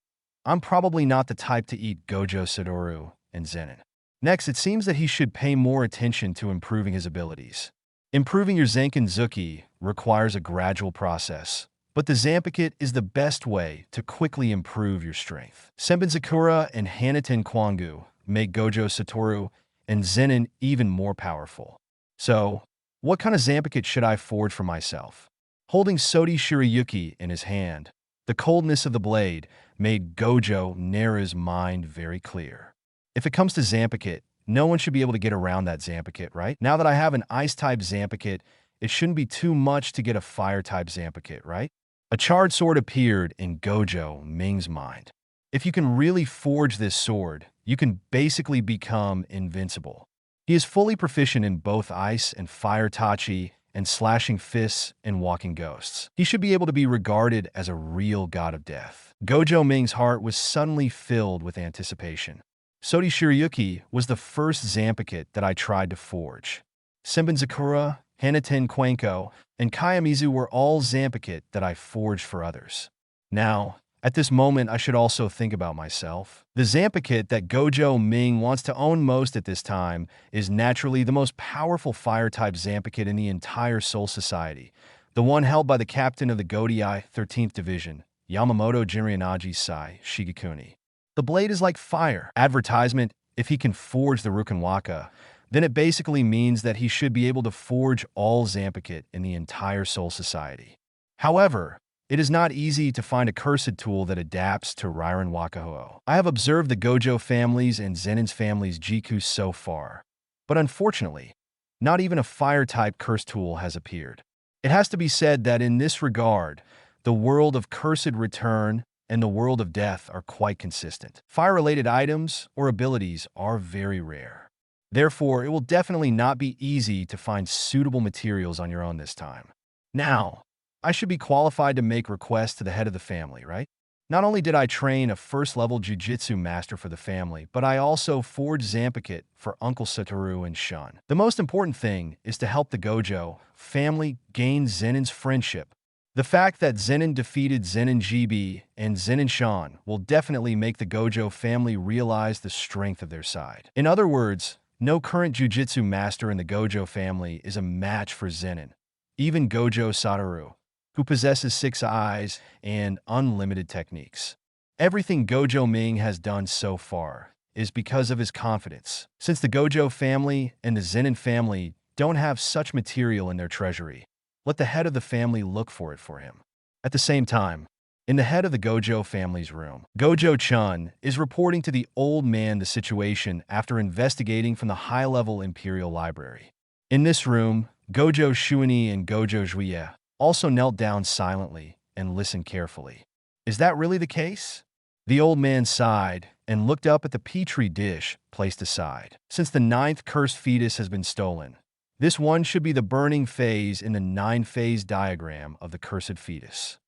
Speaker 2: I'm probably not the type to eat Gojo Satoru and Zenin. Next, it seems that he should pay more attention to improving his abilities. Improving your Zankinzuki requires a gradual process, but the Zampakit is the best way to quickly improve your strength. Senbin Zakura and Hanaten Kwangu make Gojo Satoru and Zenin even more powerful. So, what kind of Zampakit should I forge for myself? Holding Sodi Shirayuki in his hand, the coldness of the blade made Gojo Naru's mind very clear. If it comes to Zampakit, no one should be able to get around that Zampakit, right? Now that I have an Ice-type Zampakit, it shouldn't be too much to get a Fire-type Zampakit, right? A charred sword appeared in Gojo Ming's mind. If you can really forge this sword, you can basically become invincible. He is fully proficient in both Ice and Fire Tachi and slashing fists and walking ghosts. He should be able to be regarded as a real god of death. Gojo Ming's heart was suddenly filled with anticipation. Sodi Shirayuki was the first Zampakit that I tried to forge. Senbin Zakura, Hanaten Kwanko, and Kayamizu were all Zampakit that I forged for others. Now, at this moment, I should also think about myself. The Zampakit that Gojo Ming wants to own most at this time is naturally the most powerful Fire-type Zampakit in the entire Soul Society, the one held by the captain of the Godei 13th Division, Yamamoto Jinryanaji Sai Shigekuni. The blade is like fire. Advertisement: if he can forge the Rukenwaka, then it basically means that he should be able to forge all Zampakit in the entire Soul Society. However, it is not easy to find a cursed tool that adapts to Rairan Wakaho. I have observed the Gojo families and Zenin's family's Jiku so far, but unfortunately, not even a fire-type curse tool has appeared. It has to be said that in this regard, the world of Cursed Return and the world of Death are quite consistent. Fire-related items or abilities are very rare. Therefore, it will definitely not be easy to find suitable materials on your own this time. Now, I should be qualified to make requests to the head of the family, right? Not only did I train a first-level Jujutsu master for the family, but I also forged Zampakit for Uncle Satoru and Shun. The most important thing is to help the Gojo family gain Zenin's friendship. The fact that Zenin defeated Zenin Jibi and Zenin Shan will definitely make the Gojo family realize the strength of their side. In other words, no current Jujutsu master in the Gojo family is a match for Zenin. Even Gojo Satoru, who possesses 6 eyes and unlimited techniques. Everything Gojo Ming has done so far is because of his confidence. Since the Gojo family and the Zenin family don't have such material in their treasury, let the head of the family look for it for him. At the same time, in the head of the Gojo family's room, Gojo Chun is reporting to the old man the situation after investigating from the high-level Imperial Library. In this room, Gojo Shuini and Gojo Juye also knelt down silently and listened carefully. Is that really the case? The old man sighed and looked up at the petri dish placed aside. Since the ninth cursed fetus has been stolen, this one should be the burning phase in the nine-phase diagram of the cursed fetus.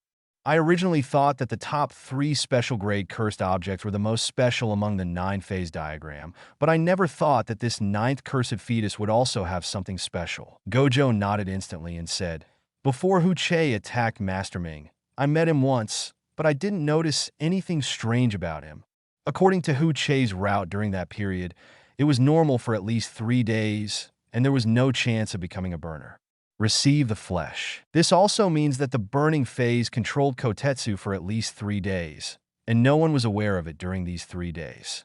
Speaker 2: I originally thought that the top 3 special grade cursed objects were the most special among the 9-phase diagram, but I never thought that this 9th cursed fetus would also have something special. Gojo nodded instantly and said, "Before Hu Che attacked Master Ming, I met him once, but I didn't notice anything strange about him. According to Hu Che's route during that period, it was normal for at least 3 days, and there was no chance of becoming a burner. Receive the flesh. This also means that the burning phase controlled Kotetsu for at least 3 days, and no one was aware of it during these 3 days."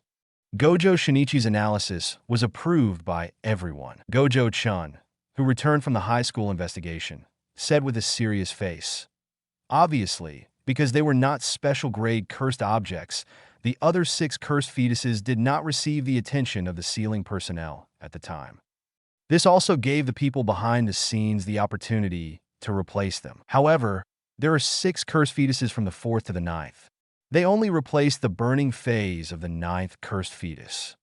Speaker 2: Gojo Shinichi's analysis was approved by everyone. Gojo Chun, who returned from the high school investigation, said with a serious face, "Obviously, because they were not special-grade cursed objects, the other 6 cursed fetuses did not receive the attention of the sealing personnel at the time. This also gave the people behind the scenes the opportunity to replace them. However, there are 6 cursed fetuses from the 4th to the 9th. They only replaced the burning phase of the 9th cursed fetus.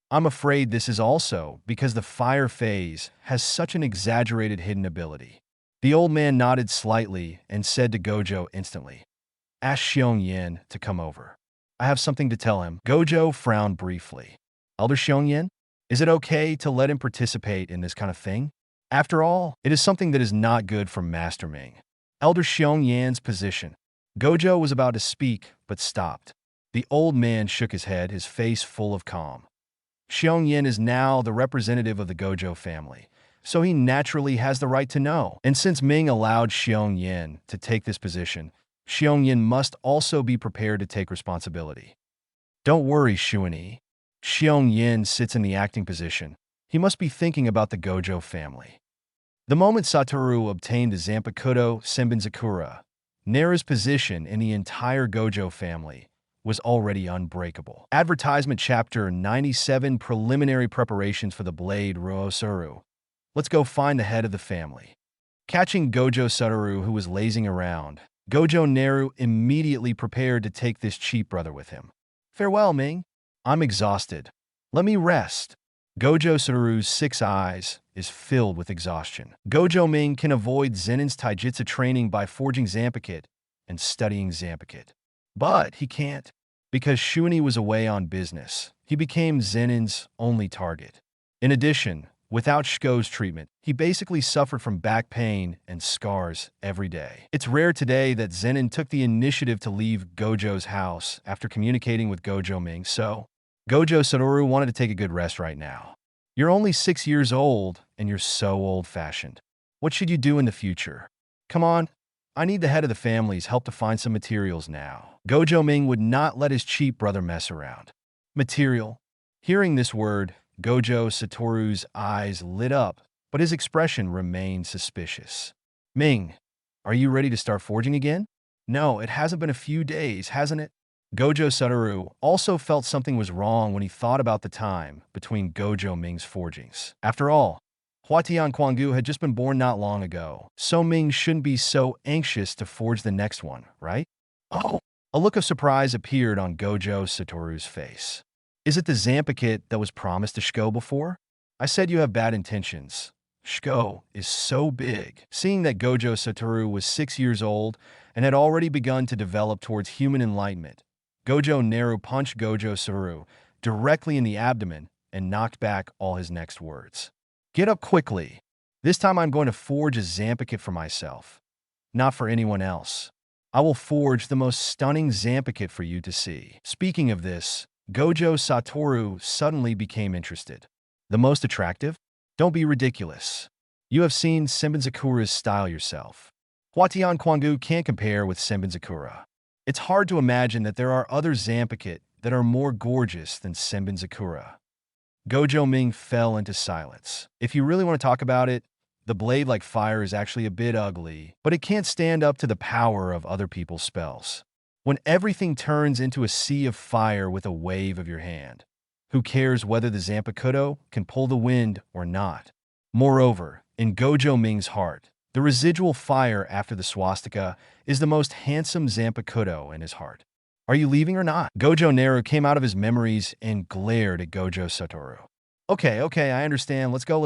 Speaker 2: I'm afraid this is also because the fire phase has such an exaggerated hidden ability." The old man nodded slightly and said to Gojo instantly, "Ask Xiong Yin to come over. I have something to tell him." Gojo frowned briefly. "Elder Xiong Yin? Is it okay to let him participate in this kind of thing? After all, it is something that is not good for Master Ming." Elder Xiong Yan's position. Gojo was about to speak, but stopped. The old man shook his head, his face full of calm. Xiong Yin is now the representative of the Gojo family, so he naturally has the right to know. And since Ming allowed Xiong Yin to take this position, Xiong Yin must also be prepared to take responsibility. "Don't worry, Shuani. Xiong Yin sits in the acting position. He must be thinking about the Gojo family." The moment Satoru obtained the Zanpakuto Senbenzakura, Nara's position in the entire Gojo family was already unbreakable. Advertisement Chapter 97 Preliminary Preparations for the Blade Roosuru. Let's go find the head of the family. Catching Gojo Satoru, who was lazing around, Gojo Naru immediately prepared to take this cheap brother with him. "Farewell, Ming. I'm exhausted. Let me rest." Gojo Satoru's 6 eyes is filled with exhaustion. Gojo Ming can avoid Zenin's taijutsu training by forging Zanpakuto and studying Zanpakuto. But he can't. Because Shuani was away on business, he became Zenin's only target. In addition, without Shiko's treatment, he basically suffered from back pain and scars every day. It's rare today that Zenin took the initiative to leave Gojo's house after communicating with Gojo Ming, so Gojo Satoru wanted to take a good rest right now. "You're only 6 years old, and you're so old-fashioned. What should you do in the future? Come on, I need the head of the family's help to find some materials now." Gojo Ming would not let his cheap brother mess around. Material. Hearing this word, Gojo Satoru's eyes lit up, but his expression remained suspicious. "Ming, are you ready to start forging again?" "No, it hasn't been a few days, hasn't it?" Gojo Satoru also felt something was wrong when he thought about the time between Gojo Ming's forgings. After all, Huatian Quangu had just been born not long ago, so Ming shouldn't be so anxious to forge the next one, right? Oh! A look of surprise appeared on Gojo Satoru's face. "Is it the Zanpakuto that was promised to Shiko before? I said you have bad intentions. Shiko is so big." Seeing that Gojo Satoru was 6 years old and had already begun to develop towards human enlightenment, Gojo Naru punched Gojo Satoru directly in the abdomen and knocked back all his next words. "Get up quickly. This time I'm going to forge a Zanpakuto for myself, not for anyone else. I will forge the most stunning Zanpakuto for you to see." Speaking of this, Gojo Satoru suddenly became interested. "The most attractive? Don't be ridiculous. You have seen Senbenzakura's style yourself. Huatian Quangu can't compare with Senbenzakura. It's hard to imagine that there are other Zanpakuto that are more gorgeous than Senbenzakura." Gojo Ming fell into silence. If you really want to talk about it, the blade like fire is actually a bit ugly, but it can't stand up to the power of other people's spells. When everything turns into a sea of fire with a wave of your hand, who cares whether the Zanpakuto can pull the wind or not? Moreover, in Gojo Ming's heart, The residual fire after the swastika is the most handsome Zanpakuto in his heart. Are you leaving or not? Gojo Naru came out of his memories and glared at Gojo Satoru. Okay, I understand. Let's go.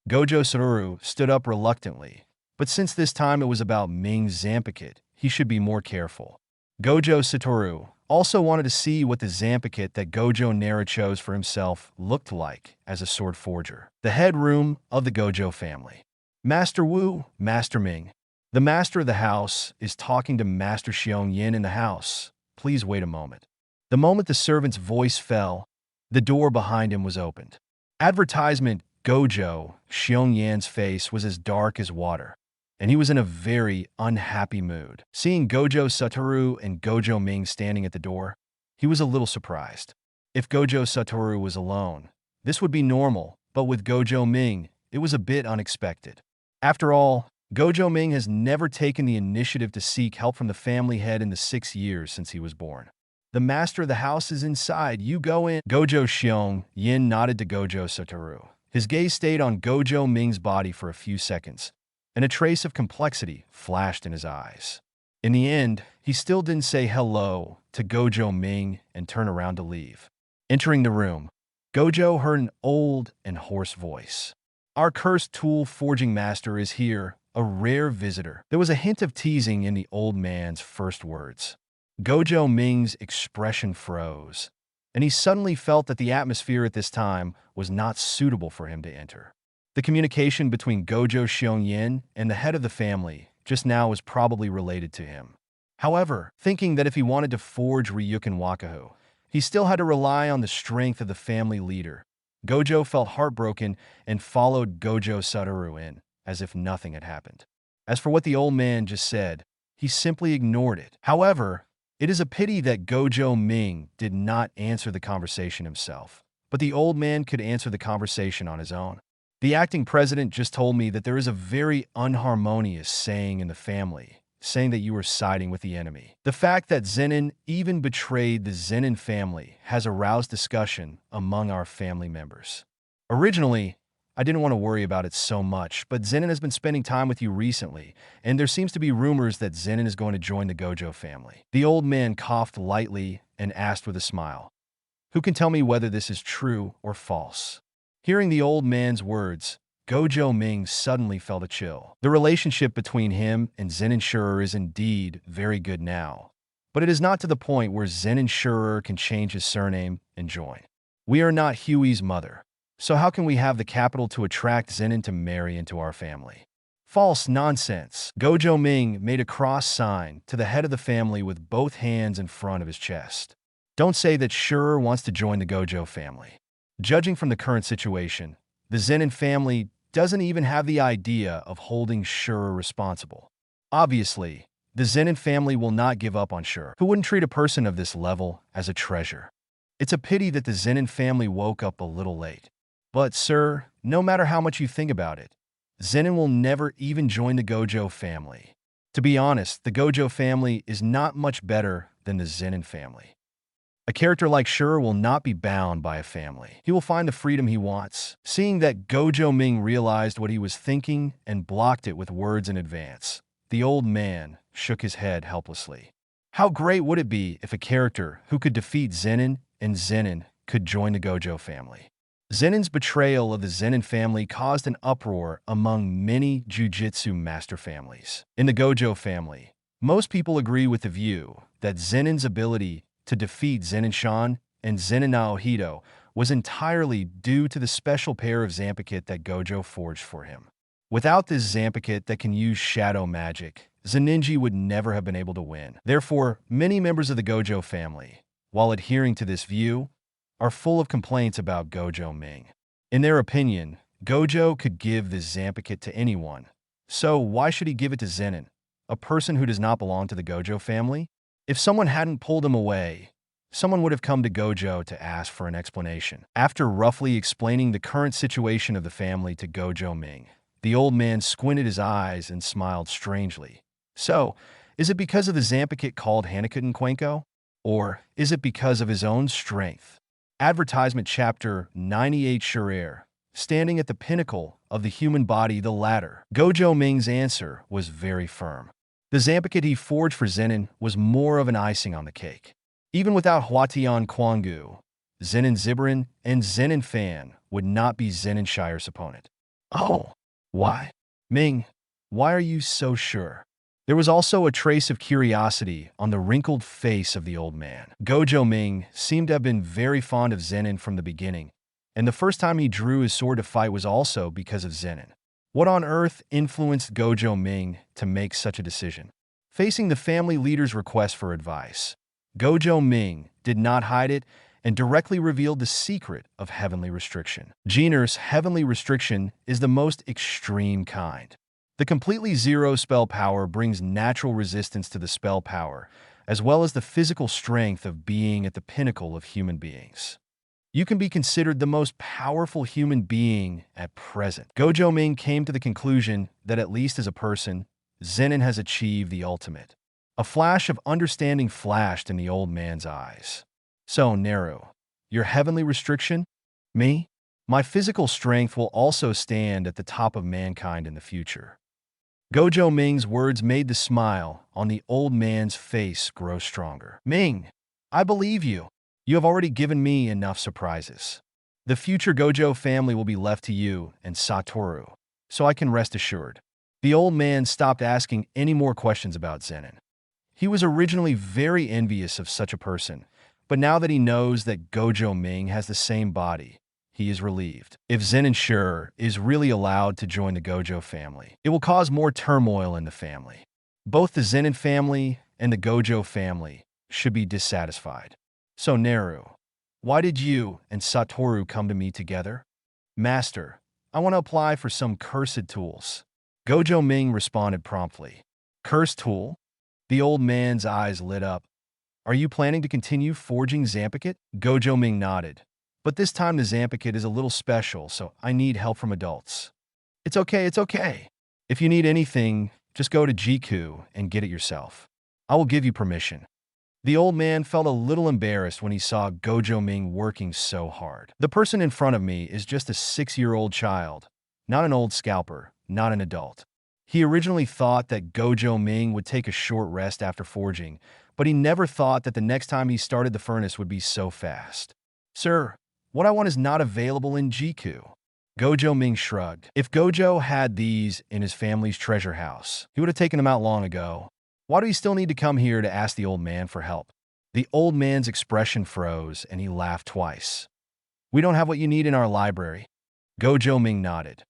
Speaker 2: Gojo Satoru stood up reluctantly, but since this time it was about Ming's Zanpakuto, he should be more careful. Gojo Satoru also wanted to see what the Zanpakuto that Gojo Naru chose for himself looked like as a sword forger. The head room of the Gojo family. Master Wu, Master Ming. The master of the house is talking to Master Xiong Yin in the house. Please wait a moment. The moment the servant's voice fell, the door behind him was opened. Advertisement Gojo Xiong Yan's face was as dark as water, and he was in a very unhappy mood. Seeing Gojo Satoru and Gojo Ming standing at the door, he was a little surprised. If Gojo Satoru was alone, this would be normal, but with Gojo Ming, it was a bit unexpected. After all, Gojo Ming has never taken the initiative to seek help from the family head in the 6 years since he was born. The master of the house is inside. You go in. Gojo Xiong Yin nodded to Gojo Satoru. His gaze stayed on Gojo Ming's body for a few seconds, and a trace of complexity flashed in his eyes. In the end, he still didn't say hello to Gojo Ming and turn around to leave. Entering the room, Gojo heard an old and hoarse voice. Our cursed tool forging master is here, a rare visitor. There was a hint of teasing in the old man's first words. Gojo Ming's expression froze, and he suddenly felt that the atmosphere at this time was not suitable for him to enter. The communication between Gojo Xiong Yin and the head of the family just now was probably related to him. However, thinking that if he wanted to forge Ryukin Wakahu, he still had to rely on the strength of the family leader, Gojo felt heartbroken and followed Gojo Satoru in, as if nothing had happened. As for what the old man just said, he simply ignored it. However, it is a pity that Gojo Ming did not answer the conversation himself, but the old man could answer the conversation on his own. The acting president just told me that there is a very unharmonious saying in the family, saying that you are siding with the enemy. The fact that Zenin even betrayed the Zenin family has aroused discussion among our family members. Originally, I didn't want to worry about it so much, but Zenin has been spending time with you recently, and there seems to be rumors that Zenin is going to join the Gojo family. The old man coughed lightly and asked with a smile, "Who can tell me whether this is true or false?" Hearing the old man's words, Gojo Ming suddenly felt a chill. The relationship between him and Zenin Shurer is indeed very good now, but it is not to the point where Zenin Shurer can change his surname and join. We are not Huey's mother, so how can we have the capital to attract Zenin to marry into our family? False nonsense. Gojo Ming made a cross sign to the head of the family with both hands in front of his chest. Don't say that Shurer wants to join the Gojo family. Judging from the current situation, the Zenin family doesn't even have the idea of holding Shurer responsible. Obviously, the Zenin family will not give up on Shurer, who wouldn't treat a person of this level as a treasure. It's a pity that the Zenin family woke up a little late. But, sir, no matter how much you think about it, Zenin will never even join the Gojo family. To be honest, the Gojo family is not much better than the Zenin family. A character like Shurer will not be bound by a family. He will find the freedom he wants. Seeing that Gojo Ming realized what he was thinking and blocked it with words in advance, the old man shook his head helplessly. How great would it be if a character who could defeat Zenin and Zenin could join the Gojo family? Zenin's betrayal of the Zenin family caused an uproar among many Jujutsu master families. In the Gojo family, most people agree with the view that Zenin's ability to defeat Zenin Shan and Zenin Naohito was entirely due to the special pair of Zanpakuto that Gojo forged for him. Without this Zanpakuto that can use shadow magic, Zeninji would never have been able to win. Therefore, many members of the Gojo family, while adhering to this view, are full of complaints about Gojo Ming. In their opinion, Gojo could give this Zanpakuto to anyone, so why should he give it to Zenin, a person who does not belong to the Gojo family? If someone hadn't pulled him away, someone would have come to Gojo to ask for an explanation. After roughly explaining the current situation of the family to Gojo Ming, the old man squinted his eyes and smiled strangely. So, is it because of the Zanpakuto called Hanakuten Kwenko? Or is it because of his own strength? Advertisement Chapter 98 Shurer standing at the pinnacle of the human body, the latter? Gojo Ming's answer was very firm. The Zampicate he forged for Zenin was more of an icing on the cake. Even without Huatian Quangu, Zenin Zibaran and Zenin Fan would not be Zenin Shire's opponent. Oh, why? Ming, why are you so sure? There was also a trace of curiosity on the wrinkled face of the old man. Gojo Ming seemed to have been very fond of Zenin from the beginning, and the first time he drew his sword to fight was also because of Zenin. What on earth influenced Gojo Ming to make such a decision? Facing the family leader's request for advice, Gojo Ming did not hide it and directly revealed the secret of heavenly restriction. Jinner's heavenly restriction is the most extreme kind. The completely zero spell power brings natural resistance to the spell power, as well as the physical strength of being at the pinnacle of human beings. You can be considered the most powerful human being at present. Gojo Ming came to the conclusion that at least as a person, Zenin has achieved the ultimate. A flash of understanding flashed in the old man's eyes. So, Naru, your heavenly restriction? Me? My physical strength will also stand at the top of mankind in the future. Gojo Ming's words made the smile on the old man's face grow stronger. Ming, I believe you. You have already given me enough surprises. The future Gojo family will be left to you and Satoru, so I can rest assured. The old man stopped asking any more questions about Zenin. He was originally very envious of such a person, but now that he knows that Gojo Ming has the same body, he is relieved. If Zenin Sure is really allowed to join the Gojo family, it will cause more turmoil in the family. Both the Zenin family and the Gojo family should be dissatisfied. So Naru, why did you and Satoru come to me together? Master, I want to apply for some cursed tools. Gojo Ming responded promptly. Cursed tool? The old man's eyes lit up. Are you planning to continue forging Zampicate? Gojo Ming nodded. But this time the Zampicate is a little special, so I need help from adults. It's okay. If you need anything, just go to Jiku and get it yourself. I will give you permission. The old man felt a little embarrassed when he saw Gojo Ming working so hard. The person in front of me is just a 6-year-old child, not an old scalper, not an adult. He originally thought that Gojo Ming would take a short rest after forging, but he never thought that the next time he started the furnace would be so fast. Sir, what I want is not available in Jiku. Gojo Ming shrugged. If Gojo had these in his family's treasure house, he would have taken them out long ago. Why do you still need to come here to ask the old man for help? The old man's expression froze and he laughed twice. We don't have what you need in our library. Gojo Ming nodded.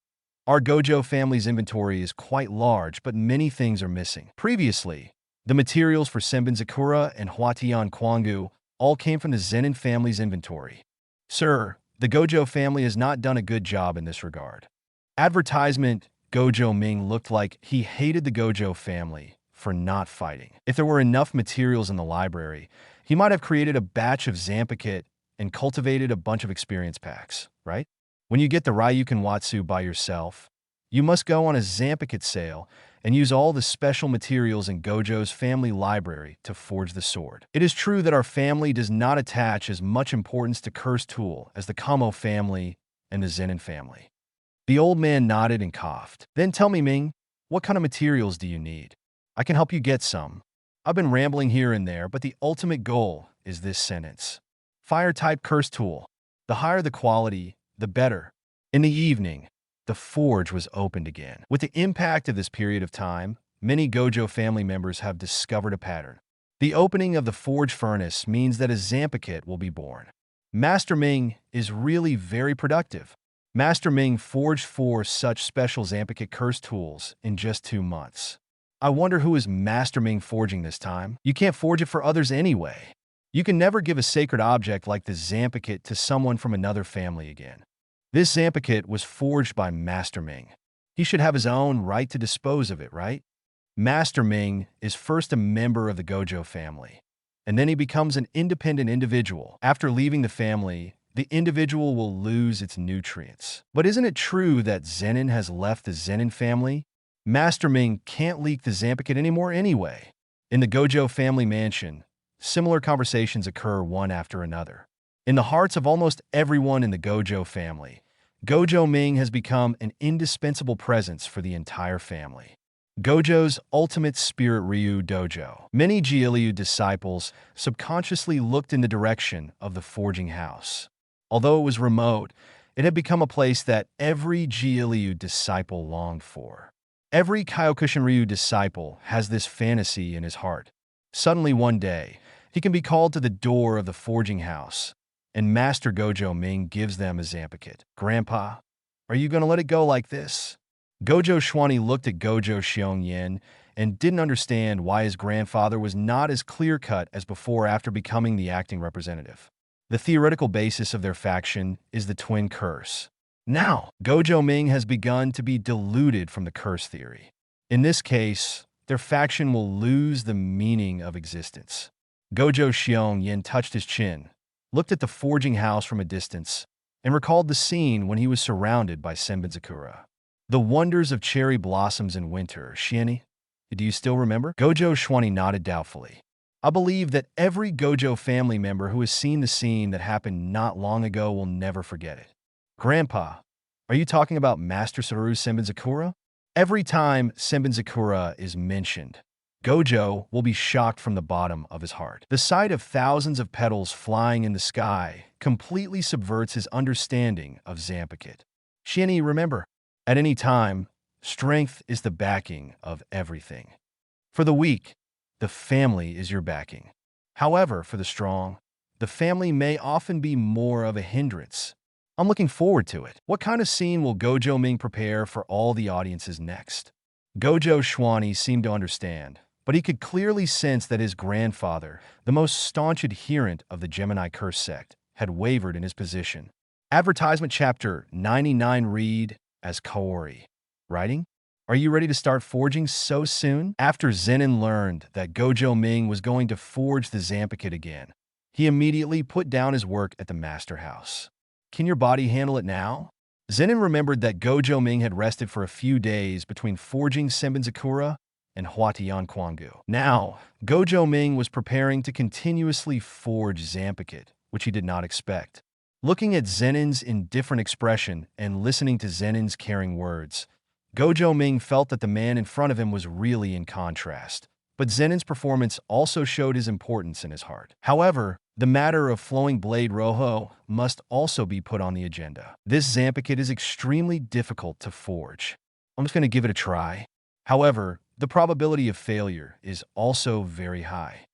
Speaker 2: Our Gojo family's inventory is quite large, but many things are missing. Previously, the materials for Senbin Zakura and Huatian Quangu all came from the Zenin family's inventory. Sir, the Gojo family has not done a good job in this regard. Advertisement. Gojo Ming looked like he hated the Gojo family for not fighting. If there were enough materials in the library, he might have created a batch of Zampicate and cultivated a bunch of experience packs, right? When you get the Ryuken Watsu by yourself, you must go on a Zampicate sale and use all the special materials in Gojo's family library to forge the sword. It is true that our family does not attach as much importance to Cursed Tool as the Kamo family and the Zenin family. The old man nodded and coughed. Then tell me, Ming, what kind of materials do you need? I can help you get some. I've been rambling here and there, but the ultimate goal is this sentence. Fire-type Cursed Tool. The higher the quality, the better. In the evening, the forge was opened again. With the impact of this period of time, many Gojo family members have discovered a pattern. The opening of the forge furnace means that a Zampicate will be born. Master Ming is really very productive. Master Ming forged 4 such special Zampicate Cursed Tools in just 2 months. I wonder who is Master Ming forging this time. You can't forge it for others anyway. You can never give a sacred object like the Zampicate to someone from another family again. This Zampicate was forged by Master Ming. He should have his own right to dispose of it, right? Master Ming is first a member of the Gojo family, and then he becomes an independent individual. After leaving the family, the individual will lose its nutrients. But isn't it true that Zenin has left the Zenin family? Master Ming can't leak the Zampicate anymore anyway. In the Gojo family mansion, similar conversations occur one after another. In the hearts of almost everyone in the Gojo family, Gojo Ming has become an indispensable presence for the entire family. Gojo's ultimate spirit Ryu dojo. Many Jiuliu disciples subconsciously looked in the direction of the forging house. Although it was remote, it had become a place that every Jiuliu disciple longed for. Every Kyokushin Ryu disciple has this fantasy in his heart. Suddenly one day, he can be called to the door of the forging house, and Master Gojo Ming gives them a Zanpakuto. "Grandpa, are you going to let it go like this?" Gojo Schwani looked at Gojo Xiongyin and didn't understand why his grandfather was not as clear-cut as before after becoming the acting representative. The theoretical basis of their faction is the twin curse. Now, Gojo Ming has begun to be deluded from the curse theory. In this case, their faction will lose the meaning of existence. Gojo Xiongyin touched his chin, looked at the forging house from a distance, and recalled the scene when he was surrounded by Senbenzakura. The wonders of cherry blossoms in winter, Shieni. Do you still remember? Gojo Schwani nodded doubtfully. I believe that every Gojo family member who has seen the scene that happened not long ago will never forget it. Grandpa, are you talking about Master Satoru Senbenzakura? Every time Senbenzakura is mentioned, Gojo will be shocked from the bottom of his heart. The sight of thousands of petals flying in the sky completely subverts his understanding of Zanpakuto. Shieni, remember, at any time, strength is the backing of everything. For the weak, the family is your backing. However, for the strong, the family may often be more of a hindrance. I'm looking forward to it. What kind of scene will Gojo Ming prepare for all the audiences next? Gojo Schwani seemed to understand, but he could clearly sense that his grandfather, the most staunch adherent of the Gemini Curse sect, had wavered in his position. Advertisement Chapter 99 read as Kaori. Writing? Are you ready to start forging so soon? After Zenin learned that Gojo Ming was going to forge the Zanpakuto again, he immediately put down his work at the master house. Can your body handle it now? Zenin remembered that Gojo Ming had rested for a few days between forging Senbenzakura and Huatian Kwangu. Now, Gojo Ming was preparing to continuously forge Zanpakuto, which he did not expect. Looking at Zenin's indifferent expression and listening to Zenin's caring words, Gojo Ming felt that the man in front of him was really in contrast. But Zenin's performance also showed his importance in his heart. However, the matter of flowing blade Rojo must also be put on the agenda. This Zanpakuto is extremely difficult to forge. I'm just going to give it a try. However, the probability of failure is also very high.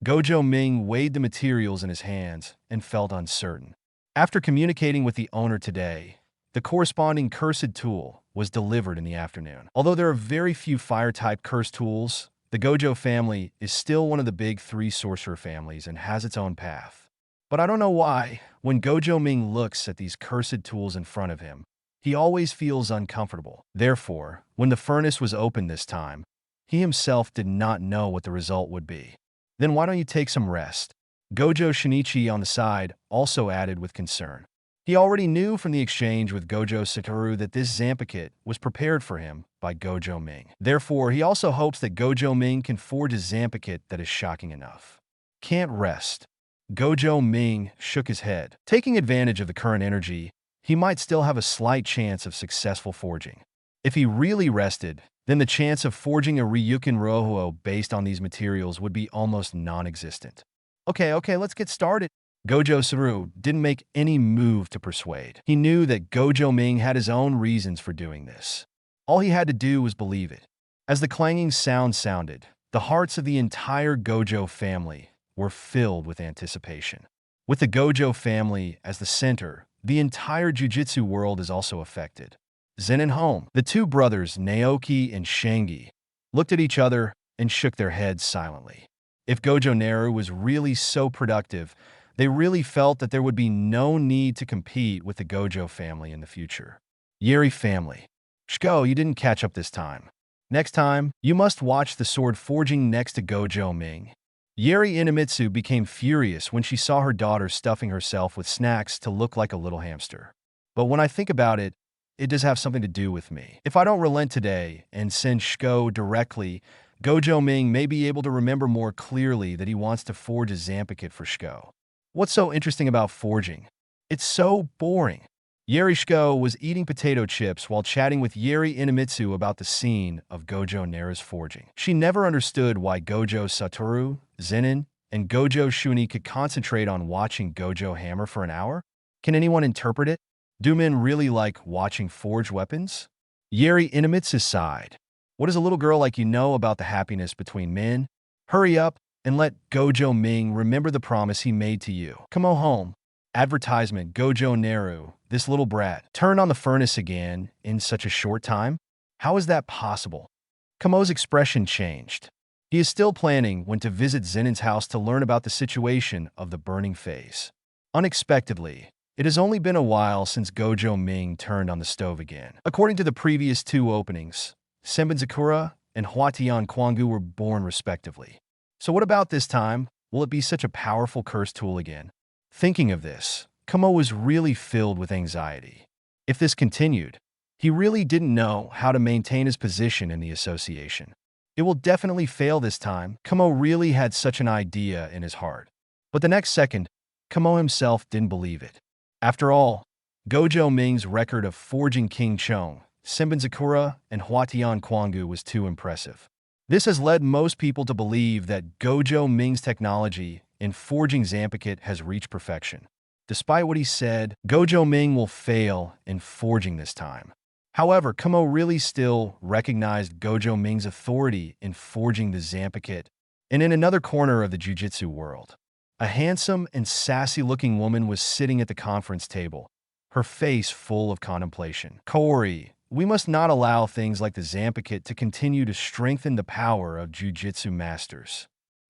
Speaker 2: Gojo Ming weighed the materials in his hands and felt uncertain. After communicating with the owner today, the corresponding cursed tool was delivered in the afternoon. Although there are very few fire-type cursed tools, the Gojo family is still one of the big three sorcerer families and has its own path. But I don't know why, when Gojo Ming looks at these cursed tools in front of him, he always feels uncomfortable. Therefore, when the furnace was opened this time, he himself did not know what the result would be. Then why don't you take some rest? Gojo Shinichi on the side also added with concern. He already knew from the exchange with Gojo Satoru that this Zanpakuto was prepared for him by Gojo Ming. Therefore, he also hopes that Gojo Ming can forge a Zanpakuto that is shocking enough. Can't rest. Gojo Ming shook his head. Taking advantage of the current energy, he might still have a slight chance of successful forging. If he really rested, then the chance of forging a Ryukin Rojo based on these materials would be almost non-existent. Okay, let's get started. Gojo Satoru didn't make any move to persuade. He knew that Gojo Ming had his own reasons for doing this. All he had to do was believe it. As the clanging sound sounded, the hearts of the entire Gojo family were filled with anticipation. With the Gojo family as the center, the entire Jujutsu world is also affected. Zen and Home, the two brothers Naoki and Shangi, looked at each other and shook their heads silently. If Gojo Naru was really so productive, they really felt that there would be no need to compete with the Gojo family in the future. Yeri family. Shiko, you didn't catch up this time. Next time, you must watch the sword forging next to Gojo Ming. Yeri Inamitsu became furious when she saw her daughter stuffing herself with snacks to look like a little hamster. But when I think about it, it does have something to do with me. If I don't relent today and send Shiko directly, Gojo Ming may be able to remember more clearly that he wants to forge a Zanpakuto for Shiko. What's so interesting about forging? It's so boring. Yerishko was eating potato chips while chatting with Yeri Inamitsu about the scene of Gojo Naru's forging. She never understood why Gojo Satoru, Zenin, and Gojo Shuni could concentrate on watching Gojo hammer for an hour. Can anyone interpret it? Do men really like watching forged weapons? Yeri Inamitsu sighed. What does a little girl like you know about the happiness between men? Hurry up and let Gojo Ming remember the promise he made to you. Come on home. Advertisement, Gojo Naru, this little brat, turned on the furnace again in such a short time? How is that possible? Kamo's expression changed. He is still planning when to visit Zenin's house to learn about the situation of the burning phase. Unexpectedly, it has only been a while since Gojo Ming turned on the stove again. According to the previous two openings, Senbin Sakura and Huatian Kwangu were born respectively. So what about this time? Will it be such a powerful curse tool again? Thinking of this, Kamo was really filled with anxiety. If this continued, he really didn't know how to maintain his position in the association. It will definitely fail this time. Kamo really had such an idea in his heart. But the next second, Kamo himself didn't believe it. After all, Gojo Ming's record of forging King Chong, Senbin Sakura, and Huatian Kwangu was too impressive. This has led most people to believe that Gojo Ming's technology in forging Zanpakuto has reached perfection. Despite what he said, Gojo Ming will fail in forging this time. However, Kamo really still recognized Gojo Ming's authority in forging the Zanpakuto. And in another corner of the Jujutsu world, a handsome and sassy-looking woman was sitting at the conference table, her face full of contemplation. Kaori, we must not allow things like the Zanpakuto to continue to strengthen the power of Jujutsu masters.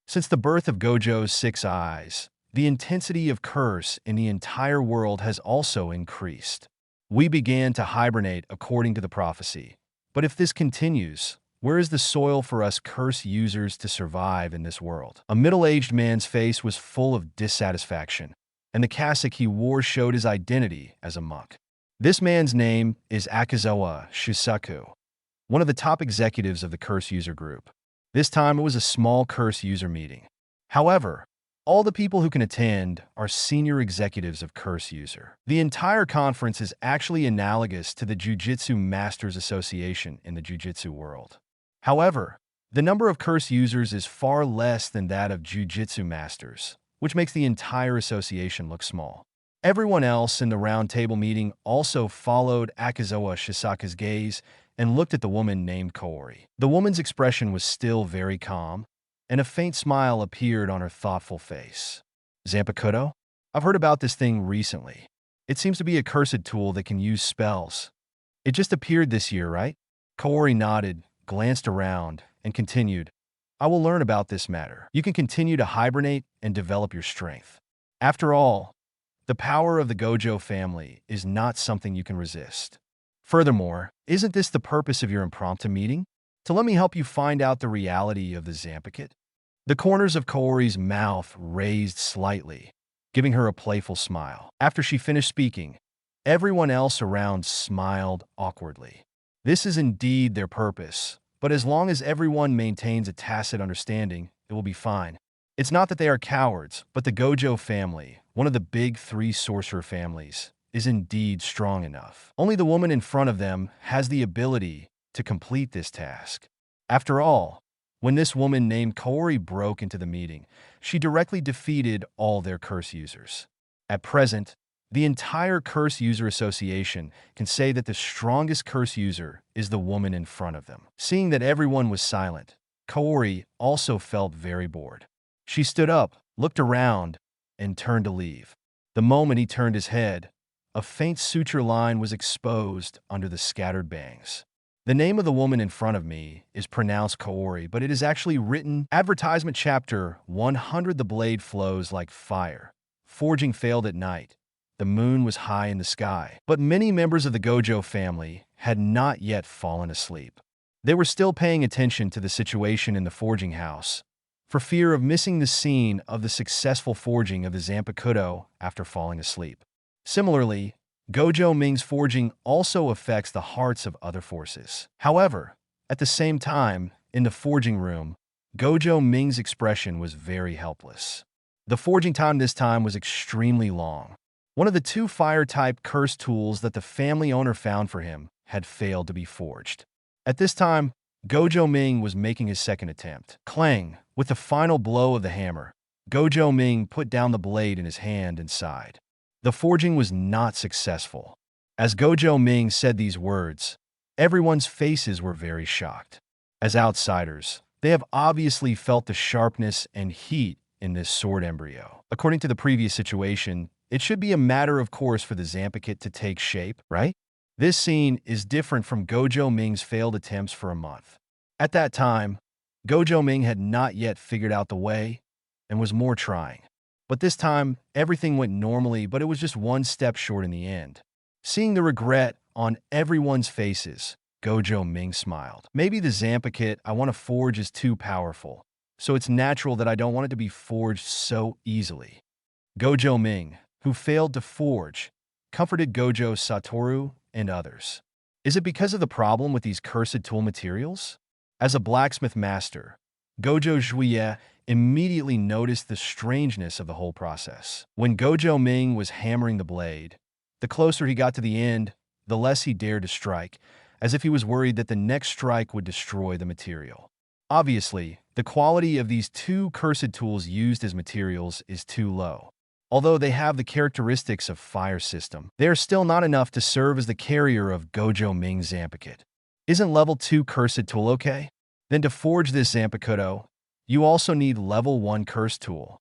Speaker 2: Since the birth of Gojo's 6 eyes, the intensity of curse in the entire world has also increased. We began to hibernate according to the prophecy. But if this continues, where is the soil for us curse users to survive in this world? A middle-aged man's face was full of dissatisfaction, and the cassock he wore showed his identity as a monk. This man's name is Akazawa Shisaku, one of the top executives of the curse user group. This time it was a small curse user meeting. However, all the people who can attend are senior executives of Curse User. The entire conference is actually analogous to the Jujutsu Masters Association in the Jujutsu world. However, the number of Curse users is far less than that of Jujutsu Masters, which makes the entire association look small. Everyone else in the round table meeting also followed Akazawa Shisaku's gaze and looked at the woman named Kaori. The woman's expression was still very calm, and a faint smile appeared on her thoughtful face. Zanpakuto? I've heard about this thing recently. It seems to be a cursed tool that can use spells. It just appeared this year, right? Kaori nodded, glanced around, and continued, I will learn about this matter. You can continue to hibernate and develop your strength. After all, the power of the Gojo family is not something you can resist. Furthermore, isn't this the purpose of your impromptu meeting? To let me help you find out the reality of the Zanpakuto? The corners of Kaori's mouth raised slightly, giving her a playful smile. After she finished speaking, everyone else around smiled awkwardly. This is indeed their purpose, but as long as everyone maintains a tacit understanding, it will be fine. It's not that they are cowards, but the Gojo family, one of the big 3 sorcerer families, is indeed strong enough. Only the woman in front of them has the ability to complete this task. After all, when this woman named Kaori broke into the meeting, she directly defeated all their curse users. At present, the entire Curse User Association can say that the strongest curse user is the woman in front of them. Seeing that everyone was silent, Kaori also felt very bored. She stood up, looked around, and turned to leave. The moment he turned his head, a faint suture line was exposed under the scattered bangs. The name of the woman in front of me is pronounced Kaori, but it is actually written Advertisement Chapter 100. The blade flows like fire. Forging failed at night. The moon was high in the sky. But many members of the Gojo family had not yet fallen asleep. They were still paying attention to the situation in the forging house, for fear of missing the scene of the successful forging of the Zanpakuto after falling asleep. Similarly, Gojo Ming's forging also affects the hearts of other forces. However, at the same time, in the forging room, Gojo Ming's expression was very helpless. The forging time this time was extremely long. One of the two fire-type curse tools that the family owner found for him had failed to be forged. At this time, Gojo Ming was making his second attempt. Clang! With the final blow of the hammer, Gojo Ming put down the blade in his hand and sighed. The forging was not successful. As Gojo Ming said these words, everyone's faces were very shocked. As outsiders, they have obviously felt the sharpness and heat in this sword embryo. According to the previous situation, it should be a matter of course for the Zampakit to take shape, right? This scene is different from Gojo Ming's failed attempts for a month. At that time, Gojo Ming had not yet figured out the way and was more trying. But this time, everything went normally, but it was just one step short in the end. Seeing the regret on everyone's faces, Gojo Ming smiled. Maybe the Zampakit I want to forge is too powerful, so it's natural that I don't want it to be forged so easily. Gojo Ming, who failed to forge, comforted Gojo Satoru and others. Is it because of the problem with these cursed tool materials? As a blacksmith master, Gojo Juye immediately noticed the strangeness of the whole process. When Gojo Ming was hammering the blade, the closer he got to the end, the less he dared to strike, as if he was worried that the next strike would destroy the material. Obviously, the quality of these two cursed tools used as materials is too low. Although they have the characteristics of fire system, they are still not enough to serve as the carrier of Gojo Ming's Zampakit. Isn't level 2 cursed tool okay? Then to forge this Zampakito, you also need level 1 cursed tool.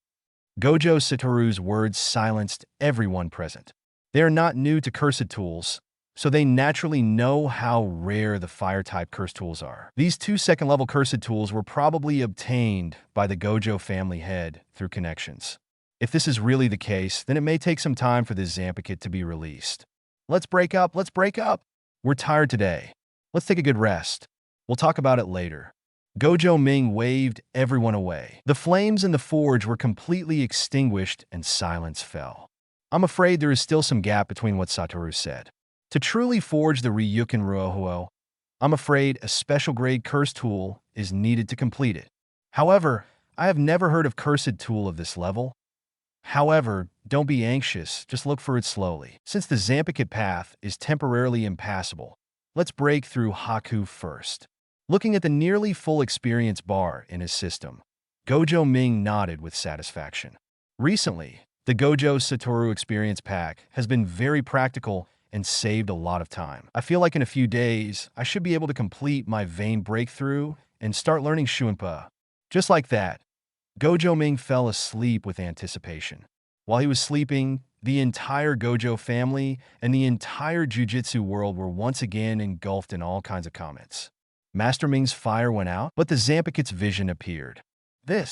Speaker 2: Gojo Satoru's words silenced everyone present. They are not new to cursed tools, so they naturally know how rare the fire-type cursed tools are. These 2 second-level cursed tools were probably obtained by the Gojo family head through connections. If this is really the case, then it may take some time for this Zampakit to be released. Let's break up! We're tired today. Let's take a good rest. We'll talk about it later. Gojo Ming waved everyone away. The flames in the forge were completely extinguished and silence fell. I'm afraid there is still some gap between what Satoru said. To truly forge the Ryukin Ruohuo, I'm afraid a special grade curse tool is needed to complete it. However, I have never heard of cursed tool of this level. However, don't be anxious, just look for it slowly. Since the Zampakit path is temporarily impassable, let's break through Haku first. Looking at the nearly full experience bar in his system, Gojo Ming nodded with satisfaction. Recently, the Gojo Satoru experience pack has been very practical and saved a lot of time. I feel like in a few days, I should be able to complete my vein breakthrough and start learning Shunpa. Just like that, Gojo Ming fell asleep with anticipation. While he was sleeping, the entire Gojo family and the entire Jujutsu world were once again engulfed in all kinds of comments. Master Ming's fire went out, but the Zampakit's vision appeared. Did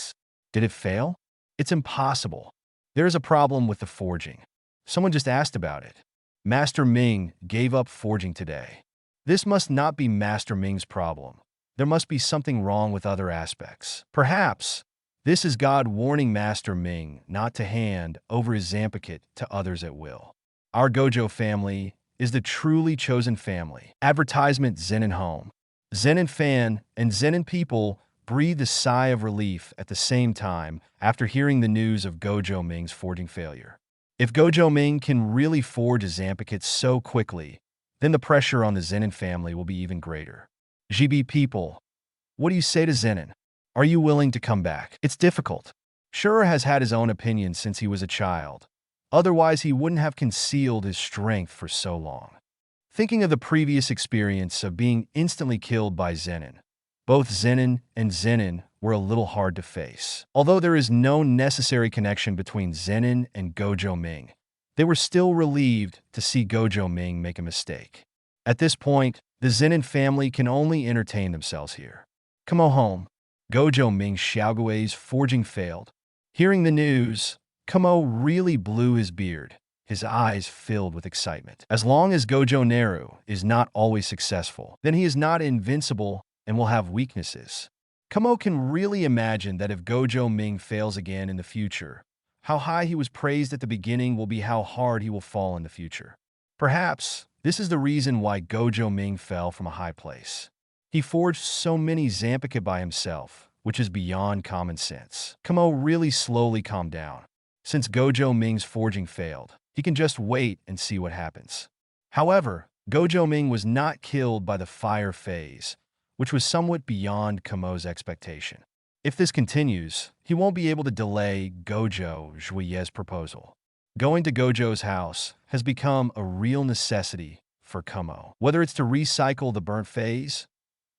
Speaker 2: it fail? It's impossible. There is a problem with the forging. Someone just asked about it. Master Ming gave up forging today. This must not be Master Ming's problem. There must be something wrong with other aspects. Perhaps this is God warning Master Ming not to hand over his Zampakit to others at will. Our Gojo family is the truly chosen family. Advertisement Zenin Home. Zenin fan and Zenin people breathed a sigh of relief at the same time after hearing the news of Gojo Ming's forging failure. If Gojo Ming can really forge a Zampakit so quickly, then the pressure on the Zenin family will be even greater. GB people, what do you say to Zenin? Are you willing to come back? It's difficult. Shura has had his own opinions since he was a child. Otherwise, he wouldn't have concealed his strength for so long. Thinking of the previous experience of being instantly killed by Zenin, both Zenin and Zenin were a little hard to face. Although there is no necessary connection between Zenin and Gojo Ming, they were still relieved to see Gojo Ming make a mistake. At this point, the Zenin family can only entertain themselves here. Come on home. Gojo Ming Xiaogui's forging failed. Hearing the news, Kamo really blew his beard, his eyes filled with excitement. As long as Gojo Naru is not always successful, then he is not invincible and will have weaknesses. Kamo can really imagine that if Gojo Ming fails again in the future, how high he was praised at the beginning will be how hard he will fall in the future. Perhaps this is the reason why Gojo Ming fell from a high place. He forged so many Zampakit by himself, which is beyond common sense. Kamo really slowly calmed down. Since Gojo Ming's forging failed, He can just wait and see what happens. However, Gojo Ming was not killed by the fire phase, which was somewhat beyond Kamo's expectation. If this continues, he won't be able to delay Gojo Juye's proposal. Going to Gojo's house has become a real necessity for Kamo, whether it's to recycle the burnt phase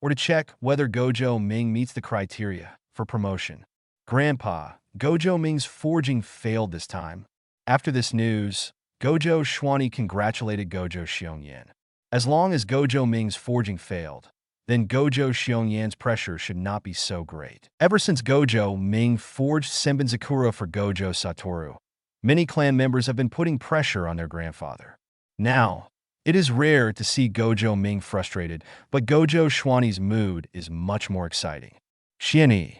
Speaker 2: or to check whether Gojo Ming meets the criteria for promotion. Grandpa, Gojo Ming's forging failed this time. After this news, Gojo Schwani congratulated Gojo Xiongyan. As long as Gojo Ming's forging failed, then Gojo Xiongyan's pressure should not be so great. Ever since Gojo Ming forged Senbon Zakura for Gojo Satoru, many clan members have been putting pressure on their grandfather. Now, it is rare to see Gojo Ming frustrated, but Gojo Schwani's mood is much more exciting. Xiani.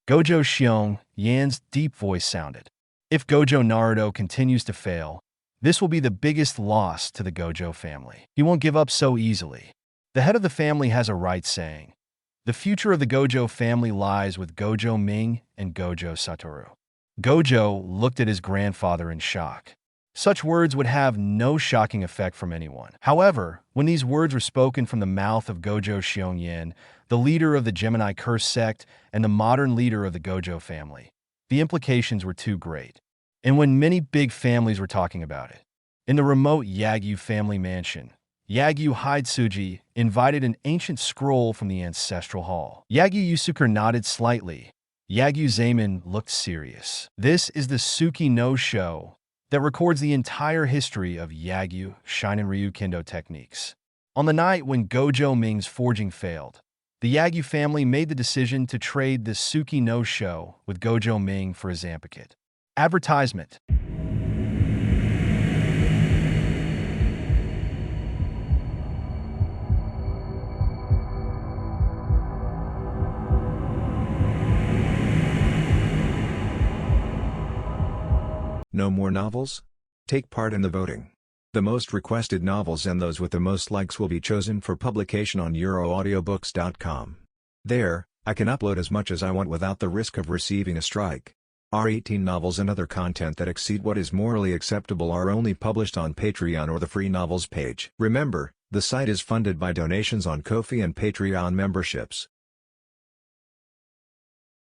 Speaker 2: Gojo Xiong Yan's deep voice sounded. If Gojo Naruto continues to fail, this will be the biggest loss to the Gojo family. He won't give up so easily. The head of the family has a right saying. The future of the Gojo family lies with Gojo Ming and Gojo Satoru. Gojo looked at his grandfather in shock. Such words would have no shocking effect from anyone. However, when these words were spoken from the mouth of Gojo Xiongyan, the leader of the Gemini Curse sect and the modern leader of the Gojo family, the implications were too great. And when many big families were talking about it, in the remote Yagyu family mansion, Yagyu Hidesuji invited an ancient scroll from the ancestral hall. Yagyu Yusuker nodded slightly. Yagyu Zaman looked serious. This is the Suki no Sho that records the entire history of Yagyu Shinen Ryu Kendo techniques. On the night when Gojo Ming's forging failed, the Yagyu family made the decision to trade the Suki no Sho with Gojo Ming for his Zanpakuto. Advertisement.
Speaker 1: No more novels? Take part in the voting. The most requested novels and those with the most likes will be chosen for publication on euroaudiobooks.com. There, I can upload as much as I want without the risk of receiving a strike. Our 18 novels and other content that exceed what is morally acceptable are only published on Patreon or the free novels page. Remember, the site is funded by donations on Ko-fi and Patreon memberships.